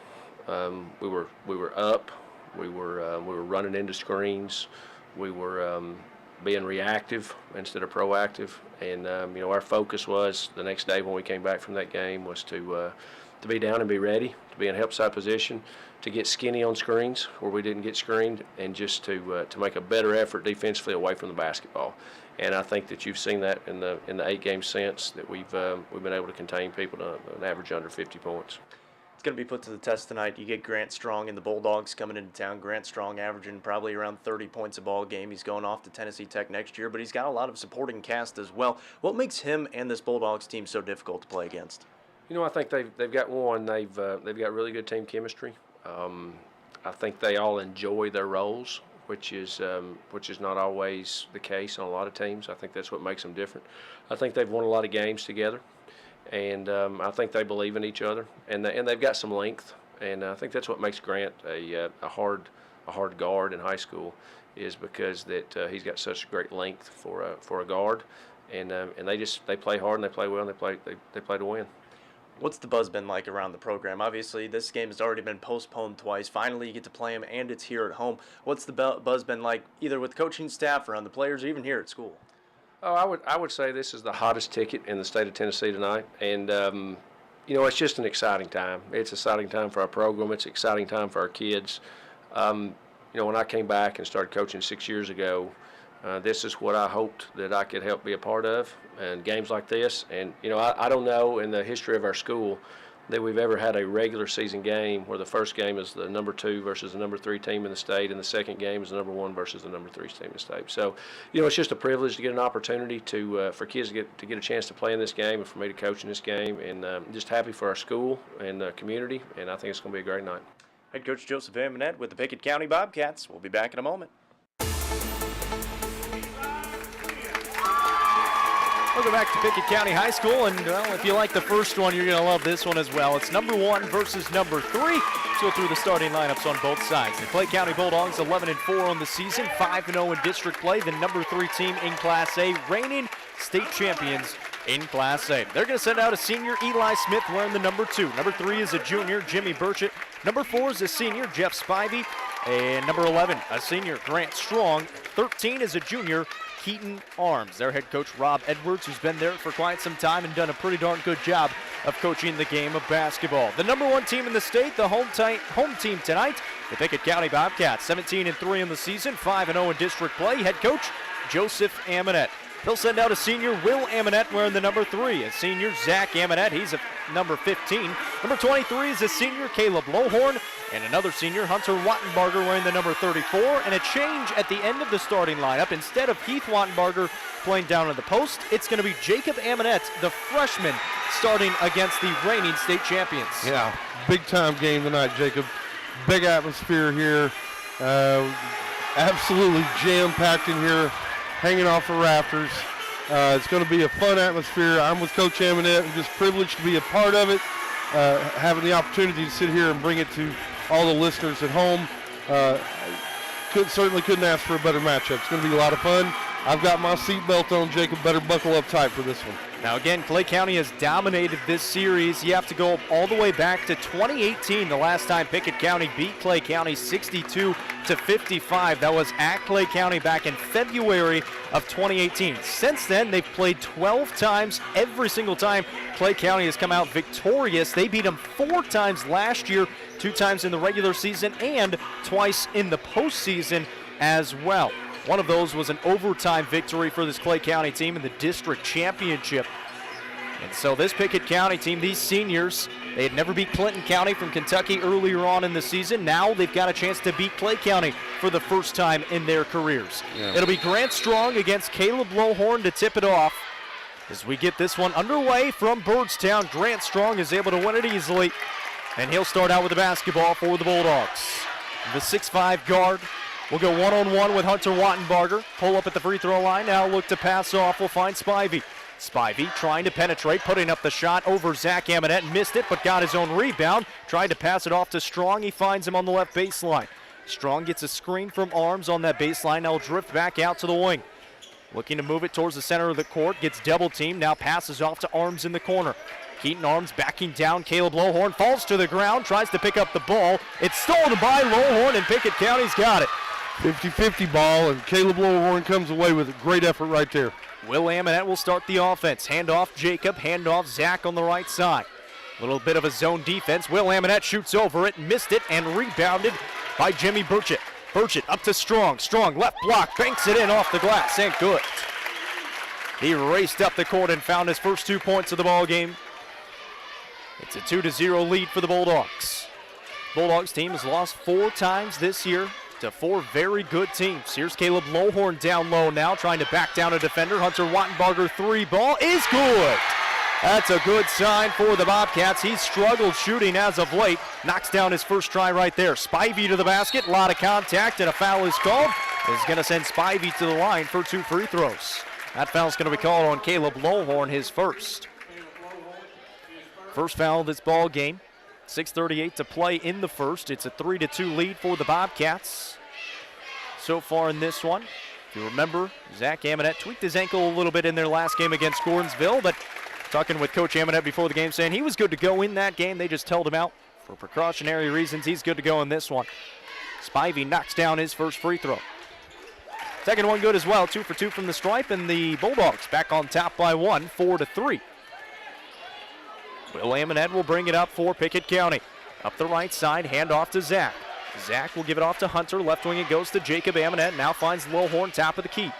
we were up, we were running into screens, we were being reactive instead of proactive. And our focus was the next day when we came back from that game was to be down and be ready, to be in a help side position, to get skinny on screens where we didn't get screened, and just to make a better effort defensively away from the basketball. And I think that you've seen that in the 8 games since, that we've been able to contain people to an average under 50 points. It's going to be put to the test tonight. You get Grant Strong and the Bulldogs coming into town. Grant Strong averaging probably around 30 points a ball game. He's going off to Tennessee Tech next year, but he's got a lot of supporting cast as well. What makes him and this Bulldogs team so difficult to play against? I think they've got one. They've got really good team chemistry. I think they all enjoy their roles, which is not always the case on a lot of teams. I think that's what makes them different. I think they've won a lot of games together, and I think they believe in each other, and they've got some length, and I think that's what makes Grant a hard guard in high school, is because that he's got such great length for a guard, and they play hard and they play well and they play to win. What's the buzz been like around the program? Obviously, this game has already been postponed twice. Finally, you get to play them, and it's here at home. What's the buzz been like, either with coaching staff, around the players, or even here at school? Oh, I would say this is the hottest ticket in the state of Tennessee tonight, and it's just an exciting time. It's an exciting time for our program. It's an exciting time for our kids. When I came back and started coaching 6 years ago, this is what I hoped that I could help be a part of, and games like this. And I don't know in the history of our school that we've ever had a regular season game where the first game is the number 2 versus the number 3 team in the state, and the second game is the number 1 versus the number 3 team in the state. So, it's just a privilege to get an opportunity for kids to get a chance to play in this game, and for me to coach in this game, and just happy for our school and the community, and I think it's going to be a great night. Head coach Joseph Amonette with the Pickett County Bobcats. We'll be back in a moment. Welcome back to Pickett County High School, and if you like the first one, you're going to love this one as well. It's number 1 versus number 3. Let's go through the starting lineups on both sides. The Clay County Bulldogs 11-4 on the season, 5-0 in district play. The number 3 team in Class A, reigning state champions in Class A. They're going to send out a senior, Eli Smith, wearing the number 2. Number 3 is a junior, Jimmy Burchett. Number 4 is a senior, Jeff Spivey. And number 11, a senior, Grant Strong. 13 is a junior, Keaton Arms. Their head coach, Rob Edwards, who's been there for quite some time and done a pretty darn good job of coaching the game of basketball. The number 1 team in the state, the home team tonight, the Pickett County Bobcats, 17-3 in the season, 5-0 in district play. Head coach, Joseph Amonette. He'll send out a senior, Will Amonette, wearing the number 3. A senior, Zach Amonette, he's a number 15. Number 23 is a senior, Caleb Lohorn. And another senior, Hunter Wattenbarger, wearing the number 34. And a change at the end of the starting lineup. Instead of Heath Wattenbarger playing down in the post, it's going to be Jacob Amonette, the freshman, starting against the reigning state champions. Yeah, big-time game tonight, Jacob. Big atmosphere here. Absolutely jam-packed in here, hanging off the rafters. It's going to be a fun atmosphere. I'm with Coach Amonette. I'm just privileged to be a part of it, having the opportunity to sit here and bring it to all the listeners at home. Certainly couldn't ask for a better matchup. It's going to be a lot of fun. I've got my seatbelt on. Jacob better buckle up tight for this one. Now again, Clay County has dominated this series. You have to go all the way back to 2018, the last time Pickett County beat Clay County 62-55. That was at Clay County back in February of 2018. Since then, they've played 12 times. Every single time Clay County has come out victorious. They beat them 4 times last year, 2 times in the regular season and twice in the postseason as well. One of those was an overtime victory for this Clay County team in the district championship. And so this Pickett County team, these seniors, they had never beat Clinton County from Kentucky earlier on in the season. Now they've got a chance to beat Clay County for the first time in their careers. Yeah. It'll be Grant Strong against Caleb Lohorn to tip it off. As we get this one underway from Byrdstown, Grant Strong is able to win it easily. And he'll start out with the basketball for the Bulldogs. The 6'5 guard will go one-on-one with Hunter Wattenbarger. Pull up at the free throw line. Now look to pass off. We'll find Spivey. Spivey trying to penetrate, putting up the shot over Zach Amonette. Missed it, but got his own rebound. Tried to pass it off to Strong. He finds him on the left baseline. Strong gets a screen from Arms on that baseline. Now drift back out to the wing. Looking to move it towards the center of the court. Gets double teamed. Now passes off to Arms in the corner. Keaton Arms backing down. Caleb Lohorn falls to the ground. Tries to pick up the ball. It's stolen by Lohorn, and Pickett County's got it. 50-50 ball, and Caleb Lowhorn comes away with a great effort right there. Will Amonette will start the offense. Hand off Jacob, hand off Zach on the right side. Little bit of a zone defense. Will Amonette shoots over it, missed it, and rebounded by Jimmy Burchett. Burchett up to Strong. Strong left block, banks it in off the glass, and good. He raced up the court and found his first 2 points of the ball game. It's a 2-0 lead for the Bulldogs. Bulldogs team has lost 4 times this year to 4 very good teams. Here's Caleb Lowhorn down low now, trying to back down a defender. Hunter Wattenbarger 3 ball is good. That's a good sign for the Bobcats. He's struggled shooting as of late. Knocks down his first try right there. Spivey to the basket, a lot of contact, and a foul is called. Is going to send Spivey to the line for 2 free throws. That foul's going to be called on Caleb Lowhorn, his first. First foul of this ball game. 6:38 to play in the first. It's a 3-2 lead for the Bobcats. So far in this one, if you remember, Zach Amonette tweaked his ankle a little bit in their last game against Gordonsville, but talking with Coach Amonette before the game, saying he was good to go in that game. They just held him out for precautionary reasons. He's good to go in this one. Spivey knocks down his first free throw. Second one good as well, 2 for 2 from the stripe, and the Bulldogs back on top by 1, 4-3. Will Amonette will bring it up for Pickett County. Up the right side, hand off to Zach. Zach will give it off to Hunter. Left wing it goes to Jacob Amonette. Now finds Lowhorn, top of the key.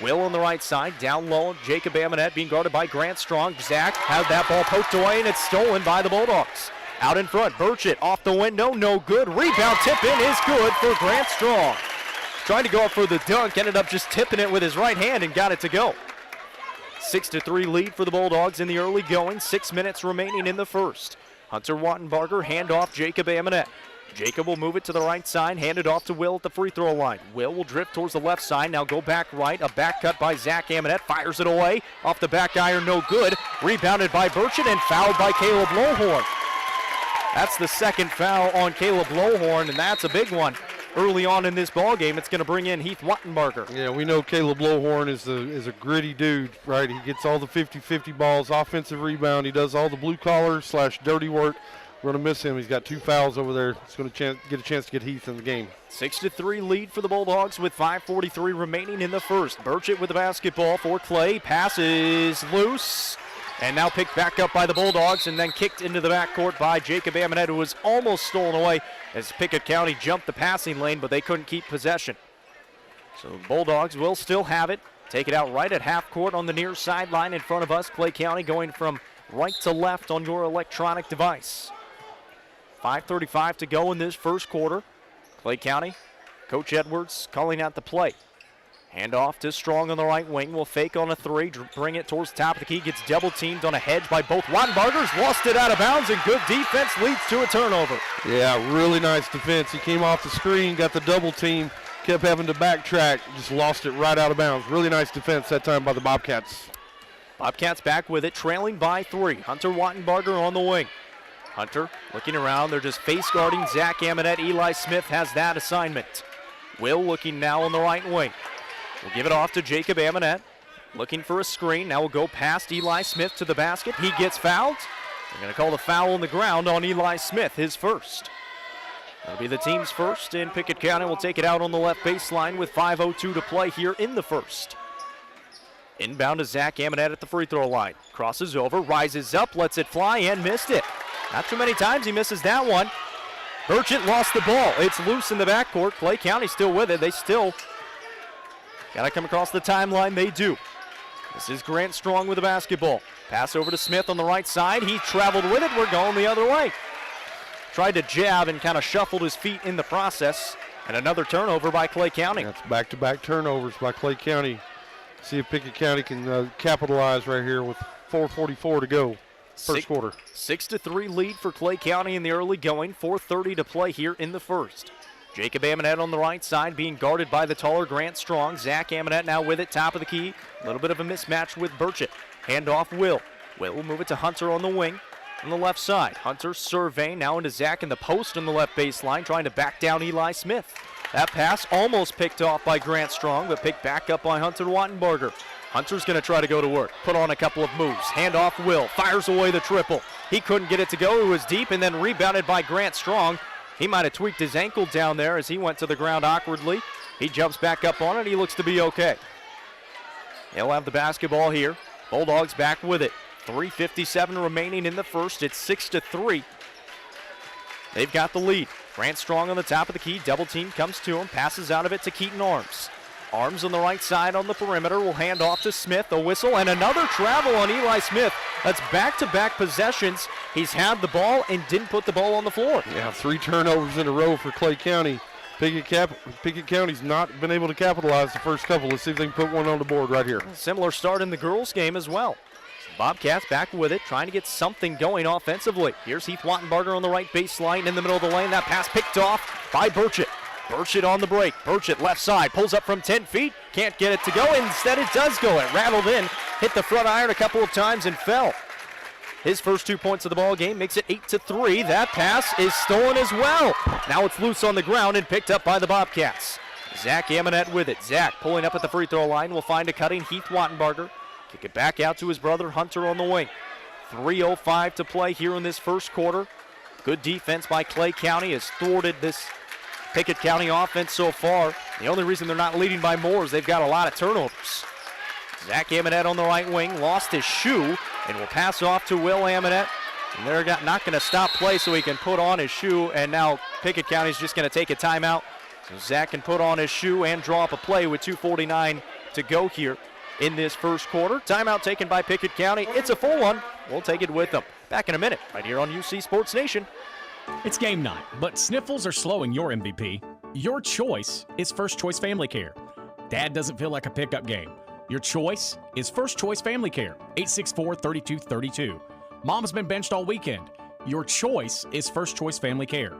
Will on the right side, down low. Jacob Amonette being guarded by Grant Strong. Zach had that ball poked away, and it's stolen by the Bulldogs. Out in front, Burchett off the window, no good. Rebound tip in is good for Grant Strong. Trying to go up for the dunk, ended up just tipping it with his right hand and got it to go. 6-3 lead for the Bulldogs in the early going. 6 minutes remaining in the first. Hunter Wattenbarger, hand off Jacob Amonette. Jacob will move it to the right side, hand it off to Will at the free throw line. Will drift towards the left side, now go back right. A back cut by Zach Amonette, fires it away. Off the back iron, no good. Rebounded by Burchett and fouled by Caleb Lowhorn. That's the second foul on Caleb Lowhorn, and that's a big one. Early on in this ball game, it's going to bring in Heath Wattenbarger. Yeah, we know Caleb Lowhorn is a gritty dude, right? He gets all the 50-50 balls, offensive rebound. He does all the blue-collar / dirty work. We're going to miss him. He's got 2 fouls over there. He's going to get a chance to get Heath in the game. 6-3 lead for the Bulldogs with 5:43 remaining in the first. Burchett with the basketball for Clay. Pass is loose. And now picked back up by the Bulldogs and then kicked into the backcourt by Jacob Amonette, who was almost stolen away as Pickett County jumped the passing lane, but they couldn't keep possession. So the Bulldogs will still have it. Take it out right at half court on the near sideline in front of us. Clay County going from right to left on your electronic device. 5:35 to go in this first quarter. Clay County, Coach Edwards calling out the play. Hand off to Strong on the right wing. Will fake on a 3, bring it towards the top of the key. Gets double teamed on a hedge by both Wattenbargers. Lost it out of bounds, and good defense leads to a turnover. Yeah, really nice defense. He came off the screen, got the double team, kept having to backtrack, just lost it right out of bounds. Really nice defense that time by the Bobcats. Bobcats back with it, trailing by 3. Hunter Wattenbarger on the wing. Hunter looking around. They're just face guarding Zach Amonette. Eli Smith has that assignment. Will looking now on the right wing. We'll give it off to Jacob Amonette. Looking for a screen. Now we'll go past Eli Smith to the basket. He gets fouled. They're going to call the foul on the ground on Eli Smith, his first. That'll be the team's first, and Pickett County will take it out on the left baseline with 5:02 to play here in the first. Inbound to Zach Amonette at the free throw line. Crosses over, rises up, lets it fly, and missed it. Not too many times he misses that one. Burchett lost the ball. It's loose in the backcourt. Clay County still with it. They still got to come across the timeline. They do. This is Grant Strong with the basketball. Pass over to Smith on the right side. He traveled with it. We're going the other way. Tried to jab and kind of shuffled his feet in the process. And another turnover by Clay County. That's back-to-back turnovers by Clay County. See if Pickett County can capitalize right here with 4:44 to go. First quarter. 6-3 lead for Clay County in the early going. 4:30 to play here in the first. Jacob Amonette on the right side being guarded by the taller Grant Strong. Zach Amonette now with it, top of the key. A little bit of a mismatch with Burchett. Hand off Will. Will will move it to Hunter on the wing on the left side. Hunter surveying now into Zach in the post on the left baseline, trying to back down Eli Smith. That pass almost picked off by Grant Strong, but picked back up by Hunter Wattenbarger. Hunter's going to try to go to work, put on a couple of moves. Hand off Will, fires away the triple. He couldn't get it to go. It was deep and then rebounded by Grant Strong. He might have tweaked his ankle down there as he went to the ground awkwardly. He jumps back up on it. He looks to be okay. They'll have the basketball here. Bulldogs back with it. 3:57 remaining in the first. It's 6-3. They've got the lead. Grant Strong on the top of the key. Double team comes to him. Passes out of it to Keaton Arms. Arms on the right side on the perimeter. Will hand off to Smith. A whistle and another travel on Eli Smith. That's back-to-back possessions. He's had the ball and didn't put the ball on the floor. Yeah, 3 turnovers in a row for Clay County. Pickett County's not been able to capitalize the first couple. Let's see if they can put one on the board right here. Similar start in the girls' game as well. Bobcats back with it, trying to get something going offensively. Here's Heath Wattenbarger on the right baseline in the middle of the lane. That pass picked off by Burchett. Burchett on the break. Burchett left side, pulls up from 10 feet. Can't get it to go. Instead, it does go. It rattled in, hit the front iron a couple of times and fell. His first 2 points of the ball game makes it 8-3. That pass is stolen as well. Now it's loose on the ground and picked up by the Bobcats. Zach Amonette with it. Zach pulling up at the free throw line will find a cutting Heath Wattenbarger. Kick it back out to his brother Hunter on the wing. 3:05 to play here in this first quarter. Good defense by Clay County has thwarted this Pickett County offense so far. The only reason they're not leading by more is they've got a lot of turnovers. Zach Amonette on the right wing lost his shoe and will pass off to Will Amonette. And they're not going to stop play so he can put on his shoe. And now Pickett County's just going to take a timeout. So Zach can put on his shoe and draw up a play with 2:49 to go here in this first quarter. Timeout taken by Pickett County. It's a full one. We'll take it with them. Back in a minute, right here on UC Sports Nation. It's game night, but sniffles are slowing your MVP. Your choice is First Choice Family Care. Dad doesn't feel like a pickup game. Your choice is First Choice Family Care, 864-3232. Mom's been benched all weekend. Your choice is First Choice Family Care.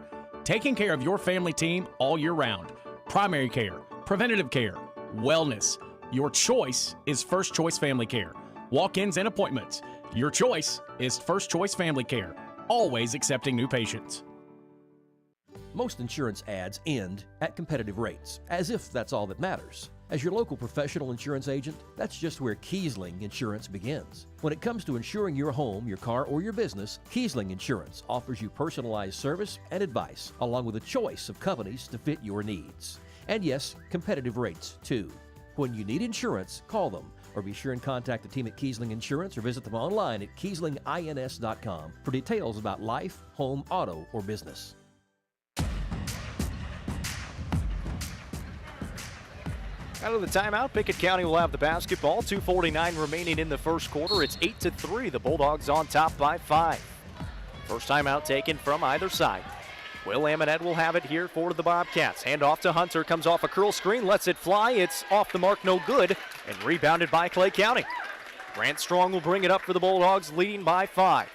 Taking care of your family team all year round. Primary care, preventative care, wellness. Your choice is First Choice Family Care. Walk-ins and appointments. Your choice is First Choice Family Care. Always accepting new patients. Most insurance ads end at competitive rates, as if that's all that matters. As your local professional insurance agent, that's just where Kiesling Insurance begins. When it comes to insuring your home, your car, or your business, Kiesling Insurance offers you personalized service and advice, along with a choice of companies to fit your needs. And yes, competitive rates, too. When you need insurance, call them, or be sure and contact the team at Kiesling Insurance or visit them online at KieslingINS.com for details about life, home, auto, or business. Out of the timeout, Pickett County will have the basketball. 2:49 remaining in the first quarter. It's 8-3. The Bulldogs on top by 5. First timeout taken from either side. Will Amonette will have it here for the Bobcats. Hand off to Hunter, comes off a curl screen, lets it fly. It's off the mark, no good, and rebounded by Clay County. Grant Strong will bring it up for the Bulldogs, leading by 5.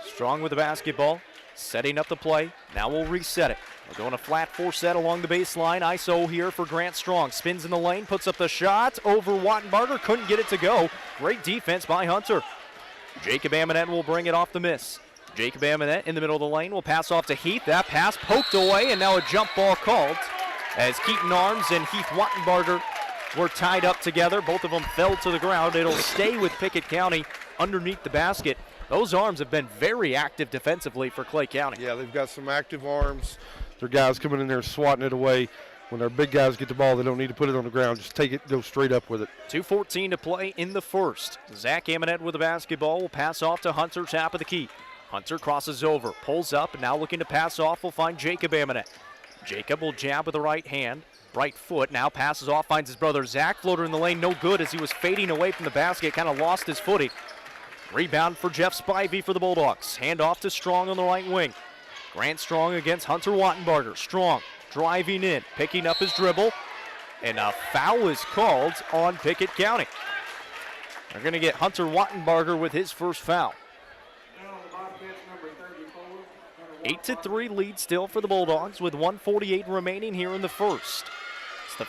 Strong with the basketball, setting up the play. Now we'll reset it. We're going a flat 4 set along the baseline. ISO here for Grant Strong. Spins in the lane, puts up the shot over Wattenbarger. Couldn't get it to go. Great defense by Hunter. Jacob Amonette will bring it off the miss. Jacob Amonette in the middle of the lane will pass off to Heath. That pass poked away, and now a jump ball called as Keaton Arms and Heath Wattenbarger were tied up together. Both of them fell to the ground. It'll stay with Pickett County underneath the basket. Those arms have been very active defensively for Clay County. Yeah, they've got some active arms. Their guys coming in there swatting it away. When our big guys get the ball, they don't need to put it on the ground. Just take it, go straight up with it. 2:14 to play in the first. Zach Amonette with the basketball will pass off to Hunter, top of the key. Hunter crosses over, pulls up, and now looking to pass off will find Jacob Amonette. Jacob will jab with the right hand, right foot, now passes off, finds his brother Zach. Floater in the lane, no good as he was fading away from the basket, kind of lost his footing. Rebound for Jeff Spivey for the Bulldogs. Hand off to Strong on the right wing. Grant Strong against Hunter Wattenbarger. Strong driving in, picking up his dribble, and a foul is called on Pickett County. They're going to get Hunter Wattenbarger with his first foul. 8-3 lead still for the Bulldogs with 1:48 remaining here in the first. It's the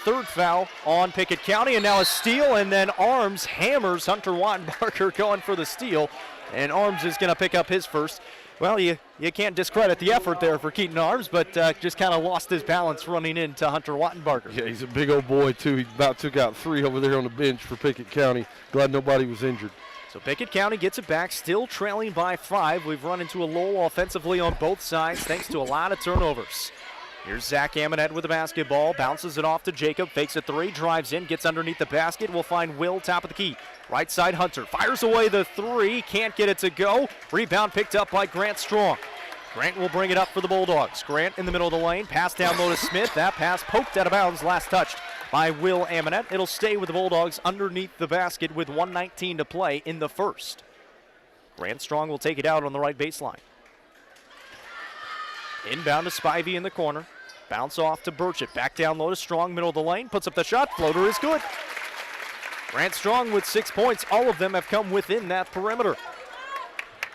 third foul on Pickett County, and now a steal, and then Arms hammers Hunter Wattenbarger going for the steal, and Arms is going to pick up his first. Well, you can't discredit the effort there for Keaton Arms, but just kind of lost his balance running into Hunter Wattenbarger. Yeah, he's a big old boy, too. He about took out 3 over there on the bench for Pickett County. Glad nobody was injured. So Pickett County gets it back, still trailing by 5. We've run into a lull offensively on both sides thanks to a lot of turnovers. Here's Zach Amonette with the basketball, bounces it off to Jacob, fakes a three, drives in, gets underneath the basket, will find Will, top of the key. Right side, Hunter fires away the three, can't get it to go. Rebound picked up by Grant Strong. Grant will bring it up for the Bulldogs. Grant in the middle of the lane, pass down low to Smith. That pass poked out of bounds, last touched by Will Amonette. It'll stay with the Bulldogs underneath the basket with 1:19 to play in the first. Grant Strong will take it out on the right baseline. Inbound to Spivey in the corner. Bounce off to Burchett. Back down low to Strong, middle of the lane. Puts up the shot. Floater is good. Grant Strong with 6 points. All of them have come within that perimeter.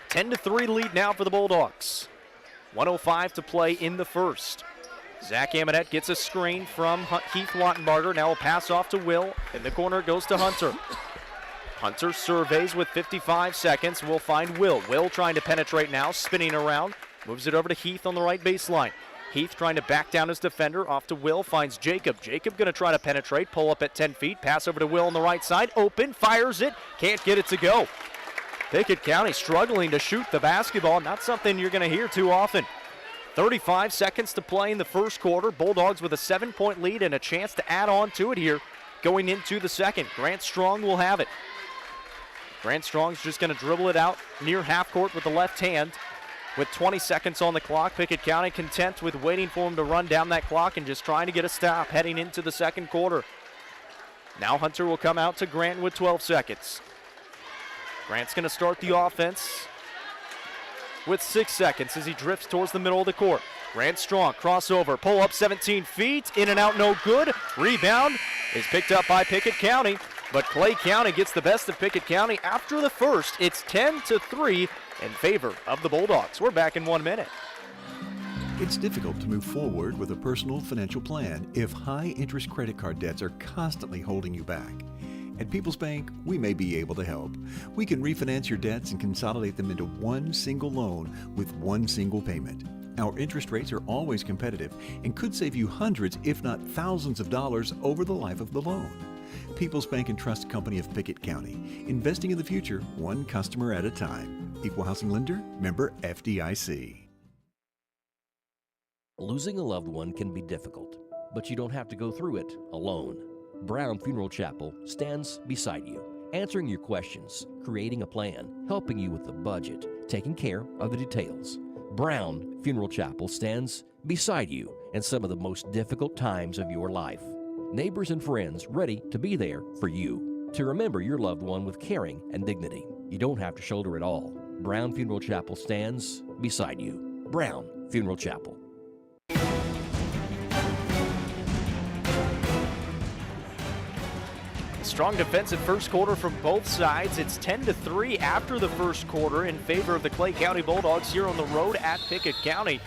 10-3 lead now for the Bulldogs. 1:05 to play in the first. Zach Amonette gets a screen from Heath Wattenbarger. Now a pass off to Will. In the corner goes to Hunter. Hunter surveys with 55 seconds. We'll find Will. Will trying to penetrate now, spinning around. Moves it over to Heath on the right baseline. Heath trying to back down his defender. Off to Will, finds Jacob. Jacob going to try to penetrate, pull up at 10 feet. Pass over to Will on the right side. Open, fires it. Can't get it to go. Pickett County struggling to shoot the basketball. Not something you're going to hear too often. 35 seconds to play in the first quarter. Bulldogs with a 7-point lead and a chance to add on to it here going into the second. Grant Strong will have it. Grant Strong's just going to dribble it out near half court with the left hand. With 20 seconds on the clock, Pickett County content with waiting for him to run down that clock and just trying to get a stop heading into the second quarter. Now Hunter will come out to Grant with 12 seconds. Grant's going to start the offense with 6 seconds as he drifts towards the middle of the court. Grant Strong, crossover, pull up 17 feet, in and out, no good. Rebound is picked up by Pickett County, but Clay County gets the best of Pickett County after the first. It's 10-3 in favor of the Bulldogs. We're back in 1 minute. It's difficult to move forward with a personal financial plan if high-interest credit card debts are constantly holding you back. At People's Bank, we may be able to help. We can refinance your debts and consolidate them into one single loan with one single payment. Our interest rates are always competitive and could save you hundreds, if not thousands of dollars over the life of the loan. People's Bank and Trust Company of Pickett County, investing in the future, one customer at a time. Equal housing lender, member FDIC. Losing a loved one can be difficult, but you don't have to go through it alone. Brown Funeral Chapel stands beside you, answering your questions, creating a plan, helping you with the budget, taking care of the details. Brown Funeral Chapel stands beside you in some of the most difficult times of your life. Neighbors and friends ready to be there for you, to remember your loved one with caring and dignity. You don't have to shoulder it all. Brown Funeral Chapel stands beside you. Brown Funeral Chapel. Strong defensive first quarter from both sides. It's 10-3 after the first quarter in favor of the Clay County Bulldogs here on the road at Pickett County.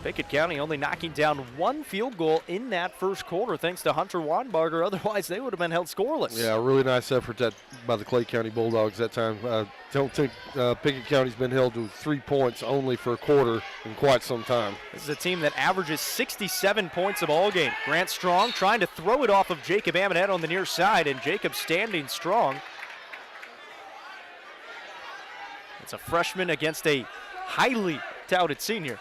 Pickett County only knocking down one field goal in that first quarter thanks to Hunter Wattenbarger. Otherwise, they would have been held scoreless. Yeah, really nice effort by the Clay County Bulldogs that time. Don't think Pickett County's been held to 3 points only for a quarter in quite some time. This is a team that averages 67 points a ball game. Grant Strong trying to throw it off of Jacob Amonette on the near side, and Jacob standing strong. It's a freshman against a highly touted senior.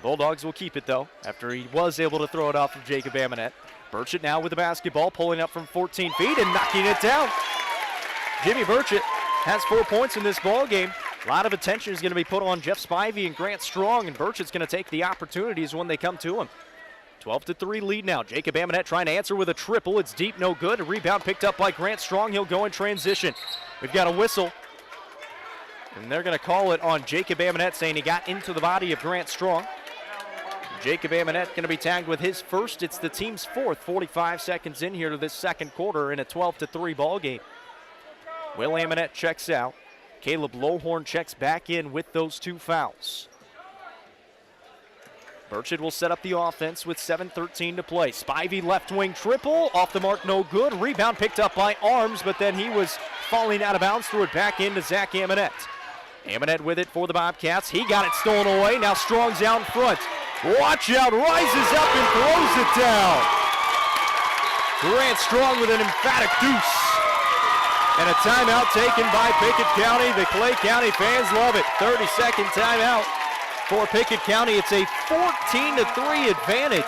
Bulldogs will keep it, though, after he was able to throw it off of Jacob Amonette. Burchett now with the basketball, pulling up from 14 feet and knocking it down. Jimmy Burchett has 4 points in this ball game. A lot of attention is going to be put on Jeff Spivey and Grant Strong, and Burchett's going to take the opportunities when they come to him. 12-3 lead now. Jacob Amonette trying to answer with a triple. It's deep, no good. A rebound picked up by Grant Strong. He'll go in transition. We've got a whistle, and they're going to call it on Jacob Amonette, saying he got into the body of Grant Strong. Jacob Amonette going to be tagged with his first. It's the team's fourth. 45 seconds in here to this second quarter in a 12-3 ball game. Will Amonette checks out. Caleb Lowhorn checks back in with those 2 fouls. Burchett will set up the offense with 7:13 to play. Spivey left wing triple, off the mark, no good. Rebound picked up by Arms, but then he was falling out of bounds, threw it back into Zach Amonette. Amonette with it for the Bobcats. He got it stolen away. Now Strong's out in front. Watch out, rises up and throws it down. Grant Strong with an emphatic deuce. And a timeout taken by Pickett County. The Clay County fans love it. 30-second timeout. for Pickett County. It's a 14-3 advantage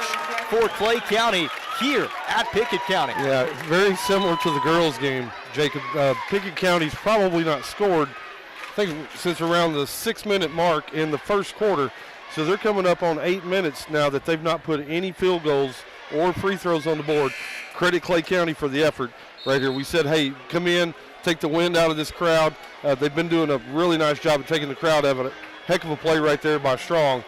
for Clay County here at Pickett County. Yeah, very similar to the girls' game, Jacob. Pickett County's probably not scored, I think, since around the 6-minute mark in the first quarter. So they're coming up on 8 minutes now that they've not put any field goals or free throws on the board. Credit Clay County for the effort right here. We said, hey, come in, take the wind out of this crowd. They've been doing a really nice job of taking the crowd out of it. Heck of a play right there by Strong.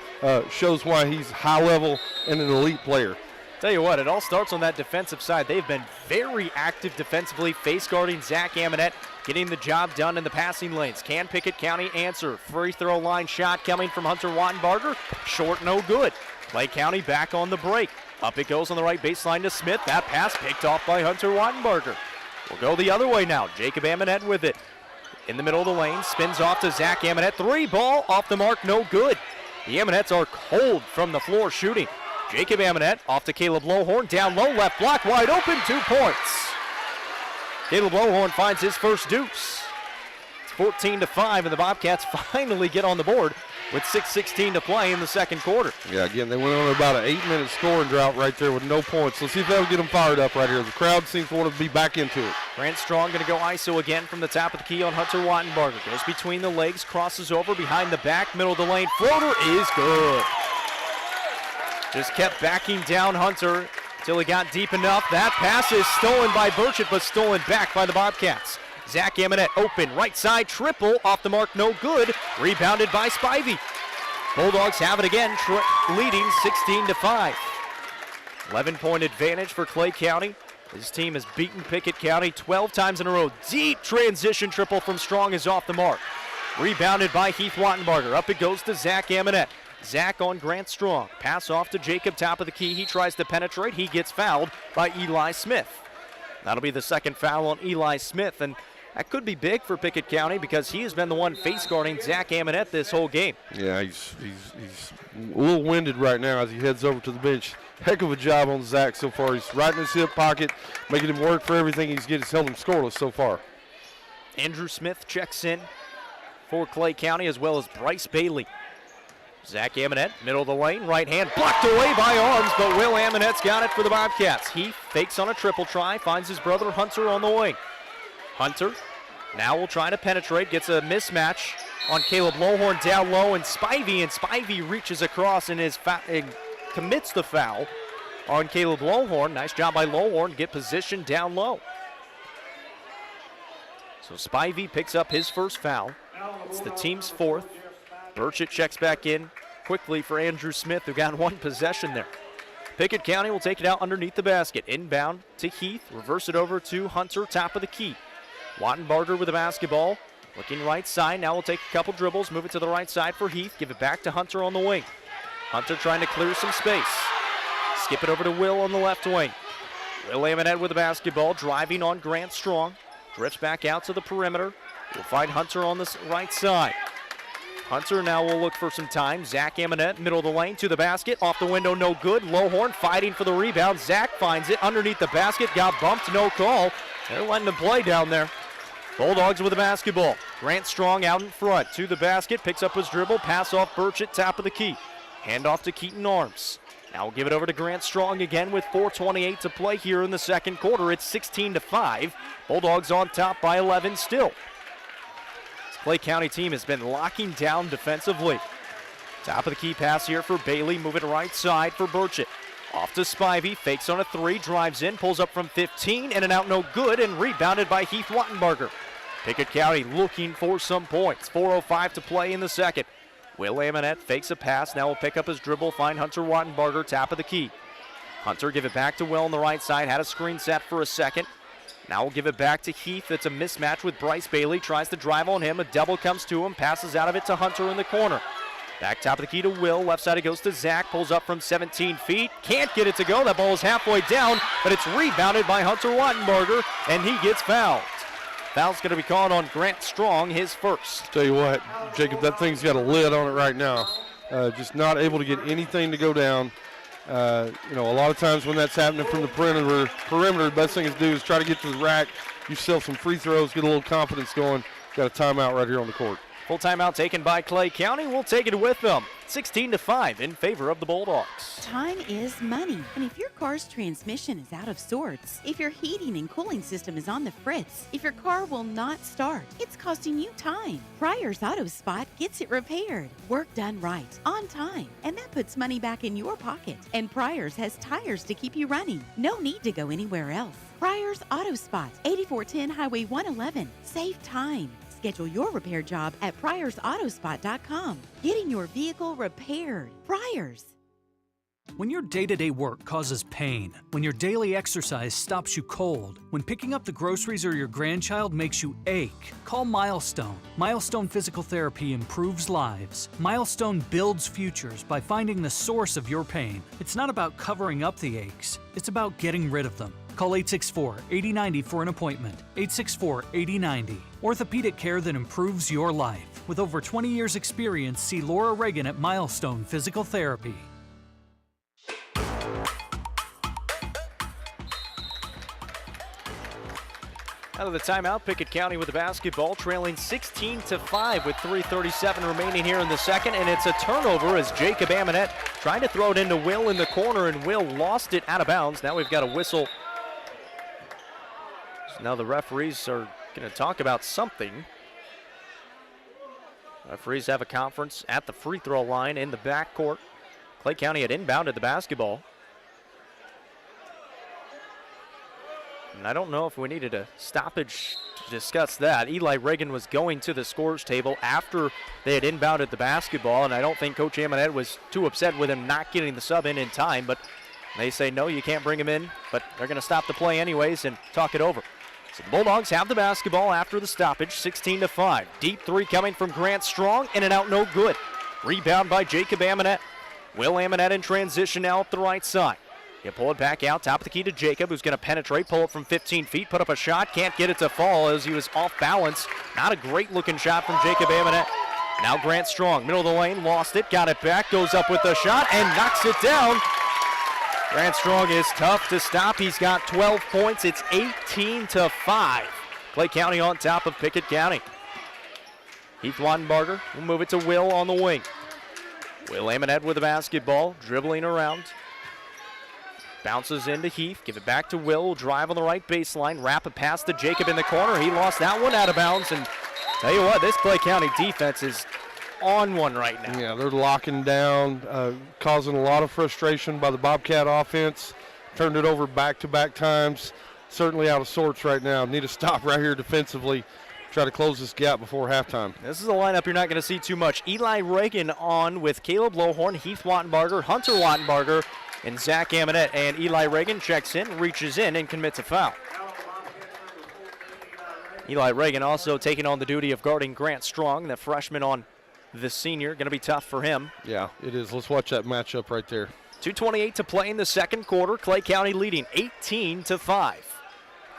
Shows why he's high level and an elite player. Tell you what, it all starts on that defensive side. They've been very active defensively, face guarding Zach Amonette, getting the job done in the passing lanes. Can Pickett County answer? Free throw line shot coming from Hunter Wattenbarger. Short, no good. Clay County back on the break. Up it goes on the right baseline to Smith. That pass picked off by Hunter Wattenbarger. We'll go the other way now. Jacob Amonette with it. In the middle of the lane, spins off to Zach Amonette. 3 ball off the mark, no good. The Amonettes are cold from the floor shooting. Jacob Amonette off to Caleb Lowhorn. Down low, left block, wide open, 2 points. Caleb Lowhorn finds his first deuce. It's 14-5, and the Bobcats finally get on the board with 6:16 to play in the second quarter. Yeah, again, they went on about an 8-minute scoring drought right there with no points. Let's see if that'll get them fired up right here. The crowd seems to want to be back into it. Grant Strong going to go ISO again from the top of the key on Hunter Wattenbarger. Goes between the legs, crosses over behind the back, middle of the lane. Floater is good. Just kept backing down Hunter until he got deep enough. That pass is stolen by Burchett, but stolen back by the Bobcats. Zach Amonette open, right side, triple, off the mark, no good. Rebounded by Spivey. Bulldogs have it again, leading 16-5. 11-point advantage for Clay County. His team has beaten Pickett County 12 times in a row. Deep transition triple from Strong is off the mark. Rebounded by Heath Wattenbarger. Up it goes to Zach Amonette. Zach on Grant Strong. Pass off to Jacob, top of the key. He tries to penetrate. He gets fouled by Eli Smith. That'll be the second foul on Eli Smith, and that could be big for Pickett County because he has been the one face guarding Zach Amonette this whole game. Yeah, he's a little winded right now as he heads over to the bench. Heck of a job on Zach so far. He's right in his hip pocket, making him work for everything he's held him scoreless so far. Andrew Smith checks in for Clay County, as well as Bryce Bailey. Zach Amonette, middle of the lane, right hand, blocked away by Arms, but Will Amonette's got it for the Bobcats. He fakes on a triple try, finds his brother Hunter on the wing. Hunter now will try to penetrate, gets a mismatch on Caleb Lowhorn down low, and Spivey reaches across and commits the foul on Caleb Lowhorn. Nice job by Lowhorn to get positioned down low. So Spivey picks up his first foul. It's the team's fourth. Burchett checks back in quickly for Andrew Smith, who got one possession there. Pickett County will take it out underneath the basket. Inbound to Heath, reverse it over to Hunter, top of the key. Wattenbarger with the basketball, looking right side. Now we'll take a couple dribbles, move it to the right side for Heath, give it back to Hunter on the wing. Hunter trying to clear some space. Skip it over to Will on the left wing. Will Amonette with the basketball, driving on Grant Strong. Drifts back out to the perimeter. We'll find Hunter on the right side. Hunter now will look for some time. Zach Amonette, middle of the lane, to the basket. Off the window, no good. Lowhorn fighting for the rebound. Zach finds it underneath the basket. Got bumped, no call. They're letting him play down there. Bulldogs with the basketball. Grant Strong out in front. To the basket, picks up his dribble. Pass off Burchett, top of the key. Hand off to Keaton Arms. Now we'll give it over to Grant Strong again with 4:28 to play here in the second quarter. It's 16-5. Bulldogs on top by 11 still. Clay County team has been locking down defensively. Top of the key pass here for Bailey. Move it right side for Burchett. Off to Spivey. Fakes on a 3. Drives in. Pulls up from 15. In and out, no good. And rebounded by Heath Wattenbarger. Pickett County looking for some points. 4:05 to play in the second. Will Amonette fakes a pass. Now will pick up his dribble. Find Hunter Wattenbarger. Top of the key. Hunter give it back to Will on the right side. Had a screen set for a second. Now we'll give it back to Heath. It's a mismatch with Bryce Bailey. Tries to drive on him. A double comes to him. Passes out of it to Hunter in the corner. Back top of the key to Will. Left side it goes to Zach. Pulls up from 17 feet. Can't get it to go. That ball is halfway down, but it's rebounded by Hunter Wattenbarger, and he gets fouled. Foul's going to be called on Grant Strong, his first. Tell you what, Jacob, that thing's got a lid on it right now. Just not able to get anything to go down. A lot of times when that's happening from the perimeter, the best thing to do is try to get to the rack, yourself some free throws, get a little confidence going. Got a timeout right here on the court. Full timeout taken by Clay County. We'll take it with them. 16-5 in favor of the Bulldogs. Time is money. And if your car's transmission is out of sorts, if your heating and cooling system is on the fritz, if your car will not start, it's costing you time. Pryor's Auto Spot gets it repaired. Work done right, on time. And that puts money back in your pocket. And Pryor's has tires to keep you running. No need to go anywhere else. Pryor's Auto Spot, 8410 Highway 111. Save time. Schedule your repair job at pryorsautospot.com. Getting your vehicle repaired. Pryor's. When your day-to-day work causes pain, when your daily exercise stops you cold, when picking up the groceries or your grandchild makes you ache, call Milestone. Milestone Physical Therapy improves lives. Milestone builds futures by finding the source of your pain. It's not about covering up the aches, it's about getting rid of them. Call 864-8090 for an appointment. 864-8090. Orthopedic care that improves your life. With over 20 years' experience, see Laura Reagan at Milestone Physical Therapy. Out of the timeout, Pickett County with the basketball, trailing 16-5 with 3:37 remaining here in the second, and it's a turnover as Jacob Amonette trying to throw it into Will in the corner, and Will lost it out of bounds. Now we've got a whistle. So now the referees are going to talk about something. Referees have a conference at the free throw line in the backcourt. Clay County had inbounded the basketball. And I don't know if we needed a stoppage to discuss that. Eli Reagan was going to the scores table after they had inbounded the basketball, and I don't think Coach Amonette was too upset with him not getting the sub in time, but they say, no, you can't bring him in, but they're going to stop the play anyways and talk it over. So the Bulldogs have the basketball after the stoppage, 16-5. Deep three coming from Grant Strong, in and out, no good. Rebound by Jacob Amonette. Will Amonette in transition now up the right side. You pull it back out, top of the key to Jacob, who's going to penetrate, pull it from 15 feet, put up a shot, can't get it to fall as he was off balance. Not a great looking shot from Jacob Amonette. Now Grant Strong, middle of the lane, lost it, got it back, goes up with the shot and knocks it down. Grant Strong is tough to stop. He's got 12 points. It's 18-5. Clay County on top of Pickett County. Heath Wattenbarger will move it to Will on the wing. Will Amonette with the basketball, dribbling around. Bounces into Heath, give it back to Will, drive on the right baseline, wrap it past to Jacob in the corner. He lost that one out of bounds, and tell you what, this Clay County defense is on one right now. Yeah, they're locking down, causing a lot of frustration by the Bobcat offense. Turned it over back-to-back times. Certainly out of sorts right now. Need to stop right here defensively. Try to close this gap before halftime. This is a lineup you're not going to see too much. Eli Reagan on with Caleb Lohorn, Heath Wattenbarger, Hunter Wattenbarger, and Zach Amonette. And Eli Reagan checks in, reaches in, and commits a foul. Eli Reagan also taking on the duty of guarding Grant Strong, the freshman on the senior. Going to be tough for him. Yeah, it is. Let's watch that matchup right there. 2:28 to play in the second quarter. Clay County leading 18-5.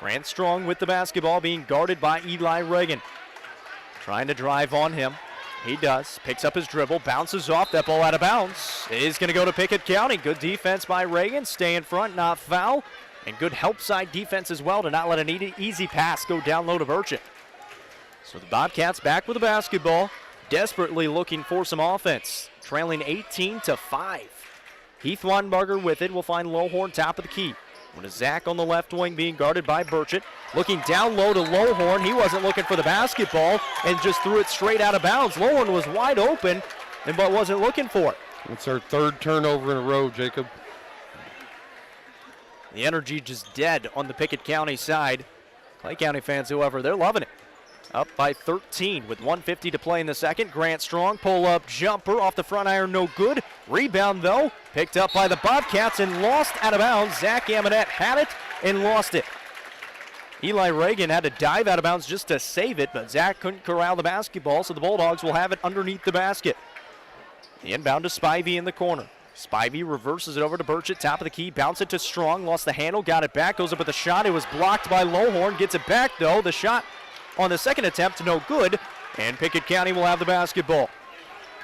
Grant Strong with the basketball, being guarded by Eli Reagan. Trying to drive on him. He does. Picks up his dribble, bounces off. That ball out of bounds. It is going to go to Pickett County. Good defense by Reagan. Stay in front, not foul. And good help side defense as well to not let an easy pass go down low to Burchett. So the Bobcats back with the basketball, desperately looking for some offense. Trailing 18-5. Heath Wattenbarger with it will find Lohorn top of the key. With Zach on the left wing being guarded by Burchett. Looking down low to Lohorn. He wasn't looking for the basketball and just threw it straight out of bounds. Lohorn was wide open, but wasn't looking for it. It's our third turnover in a row, Jacob. The energy just dead on the Pickett County side. Clay County fans, however, they're loving it. Up by 13 with 1:50 to play in the second. Grant Strong, pull-up jumper off the front iron, no good. Rebound, though, picked up by the Bobcats and lost out of bounds. Zach Amonette had it and lost it. Eli Reagan had to dive out of bounds just to save it, but Zach couldn't corral the basketball, so the Bulldogs will have it underneath the basket. The inbound to Spivey in the corner. Spivey reverses it over to Burchett, top of the key, bounce it to Strong, lost the handle, got it back, goes up with a shot. It was blocked by Lohorn, gets it back, though. The shot on the second attempt, no good, and Pickett County will have the basketball.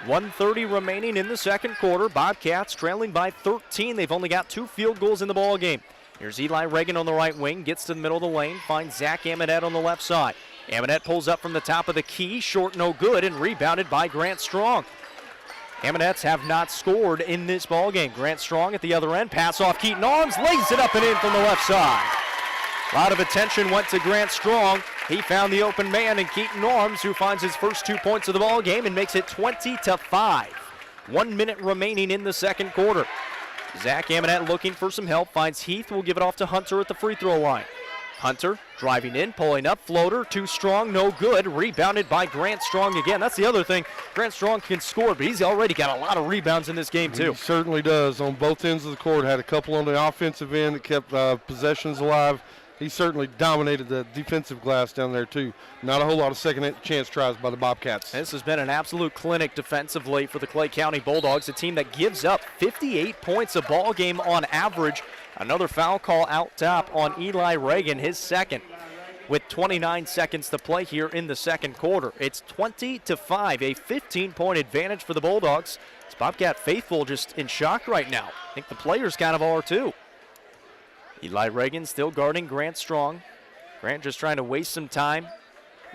1:30 remaining in the second quarter. Bobcats trailing by 13. They've only got 2 field goals in the ball game. Here's Eli Reagan on the right wing, gets to the middle of the lane, finds Zach Amonette on the left side. Amonette pulls up from the top of the key, short no good, and rebounded by Grant Strong. Amonettes have not scored in this ballgame. Grant Strong at the other end, pass off Keaton Arms, lays it up and in from the left side. A lot of attention went to Grant Strong. He found the open man in Keaton Arms, who finds his first 2 points of the ballgame and makes it 20-5. 1 minute remaining in the second quarter. Zach Amonette looking for some help, finds Heath, will give it off to Hunter at the free throw line. Hunter driving in, pulling up, floater, too strong, no good. Rebounded by Grant Strong again. That's the other thing. Grant Strong can score, but he's already got a lot of rebounds in this game, too. He certainly does on both ends of the court. Had a couple on the offensive end that kept possessions alive. He certainly dominated the defensive glass down there, too. Not a whole lot of second chance tries by the Bobcats. This has been an absolute clinic defensively for the Clay County Bulldogs, a team that gives up 58 points a ball game on average. Another foul call out top on Eli Reagan, his second, with 29 seconds to play here in the second quarter. It's 20-5, a 15-point advantage for the Bulldogs. It's Bobcat faithful just in shock right now. I think the players kind of are, too. Eli Reagan still guarding Grant Strong. Grant just trying to waste some time.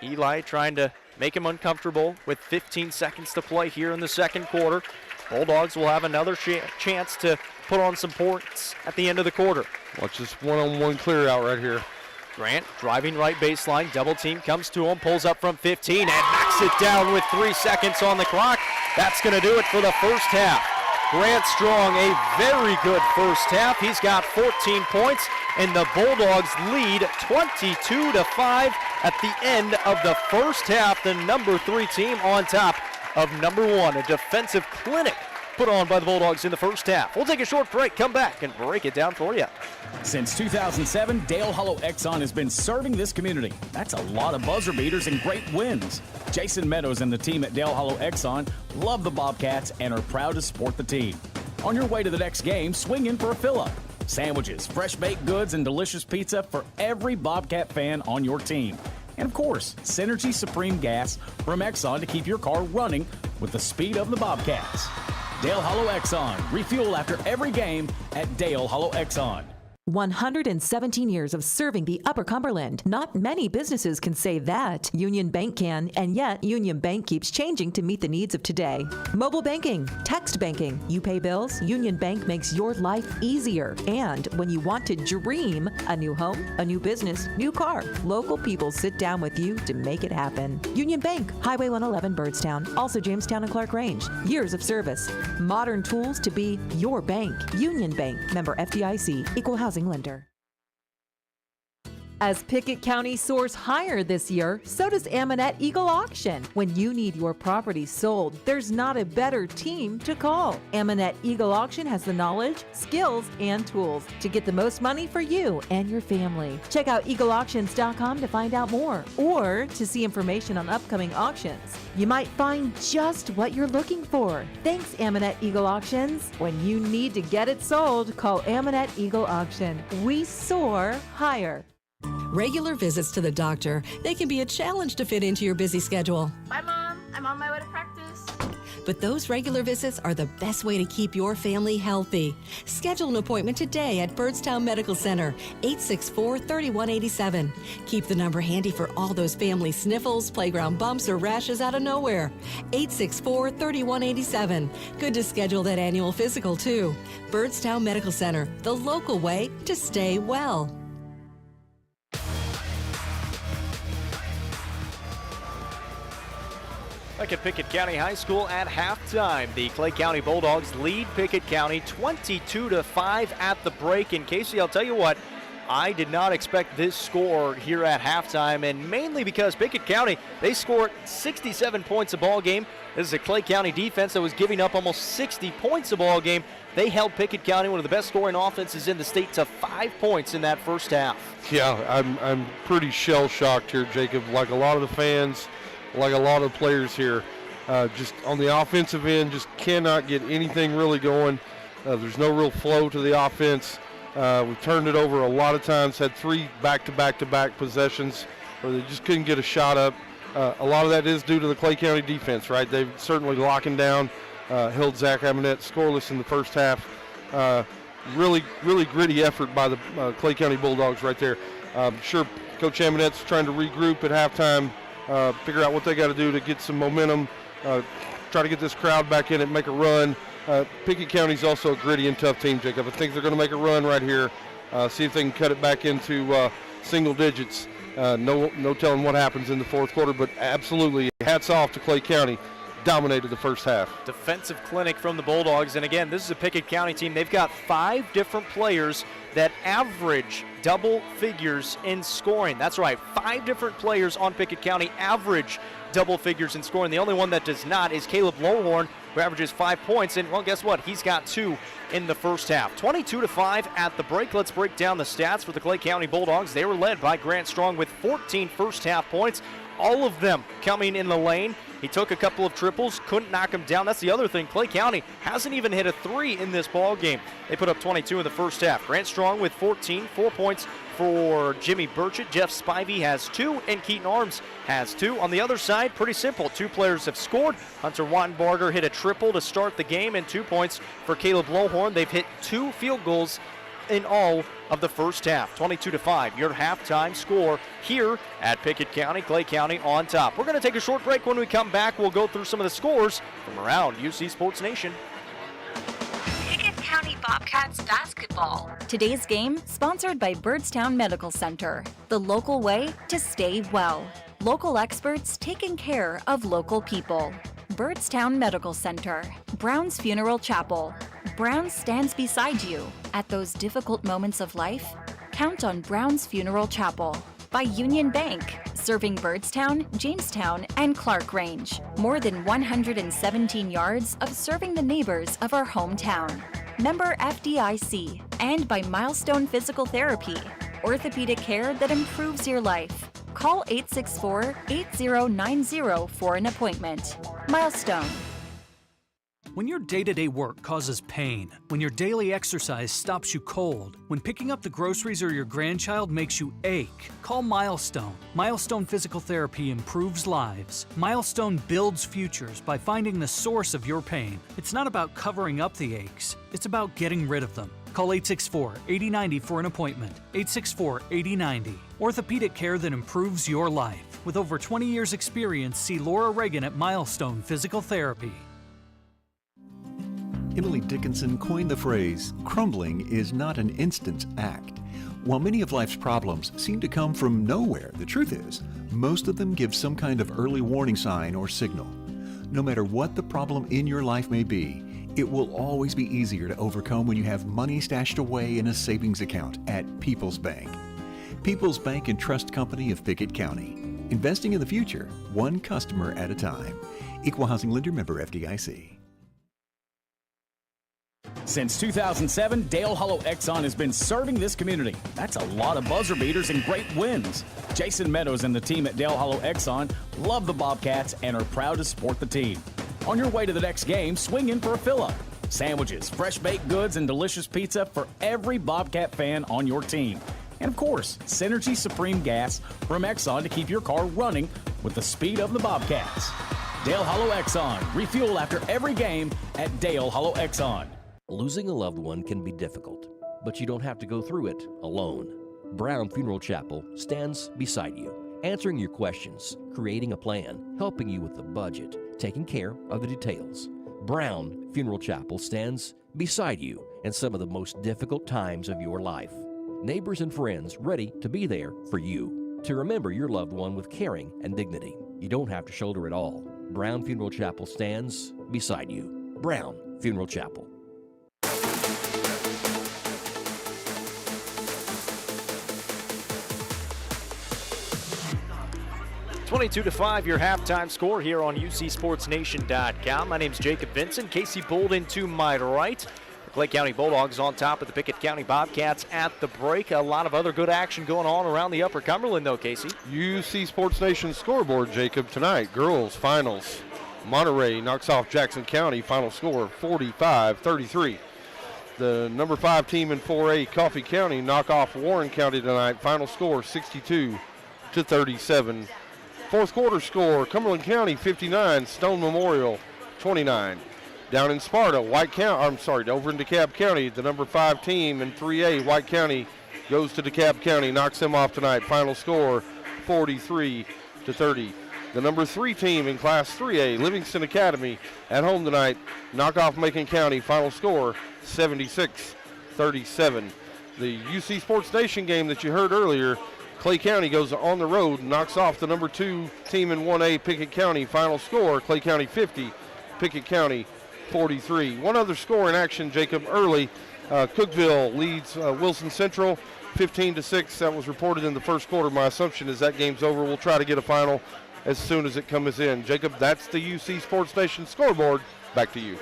Eli trying to make him uncomfortable with 15 seconds to play here in the second quarter. Bulldogs will have another chance to put on some points at the end of the quarter. Watch this one-on-one clear out right here. Grant driving right baseline, double team comes to him, pulls up from 15 and knocks it down with 3 seconds on the clock. That's going to do it for the first half. Grant Strong, a very good first half. He's got 14 points, and the Bulldogs lead 22-5 at the end of the first half. The number 3 team on top of number 1. A defensive clinic put on by the Bulldogs in the first half. We'll take a short break, come back, and break it down for you. Since 2007, Dale Hollow Exxon has been serving this community. That's a lot of buzzer beaters and great wins. Jason Meadows and the team at Dale Hollow Exxon love the Bobcats and are proud to support the team. On your way to the next game, swing in for a fill-up. Sandwiches, fresh baked goods, and delicious pizza for every Bobcat fan on your team. And of course, Synergy Supreme Gas from Exxon to keep your car running with the speed of the Bobcats. Dale Hollow Exxon. Refuel after every game at Dale Hollow Exxon. 117 years of serving the Upper Cumberland. Not many businesses can say that. Union Bank can, and yet Union Bank keeps changing to meet the needs of today. Mobile banking, text banking, you pay bills, Union Bank makes your life easier. And when you want to dream a new home, a new business, new car, local people sit down with you to make it happen. Union Bank, Highway 111 Birdstown, also Jamestown and Clark Range. Years of service, modern tools to be your bank. Union Bank, member FDIC, equal housing lender. As Pickett County soars higher this year, so does Amonette Eagle Auction. When you need your property sold, there's not a better team to call. Amonette Eagle Auction has the knowledge, skills, and tools to get the most money for you and your family. Check out eagleauctions.com to find out more or to see information on upcoming auctions. You might find just what you're looking for. Thanks, Amonette Eagle Auctions. When you need to get it sold, call Amonette Eagle Auction. We soar higher. Regular visits to the doctor, they can be a challenge to fit into your busy schedule. Bye, Mom. I'm on my way to practice. But those regular visits are the best way to keep your family healthy. Schedule an appointment today at Byrdstown Medical Center, 864-3187. Keep the number handy for all those family sniffles, playground bumps, or rashes out of nowhere. 864-3187. Good to schedule that annual physical, too. Byrdstown Medical Center, the local way to stay well. Back at Pickett County High School at halftime, the Clay County Bulldogs lead Pickett County 22-5 at the break. And Casey, I'll tell you what, I did not expect this score here at halftime, and mainly because Pickett County, they scored 67 points a ball game. This is a Clay County defense that was giving up almost 60 points a ball game. They held Pickett County, one of the best scoring offenses in the state, to 5 points in that first half. Yeah, I'm pretty shell-shocked here, Jacob. Like a lot of the fans, like a lot of players here, just on the offensive end, just cannot get anything really going. There's no real flow to the offense. We've turned it over a lot of times, had 3 back-to-back-to-back possessions where they just couldn't get a shot up. A lot of that is due to the Clay County defense, right? They've certainly locking down, held Zach Amonette scoreless in the first half. Really gritty effort by the Clay County Bulldogs right there. Sure, Coach Amonette's trying to regroup at halftime, figure out what they got to do to get some momentum, try to get this crowd back in and make a run. Pickett County's also a gritty and tough team, Jacob. I think they're going to make a run right here, see if they can cut it back into single digits. No telling what happens in the fourth quarter, but absolutely hats off to Clay County. Dominated the first half. Defensive clinic from the Bulldogs, and again, this is a Pickett County team. They've got 5 different players that average double figures in scoring. That's right, 5 different players on Pickett County average double figures in scoring. The only one that does not is Caleb Lowhorn, who averages 5 points, and well, guess what? He's got 2 in the first half. 22-5 at the break. Let's break down the stats for the Clay County Bulldogs. They were led by Grant Strong with 14 first half points, all of them coming in the lane. He took a couple of triples, couldn't knock him down. That's the other thing. Clay County hasn't even hit a 3 in this ball game. They put up 22 in the first half. Grant Strong with 14, 4 points for Jimmy Burchett. Jeff Spivey has 2, and Keaton Arms has 2. On the other side, pretty simple. 2 players have scored. Hunter Wattenbarger hit a triple to start the game, and 2 points for Caleb Lowhorn. They've hit 2 field goals in all of the first half. 22-5, your halftime score here at Pickett County. Clay County on top. We're going to take a short break. When we come back, we'll go through some of the scores from around UC Sports Nation. Pickett County Bobcats basketball. Today's game sponsored by Byrdstown Medical Center, the local way to stay well. Local experts taking care of local people. Byrdstown Medical Center, Brown's Funeral Chapel. Brown's stands beside you at those difficult moments of life. Count on Brown's Funeral Chapel. By Union Bank, serving Byrdstown, Jamestown, and Clark Range. More than 117 yards of serving the neighbors of our hometown. Member FDIC, and by Milestone Physical Therapy, orthopedic care that improves your life. Call 864-8090 for an appointment. Milestone. When your day-to-day work causes pain, when your daily exercise stops you cold, when picking up the groceries or your grandchild makes you ache, call Milestone. Milestone Physical Therapy improves lives. Milestone builds futures by finding the source of your pain. It's not about covering up the aches, it's about getting rid of them. Call 864-8090 for an appointment. 864-8090. Orthopedic care that improves your life. With over 20 years' experience, see Laura Reagan at Milestone Physical Therapy. Emily Dickinson coined the phrase, crumbling is not an instant act. While many of life's problems seem to come from nowhere, the truth is, most of them give some kind of early warning sign or signal. No matter what the problem in your life may be, it will always be easier to overcome when you have money stashed away in a savings account at People's Bank. People's Bank and Trust Company of Pickett County. Investing in the future, one customer at a time. Equal Housing Lender, member FDIC. Since 2007, Dale Hollow Exxon has been serving this community. That's a lot of buzzer beaters and great wins. Jason Meadows and the team at Dale Hollow Exxon love the Bobcats and are proud to support the team. On your way to the next game, swing in for a fill-up. Sandwiches, fresh baked goods, and delicious pizza for every Bobcat fan on your team. And of course, Synergy Supreme Gas from Exxon to keep your car running with the speed of the Bobcats. Dale Hollow Exxon. Refuel after every game at Dale Hollow Exxon. Losing a loved one can be difficult, but you don't have to go through it alone. Brown Funeral Chapel stands beside you, answering your questions, creating a plan, helping you with the budget, taking care of the details. Brown Funeral Chapel stands beside you in some of the most difficult times of your life. Neighbors and friends ready to be there for you, to remember your loved one with caring and dignity. You don't have to shoulder it all. Brown Funeral Chapel stands beside you. Brown Funeral Chapel. 22-5, your halftime score here on UCSportsNation.com. My name's Jacob Vincent. Casey Bolden to my right. The Clay County Bulldogs on top of the Pickett County Bobcats at the break. A lot of other good action going on around the Upper Cumberland, though, Casey. UC Sports Nation scoreboard, Jacob, tonight. Girls finals. Monterey knocks off Jackson County. Final score 45-33. The number 5 team in 4A, Coffee County, knock off Warren County tonight. Final score 62-37. Fourth quarter score, Cumberland County 59, Stone Memorial 29. Down in Sparta, over in DeKalb County, the number 5 team in 3A, White County goes to DeKalb County, knocks them off tonight. Final score 43-30. The number 3 team in Class 3A, Livingston Academy, at home tonight, knock off Macon County. Final score 76-37. The UC Sports Nation game that you heard earlier, Clay County goes on the road, knocks off the number 2 team in 1A, Pickett County. Final score, Clay County 50, Pickett County 43. One other score in action, Jacob, early. Cookeville leads Wilson Central 15-6. That was reported in the first quarter. My assumption is that game's over. We'll try to get a final as soon as it comes in. Jacob, that's the UC Sports Nation scoreboard. Back to you.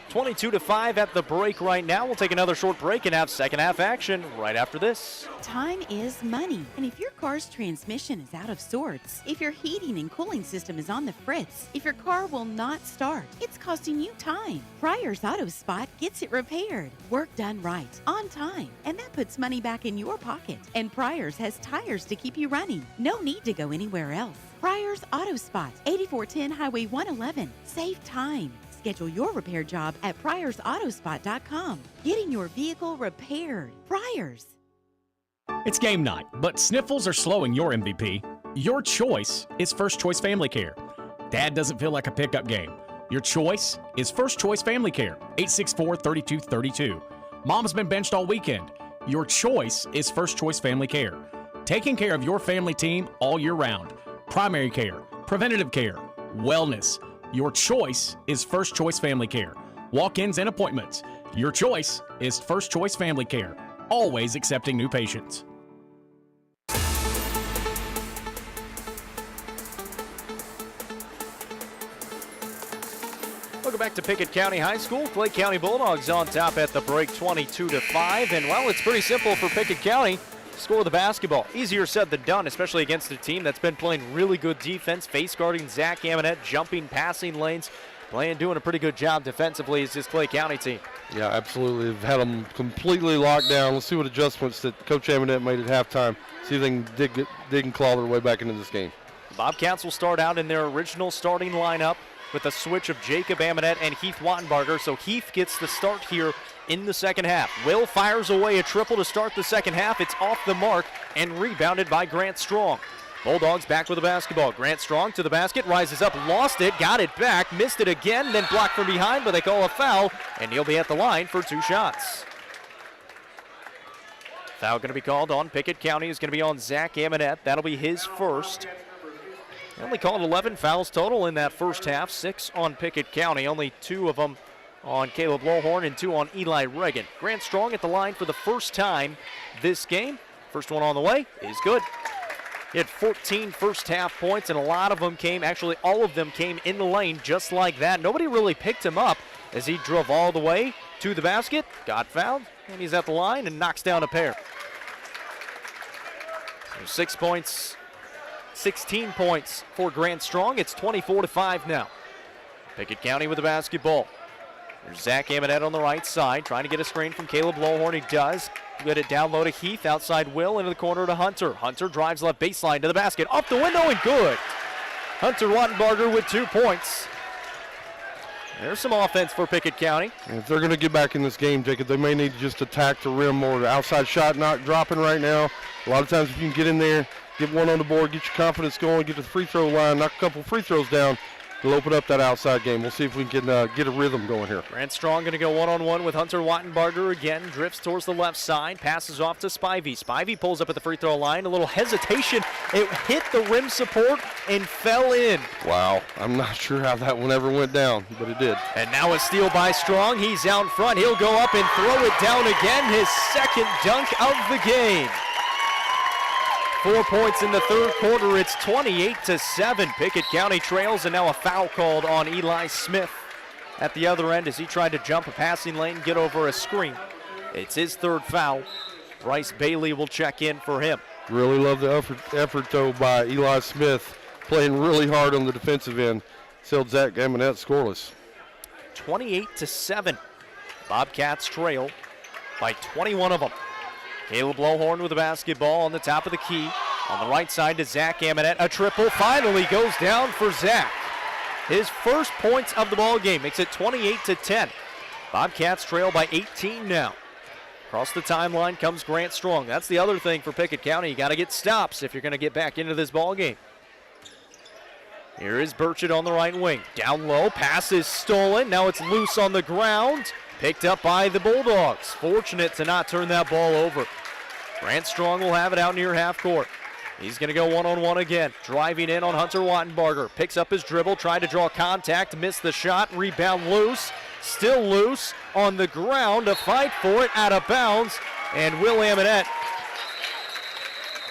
22-5 at the break right now. We'll take another short break and have second half action right after this. Time is money, and if your car's transmission is out of sorts, if your heating and cooling system is on the fritz, if your car will not start, it's costing you time. Pryor's Auto Spot gets it repaired. Work done right, on time, and that puts money back in your pocket. And Pryor's has tires to keep you running. No need to go anywhere else. Pryor's Auto Spot, 8410 Highway 111. Save time. Schedule your repair job at pryorsautospot.com. Getting your vehicle repaired. Pryor's. It's game night, but sniffles are slowing your MVP. Your choice is First Choice Family Care. Dad doesn't feel like a pickup game. Your choice is First Choice Family Care, 864-3232. Mom's been benched all weekend. Your choice is First Choice Family Care. Taking care of your family team all year round. Primary care, preventative care, wellness. Your choice is First Choice Family Care. Walk-ins and appointments. Your choice is First Choice Family Care. Always accepting new patients. Welcome back to Pickett County High School. Clay County Bulldogs on top at the break, 22-5. And, well, it's pretty simple for Pickett County. Score the basketball. Easier said than done, especially against a team that's been playing really good defense, face guarding Zach Amonette, jumping, passing lanes, doing a pretty good job defensively as this Clay County team. Yeah, absolutely. They've had them completely locked down. Let's see what adjustments that Coach Amonette made at halftime. See if they can dig and claw their way back into this game. Bobcats will start out in their original starting lineup with a switch of Jacob Amonette and Heath Wattenbarger. So Heath gets the start here in the second half. Will fires away a triple to start the second half. It's off the mark and rebounded by Grant Strong. Bulldogs back with the basketball. Grant Strong to the basket, rises up, lost it, got it back, missed it again, then blocked from behind, but they call a foul, and he'll be at the line for 2 shots. Foul going to be called on Pickett County. Is going to be on Zach Amonette. That'll be his first. They only called 11 fouls total in that first half, 6 on Pickett County, only 2 of them on Caleb Lowhorn and 2 on Eli Reagan. Grant Strong at the line for the first time this game. First one on the way is good. He had 14 first half points, and a lot of them came, actually all of them came in the lane just like that. Nobody really picked him up as he drove all the way to the basket, got fouled, and he's at the line and knocks down a pair. So 6 points, 16 points for Grant Strong. It's 24-5 now. Pickett County with the basketball. There's Zach Amonette on the right side, trying to get a screen from Caleb Lowhorn. He does. Get it down low to Heath, outside Will, into the corner to Hunter. Hunter drives left baseline to the basket, off the window and good. Hunter Wattenbarger with 2 points. There's some offense for Pickett County. And if they're going to get back in this game, Jacob, they may need to just attack the rim more. The outside shot not dropping right now. A lot of times if you can get in there, get one on the board, get your confidence going, get to the free throw line, knock a couple free throws down, it'll open up that outside game. We'll see if we can get a rhythm going here. Grant Strong going to go one-on-one with Hunter Wattenbarger again. Drifts towards the left side, passes off to Spivey. Spivey pulls up at the free throw line. A little hesitation. It hit the rim support and fell in. Wow. I'm not sure how that one ever went down, but it did. And now a steal by Strong. He's out in front. He'll go up and throw it down again. His second dunk of the game. 4 points in the third quarter. It's 28-7. Pickett County trails, and now a foul called on Eli Smith at the other end as he tried to jump a passing lane, get over a screen. It's his third foul. Bryce Bailey will check in for him. Really love the effort though, by Eli Smith, playing really hard on the defensive end. Held Zach Amonette scoreless. 28-7. Bobcats trail by 21 of them. Caleb Lowhorn with the basketball on the top of the key. On the right side to Zach Amonette. A triple finally goes down for Zach. His first points of the ball game makes it 28-10. Bobcats trail by 18 now. Across the timeline comes Grant Strong. That's the other thing for Pickett County. You got to get stops if you're going to get back into this ball game. Here is Burchett on the right wing. Down low, pass is stolen. Now it's loose on the ground. Picked up by the Bulldogs. Fortunate to not turn that ball over. Grant Strong will have it out near half court. He's going to go one-on-one again. Driving in on Hunter Wattenbarger. Picks up his dribble, trying to draw contact, missed the shot, rebound loose. Still loose on the ground. A fight for it, out of bounds. And Will Amonette,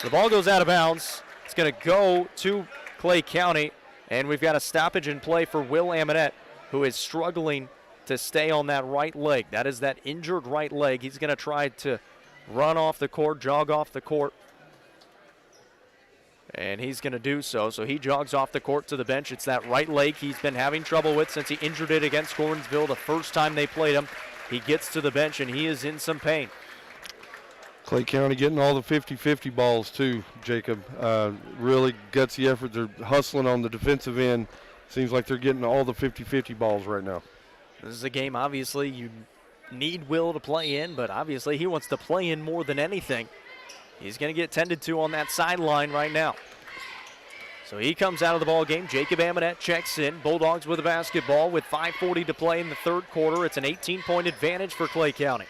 the ball goes out of bounds. It's going to go to Clay County. And we've got a stoppage in play for Will Amonette, who is struggling to stay on that right leg. That is that injured right leg. He's going to try to run off the court, jog off the court. And he's going to do so. So he jogs off the court to the bench. It's that right leg he's been having trouble with since he injured it against Gordonsville the first time they played him. He gets to the bench, and he is in some pain. Clay County getting all the 50-50 balls, too, Jacob. Really gutsy effort. They're hustling on the defensive end. Seems like they're getting all the 50-50 balls right now. This is a game, obviously, you need Will to play in, but obviously he wants to play in more than anything. He's going to get tended to on that sideline right now. So he comes out of the ball game. Jacob Amonette checks in. Bulldogs with the basketball with 5:40 to play in the third quarter. It's an 18-point advantage for Clay County.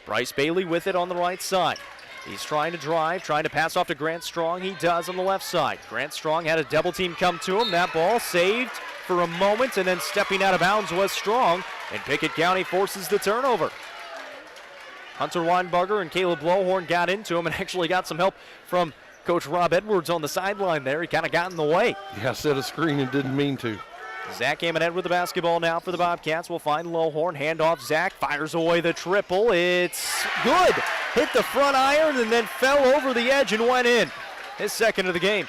Bryce Bailey with it on the right side. He's trying to drive, trying to pass off to Grant Strong. He does on the left side. Grant Strong had a double team come to him. That ball saved for a moment, and then stepping out of bounds was Strong, and Pickett County forces the turnover. Hunter Weinberger and Caleb Lowhorn got into him and actually got some help from Coach Rob Edwards on the sideline there. He kind of got in the way. Yeah, set a screen and didn't mean to. Zach Amonette with the basketball now for the Bobcats. We'll find Lowhorn. Handoff. Zach fires away the triple. It's good. Hit the front iron and then fell over the edge and went in. His second of the game.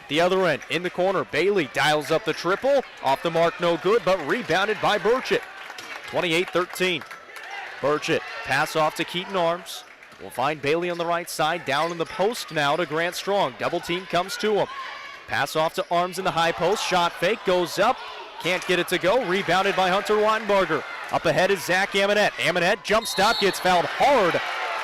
The other end, in the corner, Bailey dials up the triple. Off the mark, no good, but rebounded by Burchett. 28-13. Burchett, pass off to Keaton Arms. We'll find Bailey on the right side, down in the post now to Grant Strong. Double team comes to him. Pass off to Arms in the high post, shot fake, goes up. Can't get it to go, rebounded by Hunter Wattenbarger. Up ahead is Zach Amonette. Amonette jump stop, gets fouled hard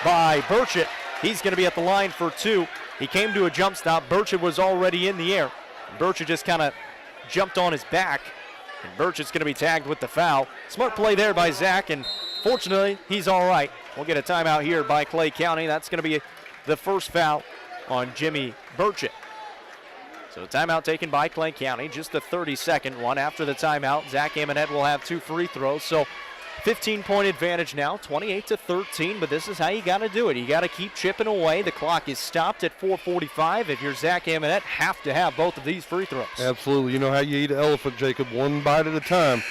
by Burchett. He's going to be at the line for two. He came to a jump stop. Burchett was already in the air. Burchett just kind of jumped on his back. And Burchett's going to be tagged with the foul. Smart play there by Zach, and fortunately, he's all right. We'll get a timeout here by Clay County. That's going to be the first foul on Jimmy Burchett. So a timeout taken by Clay County, just the 32nd one. After the timeout, Zach Amonette will have two free throws. So 15-point advantage now, 28-13, but this is how you got to do it. You got to keep chipping away. The clock is stopped at 4:45. If you're Zach Amonette, have to have both of these free throws. Absolutely. You know how you eat an elephant, Jacob, one bite at a time.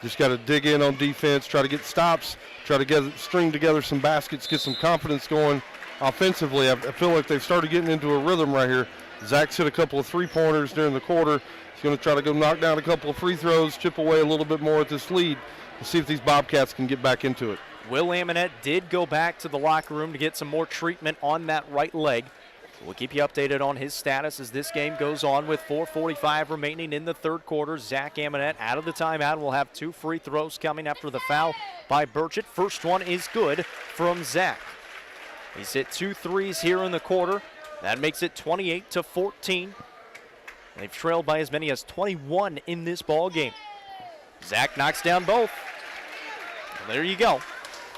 Just got to dig in on defense, try to get stops, try to string together some baskets, get some confidence going offensively. I feel like they've started getting into a rhythm right here. Zach's hit a couple of three-pointers during the quarter. He's going to try to go knock down a couple of free throws, chip away a little bit more at this lead, and see if these Bobcats can get back into it. Will Amonette did go back to the locker room to get some more treatment on that right leg. We'll keep you updated on his status as this game goes on with 4:45 remaining in the third quarter. Zach Amonette out of the timeout. We'll have two free throws coming after the foul by Burchett. First one is good from Zach. He's hit 2 threes here in the quarter. That makes it 28-14. They've trailed by as many as 21 in this ball game. Zach knocks down both. Well, there you go.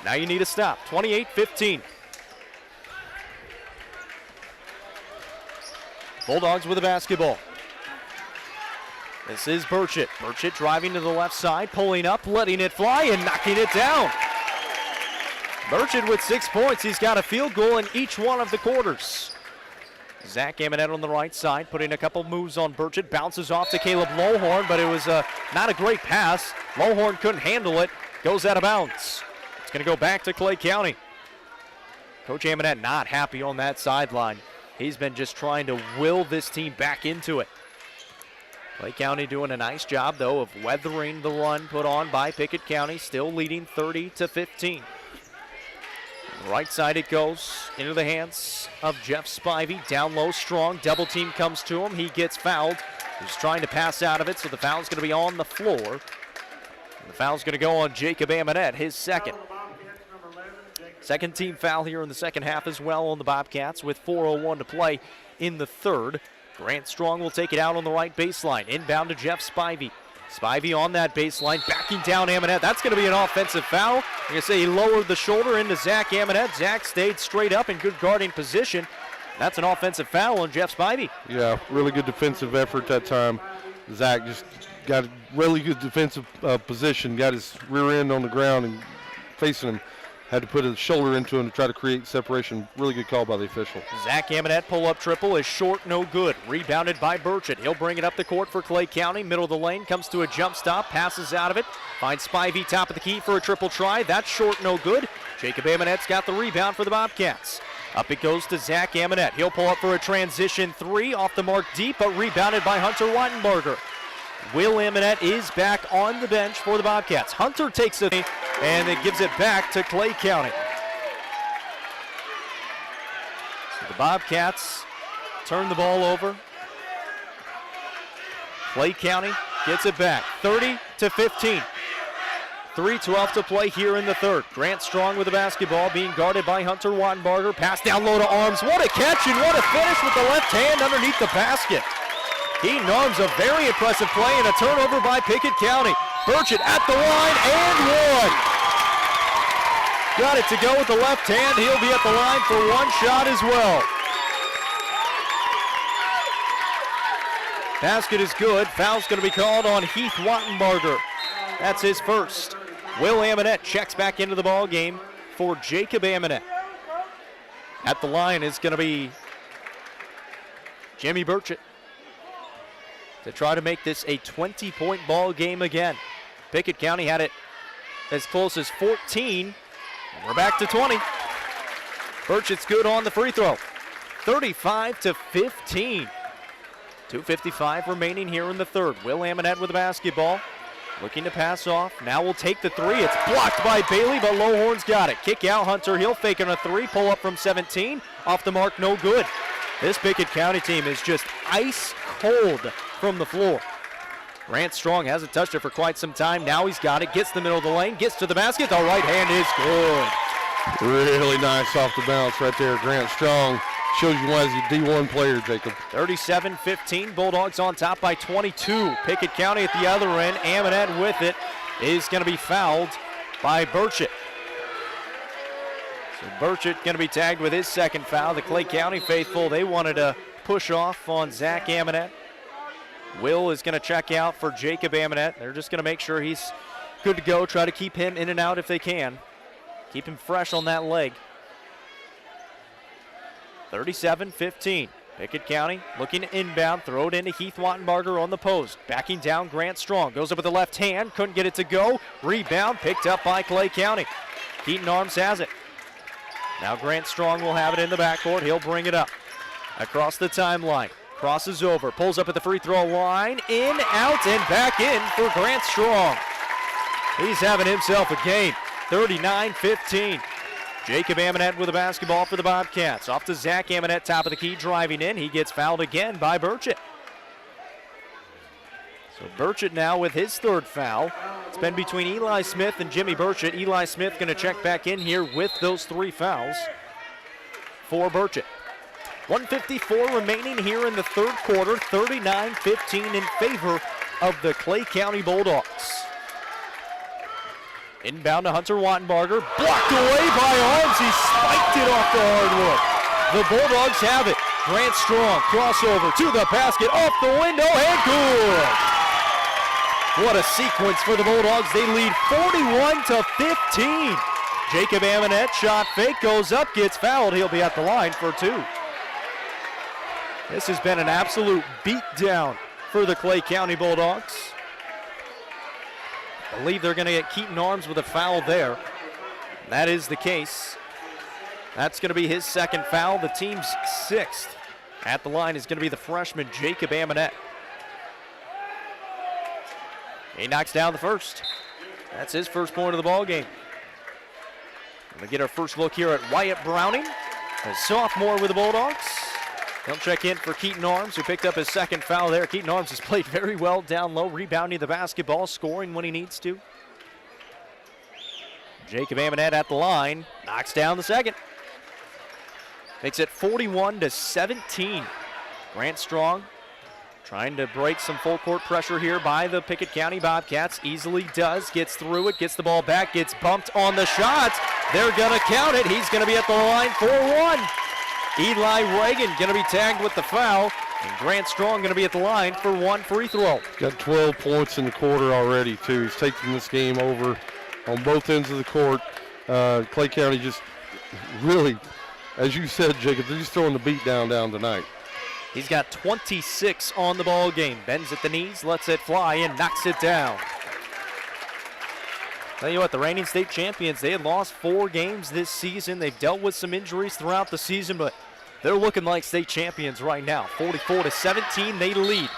Now you need a stop. 28-15. Bulldogs with the basketball. This is Burchett. Burchett driving to the left side, pulling up, letting it fly, and knocking it down. Burchett with 6 points. He's got a field goal in each one of the quarters. Zach Amonette on the right side, putting a couple moves on Burchett. Bounces off to Caleb Lowhorn, but it was not a great pass. Lowhorn couldn't handle it. Goes out of bounds. It's going to go back to Clay County. Coach Amonette not happy on that sideline. He's been just trying to will this team back into it. Clay County doing a nice job, though, of weathering the run put on by Pickett County, still leading 30-15. Right side it goes into the hands of Jeff Spivey. Down low, Strong. Double team comes to him. He gets fouled. He's trying to pass out of it, so the foul's going to be on the floor. And the foul's going to go on Jacob Amonette, his second. Second team foul here in the second half as well on the Bobcats with 4:01 to play in the third. Grant Strong will take it out on the right baseline. Inbound to Jeff Spivey. Spivey on that baseline, backing down Amonette. That's going to be an offensive foul. Like I say, he lowered the shoulder into Zach Amonette. Zach stayed straight up in good guarding position. That's an offensive foul on Jeff Spivey. Yeah, really good defensive effort that time. Zach just got a really good defensive position, got his rear end on the ground and facing him. Had to put his shoulder into him to try to create separation. Really good call by the official. Zach Amonette pull-up triple is short, no good. Rebounded by Burchett. He'll bring it up the court for Clay County. Middle of the lane, comes to a jump stop, passes out of it. Finds Spivey top of the key for a triple try. That's short, no good. Jacob Amonette's got the rebound for the Bobcats. Up it goes to Zach Amonette. He'll pull up for a transition three, off the mark deep, but rebounded by Hunter Wattenberger. Will Amonette is back on the bench for the Bobcats. Hunter takes it and it gives it back to Clay County. So the Bobcats turn the ball over. Clay County gets it back, 30-15. 3:12 to play here in the third. Grant Strong with the basketball, being guarded by Hunter Wattenberger. Pass down low to Arms. What a catch and what a finish with the left hand underneath the basket. Keaton Arms, a very impressive play and a turnover by Pickett County. Burchett at the line and one. Got it to go with the left hand. He'll be at the line for one shot as well. Basket is good. Foul's going to be called on Heath Wattenberger. That's his first. Will Amonette checks back into the ball game for Jacob Amonette. At the line is going to be Jimmy Burchett to try to make this a 20-point ball game again. Pickett County had it as close as 14. We're back to 20. Burchett's good on the free throw. 35-15. 2:55 remaining here in the third. Will Amonette with the basketball. Looking to pass off. Now will take the three. It's blocked by Bailey, but Lowhorn's got it. Kick out Hunter. He'll fake on a three. Pull up from 17. Off the mark, no good. This Pickett County team is just ice cold from the floor. Grant Strong hasn't touched it for quite some time. Now he's got it. Gets the middle of the lane. Gets to the basket. The right hand is good. Really nice off the bounce right there. Grant Strong shows you why he's a D1 player, Jacob. 37-15. Bulldogs on top by 22. Pickett County at the other end. Amonette with it is going to be fouled by Burchett. So Burchett going to be tagged with his second foul. The Clay County faithful, they wanted to push off on Zach Amonette. Will is going to check out for Jacob Amonette. They're just going to make sure he's good to go. Try to keep him in and out if they can. Keep him fresh on that leg. 37-15. Pickett County looking to inbound. Throw it into Heath Wattenberger on the post. Backing down Grant Strong. Goes up with the left hand. Couldn't get it to go. Rebound picked up by Clay County. Keaton Arms has it. Now Grant Strong will have it in the backcourt. He'll bring it up. Across the timeline. Crosses over. Pulls up at the free throw line. In, out, and back in for Grant Strong. He's having himself a game. 39-15. Jacob Amonette with the basketball for the Bobcats. Off to Zach Amonette, top of the key, driving in. He gets fouled again by Burchett. So Burchett now with his third foul. It's been between Eli Smith and Jimmy Burchett. Eli Smith going to check back in here with those three fouls for Burchett. 1:54 remaining here in the third quarter. 39-15 in favor of the Clay County Bulldogs. Inbound to Hunter Wattenberger, blocked away by Arms. He spiked it off the hardwood. The Bulldogs have it. Grant Strong, crossover to the basket, off the window, and good. What a sequence for the Bulldogs. They lead 41-15. Jacob Amonette, shot fake, goes up, gets fouled. He'll be at the line for two. This has been an absolute beatdown for the Clay County Bulldogs. I believe they're going to get Keaton Arms with a foul there. That is the case. That's going to be his second foul, the team's sixth. At the line is going to be the freshman Jacob Amonette. He knocks down the first. That's his first point of the ball game. We'll get our first look here at Wyatt Browning, a sophomore with the Bulldogs. He'll check in for Keaton Arms, who picked up his second foul there. Keaton Arms has played very well down low, rebounding the basketball, scoring when he needs to. Jacob Amonette at the line, knocks down the second. Makes it 41-17. Grant Strong trying to break some full court pressure here by the Pickett County Bobcats. Easily does, gets through it, gets the ball back, gets bumped on the shots. They're gonna count it. He's gonna be at the line for one. Eli Reagan gonna be tagged with the foul, and Grant Strong gonna be at the line for one free throw. Got 12 points in the quarter already, too. He's taking this game over on both ends of the court. Clay County just really, as you said, Jacob, they're just throwing the beat down tonight. He's got 26 on the ball game. Bends at the knees, lets it fly, and knocks it down. Tell you what, the reigning state champions, they had lost 4 games this season. They've dealt with some injuries throughout the season, but they're looking like state champions right now. 44-17, they lead.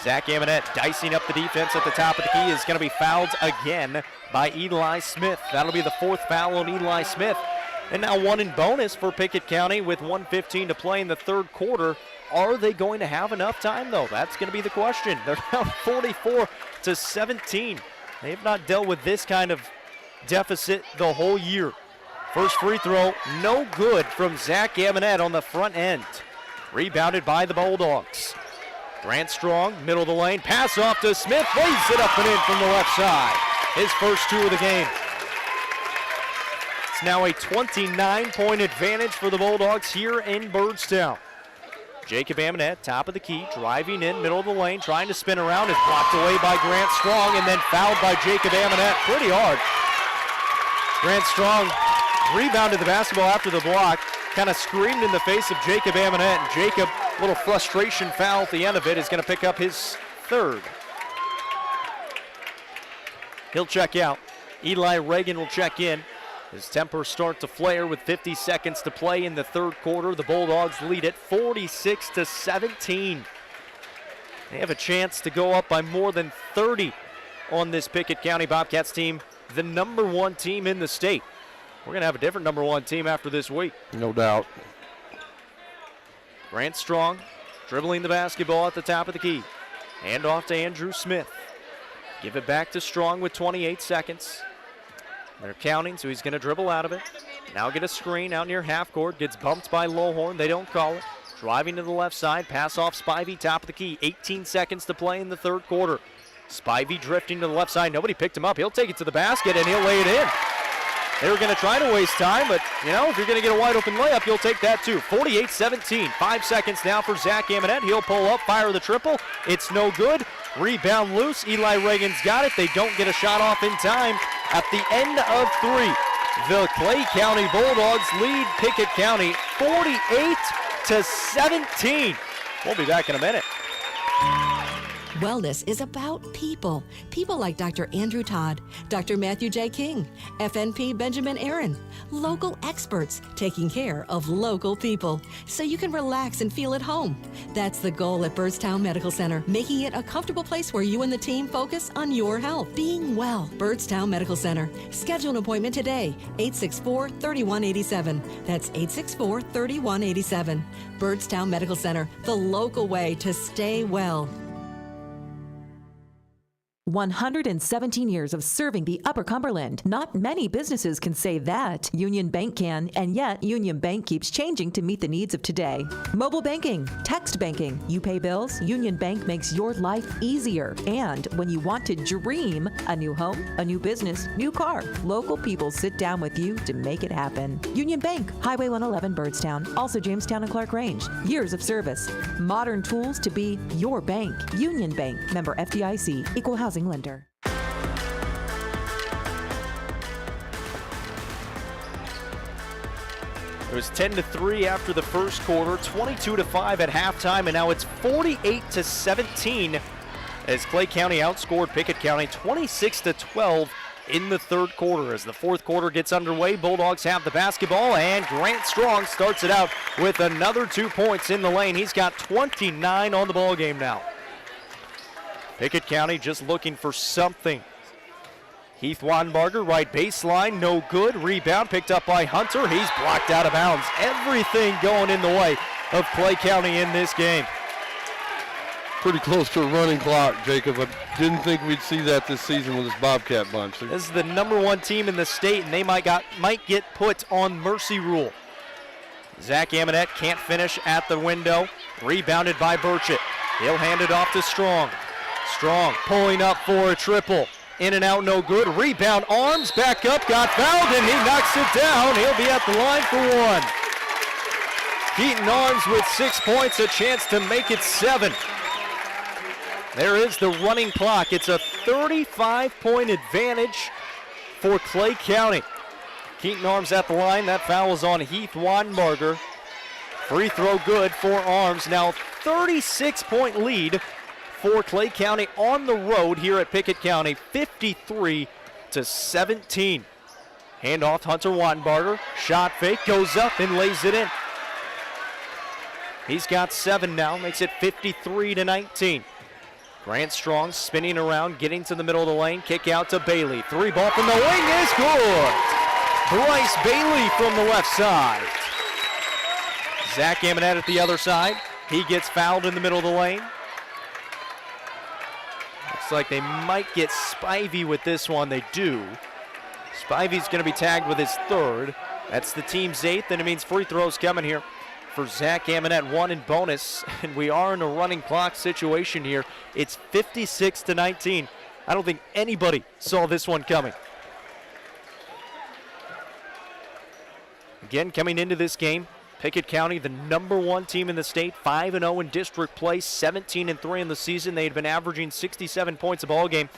Zach Amonette dicing up the defense at the top of the key is going to be fouled again by Eli Smith. That'll be the 4th foul on Eli Smith. And now one in bonus for Pickett County with 1:15 to play in the third quarter. Are they going to have enough time, though? That's going to be the question. They're down 44-17. They have not dealt with this kind of deficit the whole year. First free throw, no good from Zach Amonette on the front end. Rebounded by the Bulldogs. Grant Strong, middle of the lane, pass off to Smith, lays it up and in from the left side. His first 2 of the game. It's now a 29-point advantage for the Bulldogs here in Byrdstown. Jacob Amonette, top of the key, driving in, middle of the lane, trying to spin around, is blocked away by Grant Strong and then fouled by Jacob Amonette pretty hard. Grant Strong rebounded the basketball after the block, kind of screamed in the face of Jacob Amonette, and Jacob, a little frustration foul at the end of it, is going to pick up his 3rd. He'll check out. Eli Reagan will check in. His tempers start to flare with 50 seconds to play in the third quarter. The Bulldogs lead it 46-17. They have a chance to go up by more than 30 on this Pickett County Bobcats team, the number 1 team in the state. We're going to have a different number 1 team after this week. No doubt. Grant Strong dribbling the basketball at the top of the key. Hand off to Andrew Smith. Give it back to Strong with 28 seconds. They're counting, so he's going to dribble out of it. Now get a screen out near half court. Gets bumped by Lowhorn. They don't call it. Driving to the left side. Pass off Spivey, top of the key. 18 seconds to play in the third quarter. Spivey drifting to the left side. Nobody picked him up. He'll take it to the basket, and he'll lay it in. They were going to try to waste time, but, if you're going to get a wide-open layup, you'll take that too. 48-17. 5 seconds now for Zach Amonette. He'll pull up, fire the triple. It's no good. Rebound loose. Eli Reagan's got it. They don't get a shot off in time. At the end of 3, the Clay County Bulldogs lead Pickett County 48-17. We'll be back in a minute. Wellness is about people. People like Dr. Andrew Todd, Dr. Matthew J. King, FNP Benjamin Aaron. Local experts taking care of local people so you can relax and feel at home. That's the goal at Byrdstown Medical Center, making it a comfortable place where you and the team focus on your health. Being well. Byrdstown Medical Center. Schedule an appointment today, 864-3187. That's 864-3187. Byrdstown Medical Center, the local way to stay well. 117 years of serving the Upper Cumberland. Not many businesses can say that. Union Bank can, and yet Union Bank keeps changing to meet the needs of today. Mobile banking, text banking, you pay bills, Union Bank makes your life easier. And when you want to dream a new home, a new business, new car, local people sit down with you to make it happen. Union Bank, Highway 111 Byrdstown, also Jamestown and Clark Range. Years of service, modern tools to be your bank. Union Bank, member FDIC, equal housing lender. It was 10-3 after the first quarter, 22-5 at halftime, and now it's 48-17 as Clay County outscored Pickett County 26-12 in the third quarter. As the fourth quarter gets underway, Bulldogs have the basketball, and Grant Strong starts it out with another 2 points in the lane. He's got 29 on the ball game now. Pickett County just looking for something. Heath Weinbarger, right baseline, no good. Rebound picked up by Hunter. He's blocked out of bounds. Everything going in the way of Clay County in this game. pretty close to a running clock, Jacob. I didn't think we'd see that this season with this Bobcat bunch. This is the #1 team in the state, and they might get put on mercy rule. Zach Amonette can't finish at the window. Rebounded by Burchett. He'll hand it off to Strong. Strong pulling up for a triple. In and out, no good. Rebound, Arms, back up, got fouled, and he knocks it down. He'll be at the line for one. Keaton Arms with 6 points, a chance to make it 7. There is the running clock. It's a 35-point advantage for Clay County. Keaton Arms at the line. That foul is on Heath Weinberger. Free throw good for Arms. Now 36-point lead for Clay County on the road here at Pickett County, 53-17. Handoff, Hunter Weinberger. Shot fake, goes up and lays it in. He's got 7 now, makes it 53-19. Grant Strong spinning around, getting to the middle of the lane. Kick out to Bailey. 3 ball from the wing is good. Bryce Bailey from the left side. Zach Amonette at the other side. He gets fouled in the middle of the lane. Looks like they might get Spivey with this one. They do. Spivey's going to be tagged with his 3rd. That's the team's 8th, and it means free throws coming here for Zach Amonette, 1 in bonus, and we are in a running clock situation here. It's 56-19. I don't think anybody saw this one coming. Again, coming into this game, Pickett County, the #1 team in the state, 5-0 in district play, 17-3 in the season. They had been averaging 67 points a ball game.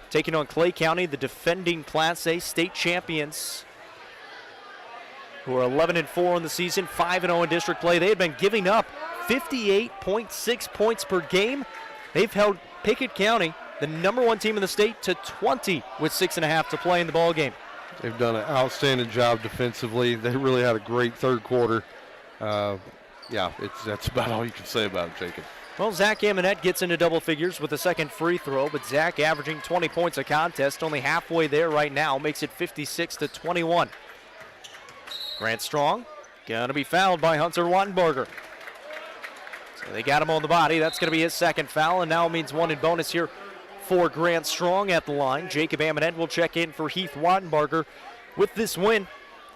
Taking on Clay County, the defending Class A state champions, who are 11-4 in the season, 5-0 in district play. They had been giving up 58.6 points per game. They've held Pickett County, the #1 team in the state, to 20 with 6.5 to play in the ball game. They've done an outstanding job defensively. They really had a great 3rd quarter. That's about all you can say about it, Jacob. Well, Zach Amonette gets into double figures with a 2nd free throw, but Zach averaging 20 points a contest, only halfway there right now, makes it 56-21. Grant Strong gonna be fouled by Hunter Weinberger. So they got him on the body. That's gonna be his 2nd foul, and now it means 1 in bonus here for Grant Strong at the line. Jacob Amonette will check in for Heath Weinberger. With this win,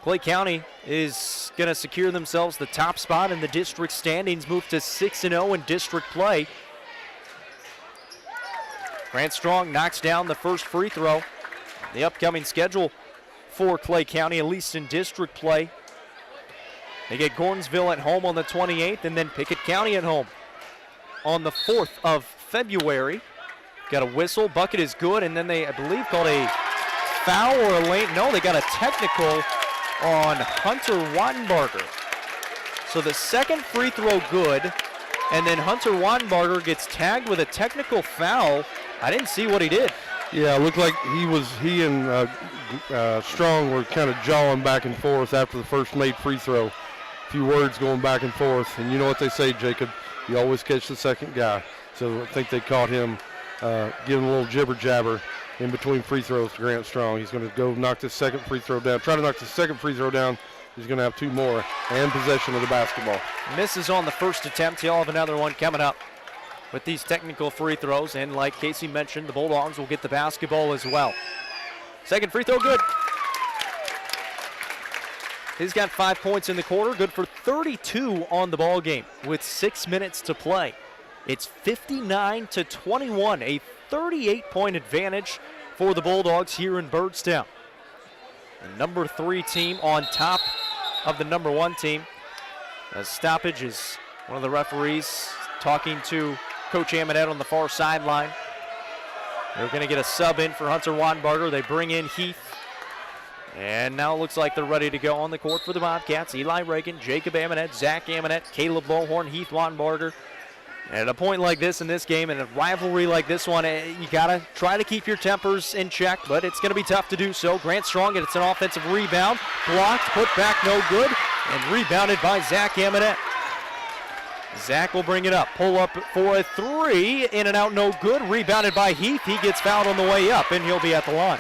Clay County is going to secure themselves the top spot in the district standings, move to 6-0 in district play. Grant Strong knocks down the first free throw. The upcoming schedule for Clay County, at least in district play. They get Gordonsville at home on the 28th, and then Pickett County at home on the 4th of February. Got a whistle, bucket is good, and then they, I believe, called a foul or a late. No, they got a technical on Hunter Weinberger. So the 2nd free throw good, and then Hunter Weinberger gets tagged with a technical foul. I didn't see what he did. Yeah, it looked like he and Strong were kind of jawing back and forth after the first made free throw. A few words going back and forth, and you know what they say, Jacob, you always catch the 2nd guy. So I think they caught him giving a little jibber-jabber in between free throws to Grant Strong. He's going to go knock this 2nd free throw down. Try to knock the 2nd free throw down. He's going to have 2 more and possession of the basketball. Misses on the first attempt. He'll have another one coming up with these technical free throws. And like Casey mentioned, the Bulldogs will get the basketball as well. 2nd free throw good. He's got 5 points in the quarter, good for 32 on the ball game with 6 minutes to play. It's 59-21, a 38-point advantage for the Bulldogs here in Byrdstown. The #3 team on top of the #1 team. A stoppage is one of the referees talking to Coach Amonette on the far sideline. They're going to get a sub in for Hunter Weinberger. They bring in Heath. And now it looks like they're ready to go on the court for the Bobcats. Eli Reagan, Jacob Amonette, Zach Amonette, Caleb Lohorn, Heath Weinberger. And at a point like this in this game, and a rivalry like this one, you got to try to keep your tempers in check, but it's going to be tough to do so. Grant Strong gets an offensive rebound. Blocked, put back, no good, and rebounded by Zach Amonette. Zach will bring it up. Pull up for a 3. In and out, no good. Rebounded by Heath. He gets fouled on the way up, and he'll be at the line.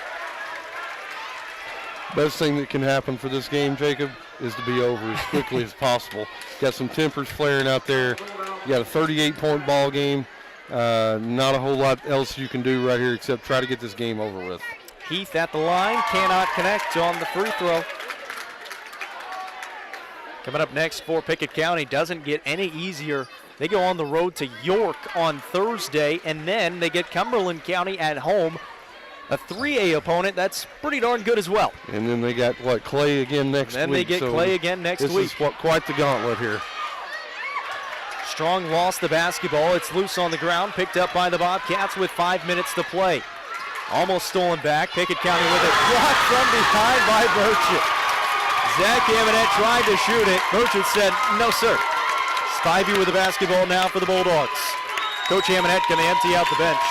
Best thing that can happen for this game, Jacob, is to be over as quickly as possible. Got some tempers flaring out there. You got a 38-point ball game. Not a whole lot else you can do right here except try to get this game over with. Heath at the line, cannot connect on the free throw. Coming up next for Pickett County, doesn't get any easier. They go on the road to York on Thursday, and then they get Cumberland County at home, a 3A opponent. That's pretty darn good as well. And then they got, Clay again next week. Then they get Clay again next week. This is quite the gauntlet here. Strong lost the basketball. It's loose on the ground, picked up by the Bobcats with 5 minutes to play. Almost stolen back. Pickett County with it. Blocked from behind by Burchett. Zach Amonette tried to shoot it. Burchett said, no, sir. Spivey with the basketball now for the Bulldogs. Coach Amonette going to empty out the bench.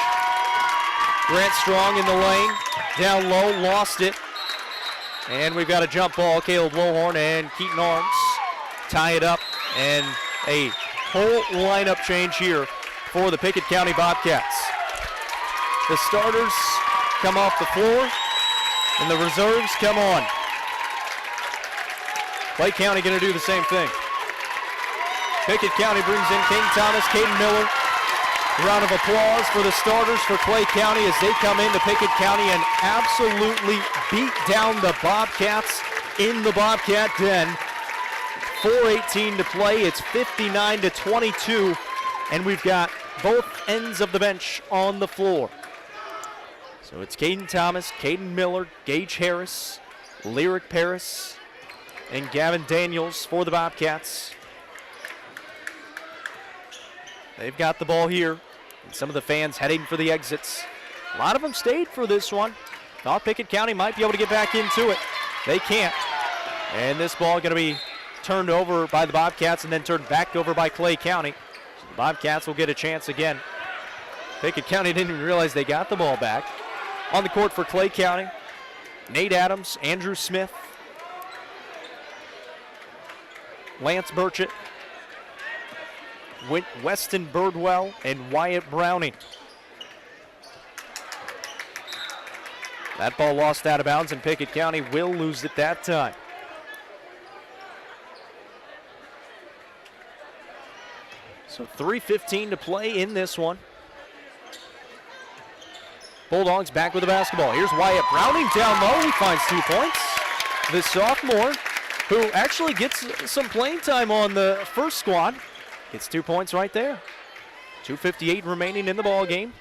Grant Strong in the lane. Down low, lost it. And we've got a jump ball. Caleb Lowhorn and Keaton Arms tie it up. And a whole lineup change here for the Pickett County Bobcats. The starters come off the floor, and the reserves come on. Clay County going to do the same thing. Pickett County brings in King Thomas, Caden Miller. A round of applause for the starters for Clay County as they come into Pickett County and absolutely beat down the Bobcats in the Bobcat Den. 4:18 to play. It's 59-22, and we've got both ends of the bench on the floor. So it's Caden Thomas, Caden Miller, Gage Harris, Lyric Paris, and Gavin Daniels for the Bobcats. They've got the ball here, and some of the fans heading for the exits. A lot of them stayed for this one. Thought Pickett County might be able to get back into it. They can't. And this ball going to be turned over by the Bobcats and then turned back over by Clay County. So the Bobcats will get a chance again. Pickett County didn't even realize they got the ball back. On the court for Clay County, Nate Adams, Andrew Smith, Lance Burchett, Weston Birdwell, and Wyatt Browning. That ball lost out of bounds, and Pickett County will lose it that time. So 3:15 to play in this one. Bulldogs back with the basketball. Here's Wyatt Browning down low. He finds 2 points. The sophomore, who actually gets some playing time on the first squad, gets 2 points right there. 2:58 remaining in the ball game.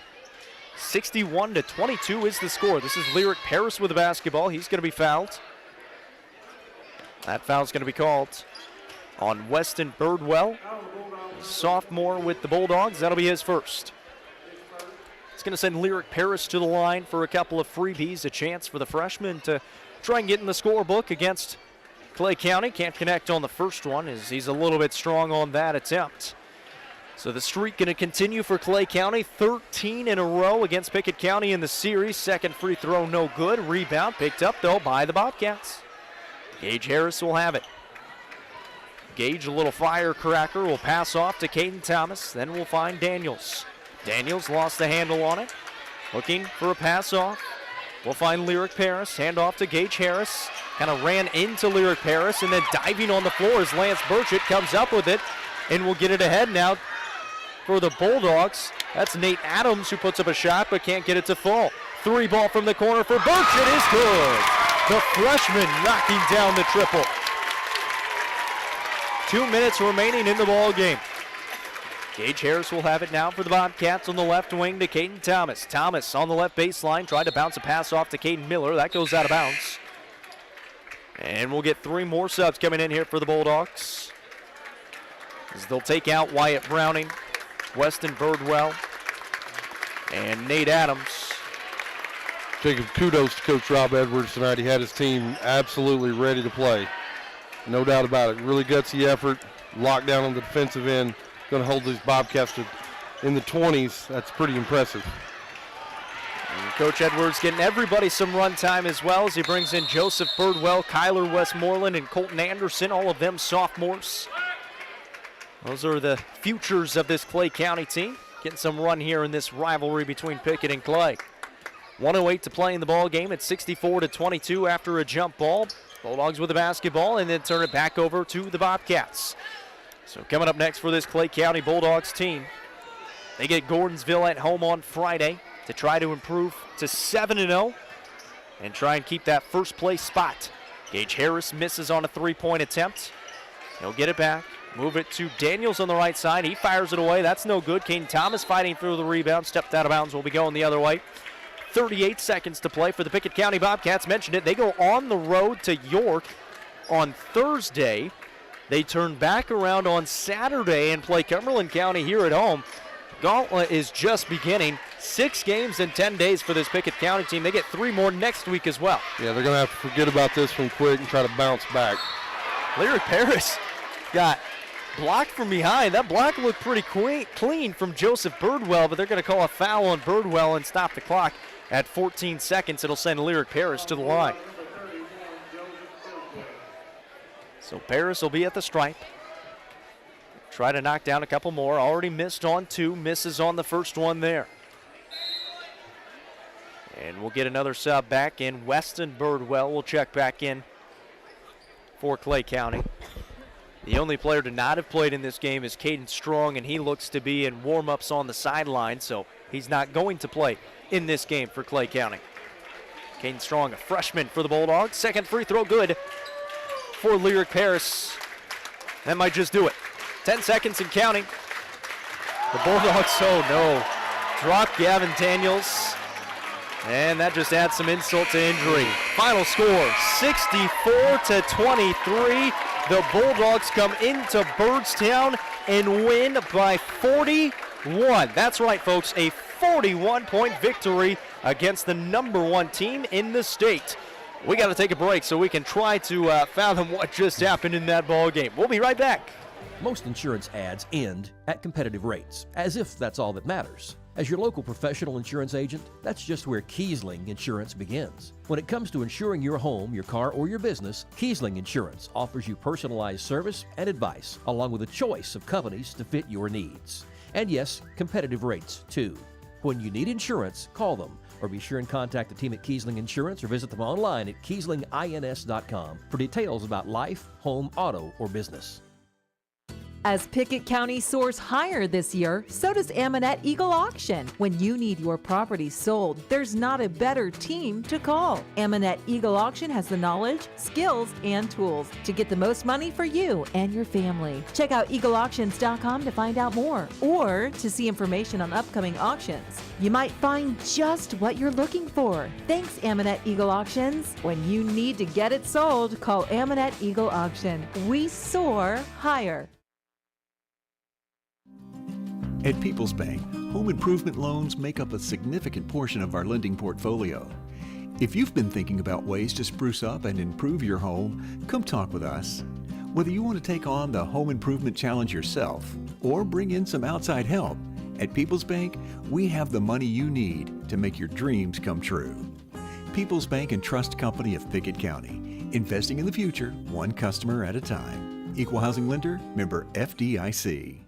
61-22 is the score. This is Lyric Paris with the basketball. He's going to be fouled. That foul's going to be called on Weston Birdwell, sophomore with the Bulldogs. That'll be his first. It's going to send Lyric Paris to the line for a couple of freebies, a chance for the freshman to try and get in the scorebook against Clay County. Can't connect on the first one as he's a little bit strong on that attempt. So the streak going to continue for Clay County. 13 in a row against Pickett County in the series. Second free throw no good. Rebound picked up though by the Bobcats. Gage Harris will have it. Gage, a little firecracker, will pass off to Caden Thomas. Then we'll find Daniels. Daniels lost the handle on it. Looking for a pass off. We'll find Lyric Paris. Hand off to Gage Harris. Kind of ran into Lyric Paris and then diving on the floor as Lance Burchett comes up with it and will get it ahead now for the Bulldogs. That's Nate Adams who puts up a shot but can't get it to fall. 3 ball from the corner for Burchett is good. The freshman knocking down the triple. 2 minutes remaining in the ball game. Gage Harris will have it now for the Bobcats on the left wing to Caden Thomas. Thomas on the left baseline, tried to bounce a pass off to Caden Miller. That goes out of bounds. And we'll get 3 more subs coming in here for the Bulldogs, as they'll take out Wyatt Browning, Weston Birdwell, and Nate Adams. Jacob, kudos to Coach Rob Edwards tonight. He had his team absolutely ready to play. No doubt about it. Really gutsy effort. Lockdown on the defensive end. Going to hold these Bobcats in the 20s. That's pretty impressive. And Coach Edwards getting everybody some run time as well as he brings in Joseph Birdwell, Kyler Westmoreland, and Colton Anderson, all of them sophomores. Those are the futures of this Clay County team. Getting some run here in this rivalry between Pickett and Clay. 1:08 to play in the ball game. It's 64-22 after a jump ball. Bulldogs with the basketball and then turn it back over to the Bobcats. So coming up next for this Clay County Bulldogs team, They get Gordonsville at home on Friday to try to improve to 7-0 and try and keep that first place spot. Gage Harris misses on a three-point attempt. He'll get it back, move it to Daniels on the right side. He fires it away. That's no good. Caden Thomas fighting through the rebound, stepped out of bounds, will be going the other way. 38 seconds to play for the Pickett County Bobcats. Mentioned it. They go on the road to York on Thursday. They turn back around on Saturday and play Cumberland County here at home. Gauntlet is just beginning. 6 games in 10 days for this Pickett County team. They get 3 more next week as well. Yeah, they're going to have to forget about this one quick and try to bounce back. Lyric Paris got blocked from behind. That block looked pretty clean from Joseph Birdwell, but they're going to call a foul on Birdwell and stop the clock at 14 seconds. It'll send Lyric Paris to the line. So Paris will be at the stripe. Try to knock down a couple more. Already missed on 2, misses on the first one there. And we'll get another sub back in. Weston Birdwell will check back in for Clay County. The only player to not have played in this game is Caden Strong, and he looks to be in warm-ups on the sideline, so he's not going to play in this game for Clay County. Caden Strong, a freshman for the Bulldogs. Second free throw good for Lyric Paris. That might just do it. 10 seconds and counting. The Bulldogs, oh no, drop Gavin Daniels. And that just adds some insult to injury. Final score, 64-23. The Bulldogs come into Byrdstown and win by 41. That's right, folks, a 41-point victory against the #1 team in the state. We got to take a break so we can try to fathom what just happened in that ball game. We'll be right back. Most insurance ads end at competitive rates, as if that's all that matters. As your local professional insurance agent, that's just where Kiesling Insurance begins. When it comes to insuring your home, your car, or your business, Kiesling Insurance offers you personalized service and advice, along with a choice of companies to fit your needs. And yes, competitive rates, too. When you need insurance, call them, or be sure and contact the team at Kiesling Insurance or visit them online at KieslingINS.com for details about life, home, auto, or business. As Pickett County soars higher this year, so does Amonette Eagle Auction. When you need your property sold, there's not a better team to call. Amonette Eagle Auction has the knowledge, skills, and tools to get the most money for you and your family. Check out eagleauctions.com to find out more or to see information on upcoming auctions. You might find just what you're looking for. Thanks, Amonette Eagle Auctions. When you need to get it sold, call Amonette Eagle Auction. We soar higher. At People's Bank, home improvement loans make up a significant portion of our lending portfolio. If you've been thinking about ways to spruce up and improve your home, come talk with us. Whether you want to take on the home improvement challenge yourself or bring in some outside help, at People's Bank, we have the money you need to make your dreams come true. People's Bank and Trust Company of Pickett County, investing in the future, one customer at a time. Equal housing lender, member FDIC.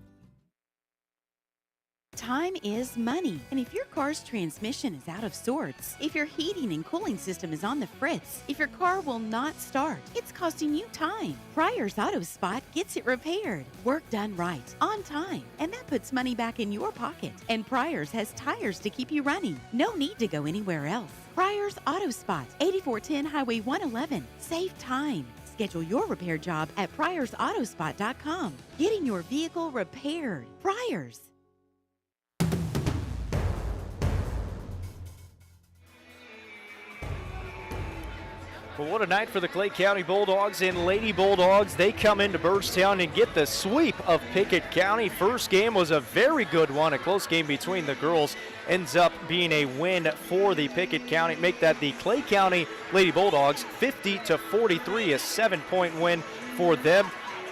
Time is money, and if your car's transmission is out of sorts, if your heating and cooling system is on the fritz, if your car will not start, it's costing you time. Pryor's Auto Spot gets it repaired. Work done right, on time, and that puts money back in your pocket. And Pryor's has tires to keep you running. No need to go anywhere else. Pryor's Auto Spot, 8410 Highway 111. Save time. Schedule your repair job at pryorsautospot.com. Getting your vehicle repaired. Pryor's. Well, what a night for the Clay County Bulldogs and Lady Bulldogs. They come into Byrdstown and get the sweep of Pickett County. First game was a very good one. A close game between the girls ends up being a win for the Pickett County. Make that the Clay County Lady Bulldogs 50-43, a 7-point win for them.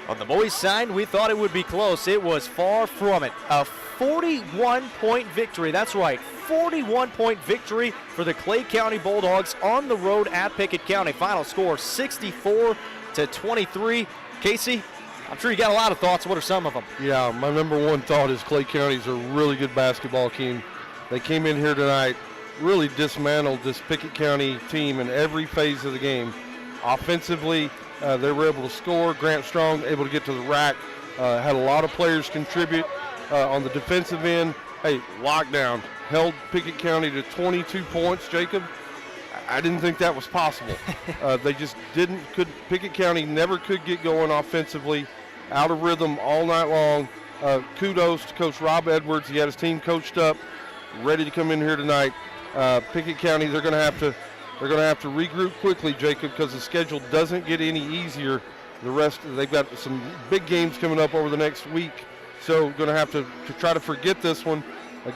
On the boys' side, we thought it would be close. It was far from it. A 41-point victory. That's right, 41-point victory for the Clay County Bulldogs on the road at Pickett County. Final score 64-23. Casey, I'm sure you got a lot of thoughts. What are some of them? Yeah, my number one thought is Clay County's a really good basketball team. They came in here tonight, really dismantled this Pickett County team in every phase of the game. Offensively, they were able to score. Grant Strong able to get to the rack. Had a lot of players contribute on the defensive end. Hey, lockdown held Pickett County to 22 points, Jacob. I didn't think that was possible. They just Pickett County never could get going offensively, out of rhythm all night long. Kudos to Coach Rob Edwards. He had his team coached up, ready to come in here tonight. Pickett County, they're going to have to regroup quickly, Jacob, because the schedule doesn't get any easier. They've got some big games coming up over the next week, so going to have to try to forget this one,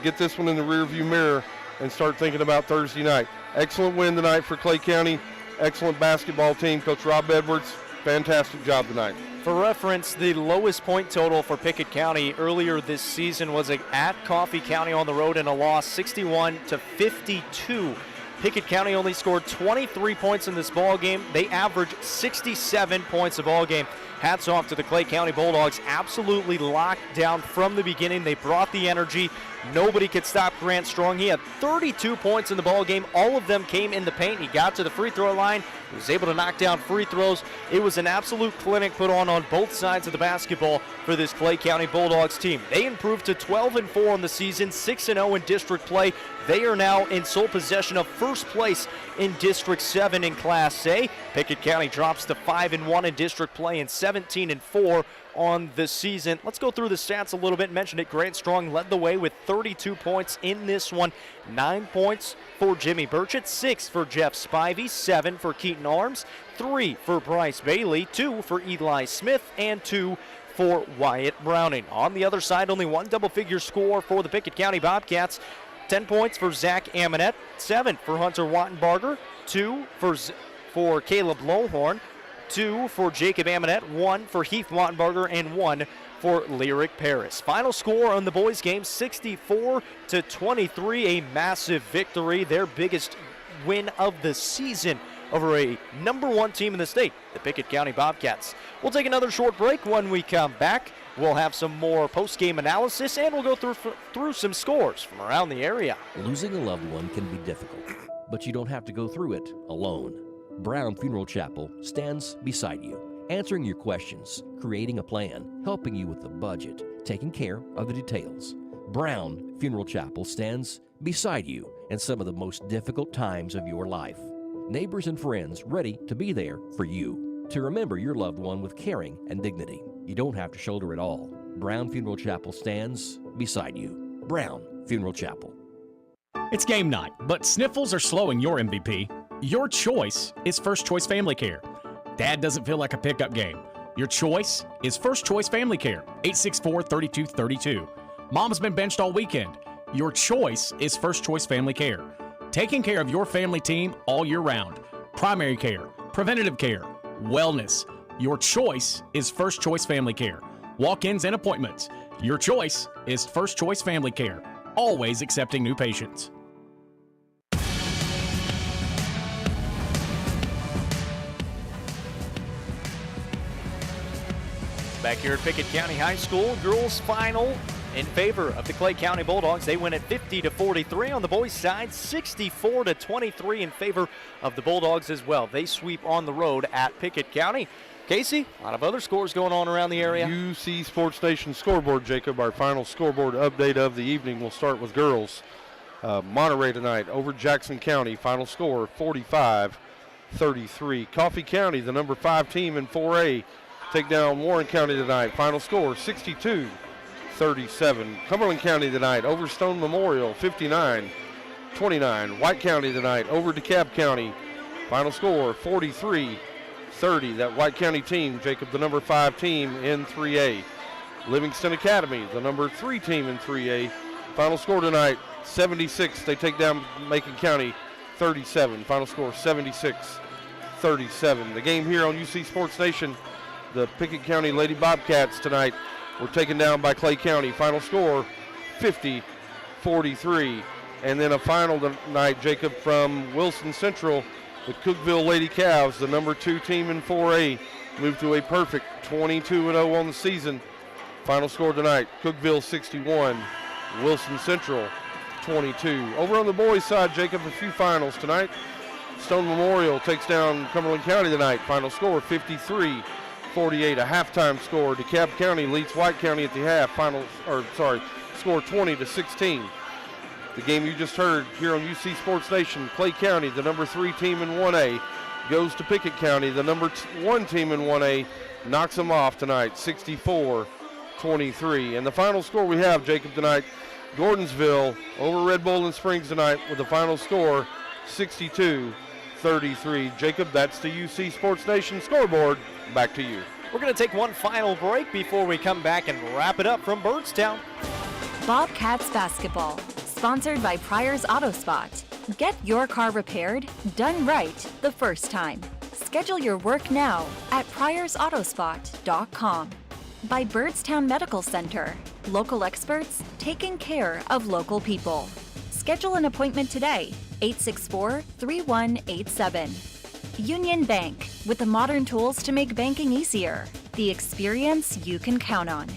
get this one in the rearview mirror, and start thinking about Thursday night. Excellent win tonight for Clay County. Excellent basketball team. Coach Rob Edwards, fantastic job tonight. For reference, the lowest point total for Pickett County earlier this season was at Coffee County on the road in a loss, 61-52. Pickett County only scored 23 points in this ball game. They averaged 67 points a ball game. Hats off to the Clay County Bulldogs. Absolutely locked down from the beginning. They brought the energy. Nobody could stop Grant Strong. He had 32 points in the ball game. All of them came in the paint. He got to the free throw line. He was able to knock down free throws. It was an absolute clinic put on both sides of the basketball for this Clay County Bulldogs team. They improved to 12-4 on the season, 6-0 in district play. They are now in sole possession of first place in District 7 in Class A. Pickett County drops to 5-1 in district play and 17-4 on the season. Let's go through the stats a little bit. Mentioned it, Grant Strong led the way with 32 points in this one. 9 points for Jimmy Burchett, 6 for Jeff Spivey, 7 for Keaton Arms, 3 for Bryce Bailey, 2 for Eli Smith, and 2 for Wyatt Browning. On the other side, only one double-figure score for the Pickett County Bobcats. 10 points for Zach Amonette, 7 for Hunter Wattenbarger, 2 for Caleb Lohorn, 2 for Jacob Amonette, 1 for Heath Wattenbarger, and 1 for Lyric Paris. Final score on the boys' game, 64-23, a massive victory, their biggest win of the season over a number 1 team in the state, the Pickett County Bobcats. We'll take another short break. When we come back, we'll have some more post-game analysis, and we'll go through some scores from around the area. Losing a loved one can be difficult, but you don't have to go through it alone. Brown Funeral Chapel stands beside you, answering your questions, creating a plan, helping you with the budget, taking care of the details. Brown Funeral Chapel stands beside you in some of the most difficult times of your life. Neighbors and friends ready to be there for you, to remember your loved one with caring and dignity. You don't have to shoulder it all. Brown Funeral Chapel stands beside you. Brown Funeral Chapel. It's game night, but sniffles are slowing your MVP. Your choice is First Choice Family Care. Dad doesn't feel like a pickup game. Your choice is First Choice Family Care, 864-3232. Mom's been benched all weekend. Your choice is First Choice Family Care. Taking care of your family team all year round. Primary care, preventative care, wellness. Your choice is First Choice Family Care. Walk-ins and appointments. Your choice is First Choice Family Care. Always accepting new patients. Back here at Pickett County High School, girls final in favor of the Clay County Bulldogs. They win at 50-43. On the boys' side, 64-23 in favor of the Bulldogs as well. They sweep on the road at Pickett County. Casey, a lot of other scores going on around the area. UC Sports Nation scoreboard, Jacob. Our final scoreboard update of the evening. We'll start with girls. Monterey tonight over Jackson County. Final score 45-33. Coffee County, the number 5 team in 4A, take down Warren County tonight. Final score 62-37. Cumberland County tonight over Stone Memorial 59-29. White County tonight over DeKalb County. Final score 43-30. That White County team, Jacob, the number 5 team in 3A. Livingston Academy, the number 3 team in 3A. Final score tonight 76. They take down Macon County 37. Final score 76-37. The game here on UC Sports Nation. The Pickett County Lady Bobcats tonight were taken down by Clay County. Final score 50-43. And then a final tonight, Jacob, from Wilson Central. The Cookeville Lady Cavs, the number 2 team in 4A, moved to a perfect 22-0 on the season. Final score tonight, Cookeville 61, Wilson Central 22. Over on the boys' side, Jacob, a few finals tonight. Stone Memorial takes down Cumberland County tonight. Final score 53-48, a halftime score. DeKalb County leads White County at the half. score 20-16. The game you just heard here on UC Sports Nation, Clay County, the number 3 team in 1A, goes to Pickett County, the number 1 team in 1A, knocks them off tonight, 64-23. And the final score we have, Jacob, tonight, Gordonsville over Red Bowling Springs tonight with the final score, 62-33. Jacob, that's the UC Sports Nation scoreboard. Back to you. We're going to take one final break before we come back and wrap it up from Byrdstown. Bobcats basketball, sponsored by Pryor's Auto Spot. Get your car repaired, done right the first time. Schedule your work now at pryorsautospot.com. By Byrdstown Medical Center, local experts taking care of local people. Schedule an appointment today, 864-3187. Union Bank, with the modern tools to make banking easier. The experience you can count on.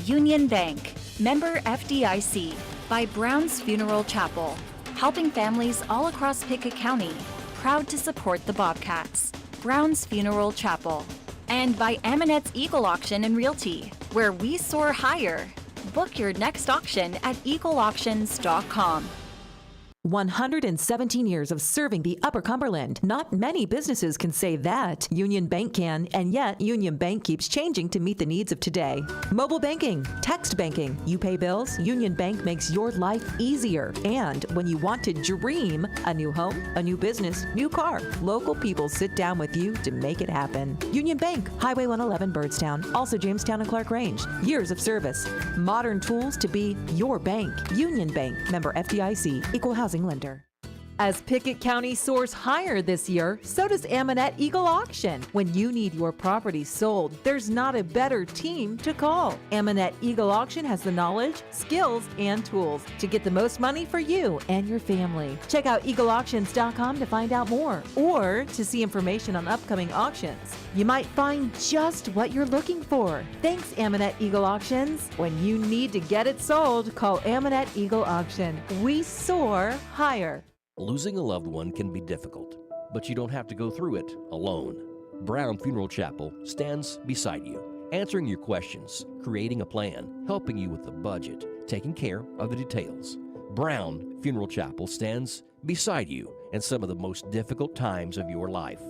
Union Bank, member FDIC, by Brown's Funeral Chapel, helping families all across Pickett County. Proud to support the Bobcats. Brown's Funeral Chapel. And by Aminette's Eagle Auction and Realty, where we soar higher. Book your next auction at eagleauctions.com. 117 years of serving the Upper Cumberland. Not many businesses can say that. Union Bank can, and yet Union Bank keeps changing to meet the needs of today. Mobile banking, text banking, you pay bills, Union Bank makes your life easier. And when you want to dream a new home, a new business, new car, local people sit down with you to make it happen. Union Bank, Highway 111 Byrdstown, also Jamestown and Clark Range. Years of service, modern tools to be your bank. Union Bank, member FDIC, equal housing lender. As Pickett County soars higher this year, so does Aminette Eagle Auction. When you need your property sold, there's not a better team to call. Aminette Eagle Auction has the knowledge, skills, and tools to get the most money for you and your family. Check out eagleauctions.com to find out more or to see information on upcoming auctions. You might find just what you're looking for. Thanks, Aminette Eagle Auctions. When you need to get it sold, call Aminette Eagle Auction. We soar higher. Losing a loved one can be difficult, but you don't have to go through it alone. Brown Funeral Chapel stands beside you, answering your questions, creating a plan, helping you with the budget, taking care of the details. Brown Funeral Chapel stands beside you in some of the most difficult times of your life.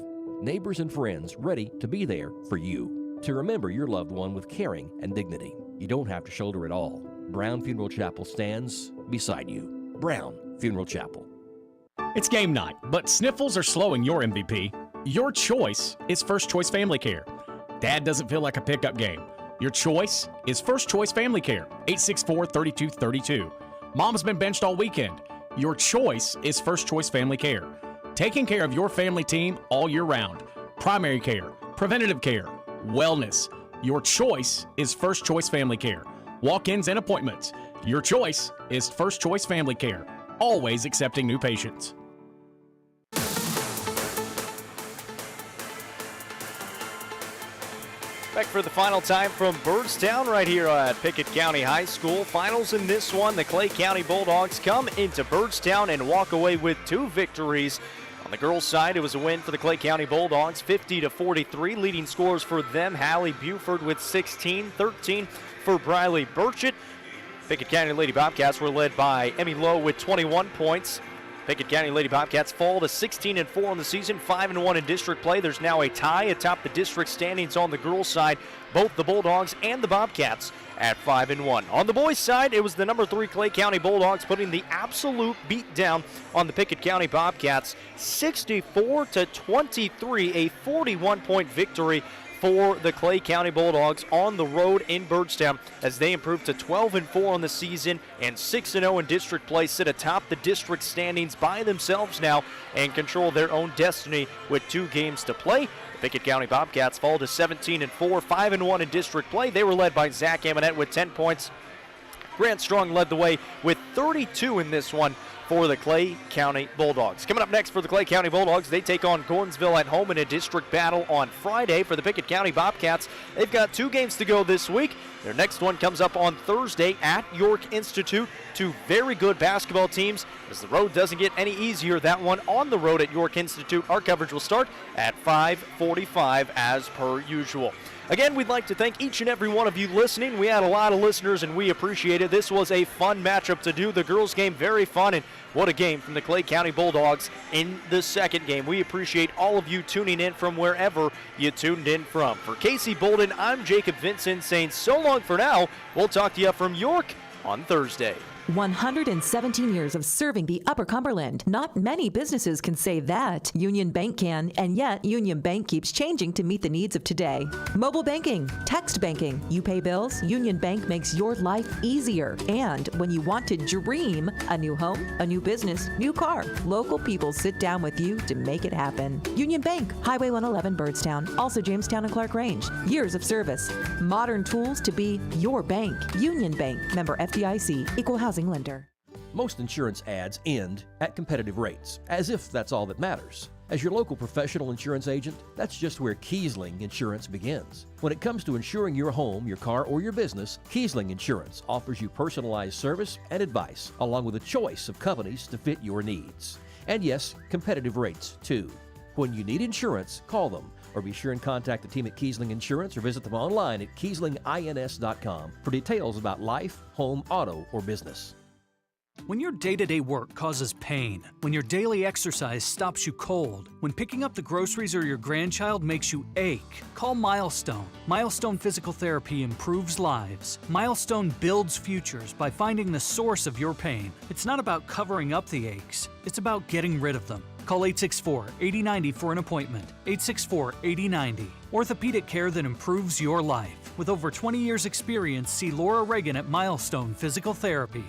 Neighbors and friends ready to be there for you, to remember your loved one with caring and dignity. You don't have to shoulder it all. Brown Funeral Chapel stands beside you. Brown Funeral Chapel. It's game night, but sniffles are slowing your MVP. Your choice is First Choice Family Care. Dad doesn't feel like a pickup game. Your choice is First Choice Family Care, 864-3232. Mom's been benched all weekend. Your choice is First Choice Family Care. Taking care of your family team all year round. Primary care, preventative care, wellness. Your choice is First Choice Family Care. Walk-ins and appointments. Your choice is First Choice Family Care. Always accepting new patients. Back for the final time from Byrdstown right here at Pickett County High School. Finals in this one, the Clay County Bulldogs come into Byrdstown and walk away with 2 victories. On the girls' side, it was a win for the Clay County Bulldogs, 50-43. Leading scorers for them, Hallie Buford with 16, 13 for Briley Burchett. Pickett County Lady Bobcats were led by Emmy Lowe with 21 points. Pickett County Lady Bobcats fall to 16-4 on the season, 5-1 in district play. There's now a tie atop the district standings on the girls' side. Both the Bulldogs and the Bobcats at 5-1. On the boys' side, it was the number 3 Clay County Bulldogs putting the absolute beat down on the Pickett County Bobcats, 64-23, a 41-point victory for the Clay County Bulldogs on the road in Byrdstown as they improved to 12-4 on the season and 6-0 in district play, sit atop the district standings by themselves now and control their own destiny with 2 games to play. The Pickett County Bobcats fall to 17-4, 5-1 in district play. They were led by Zach Aminette with 10 points. Grant Strong led the way with 32 in this one for the Clay County Bulldogs. Coming up next for the Clay County Bulldogs, they take on Gordonsville at home in a district battle on Friday. For the Pickett County Bobcats, they've got 2 games to go this week. Their next one comes up on Thursday at York Institute. 2 very good basketball teams. As the road doesn't get any easier, that one on the road at York Institute. Our coverage will start at 5:45 as per usual. Again, we'd like to thank each and every one of you listening. We had a lot of listeners, and we appreciate it. This was a fun matchup to do. The girls' game, very fun, and what a game from the Clay County Bulldogs in the second game. We appreciate all of you tuning in from wherever you tuned in from. For Casey Bolden, I'm Jacob Vincent saying so long for now. We'll talk to you from York on Thursday. 117 years of serving the Upper Cumberland. Not many businesses can say that. Union Bank can, and yet Union Bank keeps changing to meet the needs of today. Mobile banking, text banking, you pay bills, Union Bank makes your life easier. And when you want to dream a new home, a new business, new car, local people sit down with you to make it happen. Union Bank, Highway 111 Birdstown, also Jamestown and Clark Range. Years of service, modern tools to be your bank. Union Bank, member FDIC, equal housing lender. Most insurance ads end at competitive rates, as if that's all that matters. As your local professional insurance agent, that's just where Kiesling Insurance begins. When it comes to insuring your home, your car, or your business, Kiesling Insurance offers you personalized service and advice, along with a choice of companies to fit your needs. And yes, competitive rates too. When you need insurance, call them, or be sure and contact the team at Kiesling Insurance or visit them online at KieslingINS.com for details about life, home, auto, or business. When your day-to-day work causes pain, when your daily exercise stops you cold, when picking up the groceries or your grandchild makes you ache, call Milestone. Milestone Physical Therapy improves lives. Milestone builds futures by finding the source of your pain. It's not about covering up the aches, it's about getting rid of them. Call 864-8090 for an appointment. 864-8090. Orthopedic care that improves your life. With over 20 years' experience, see Laura Reagan at Milestone Physical Therapy.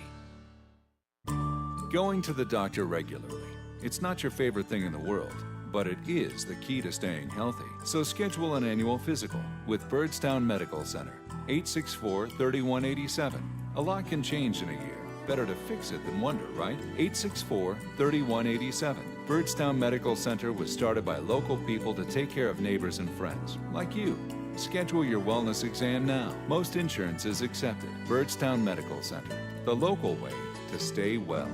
Going to the doctor regularly. It's not your favorite thing in the world, but it is the key to staying healthy. So schedule an annual physical with Birdstown Medical Center. 864-3187. A lot can change in a year. Better to fix it than wonder, right? 864-3187. Birdstown Medical Center was started by local people to take care of neighbors and friends, like you. Schedule your wellness exam now. Most insurance is accepted. Birdstown Medical Center, the local way to stay well.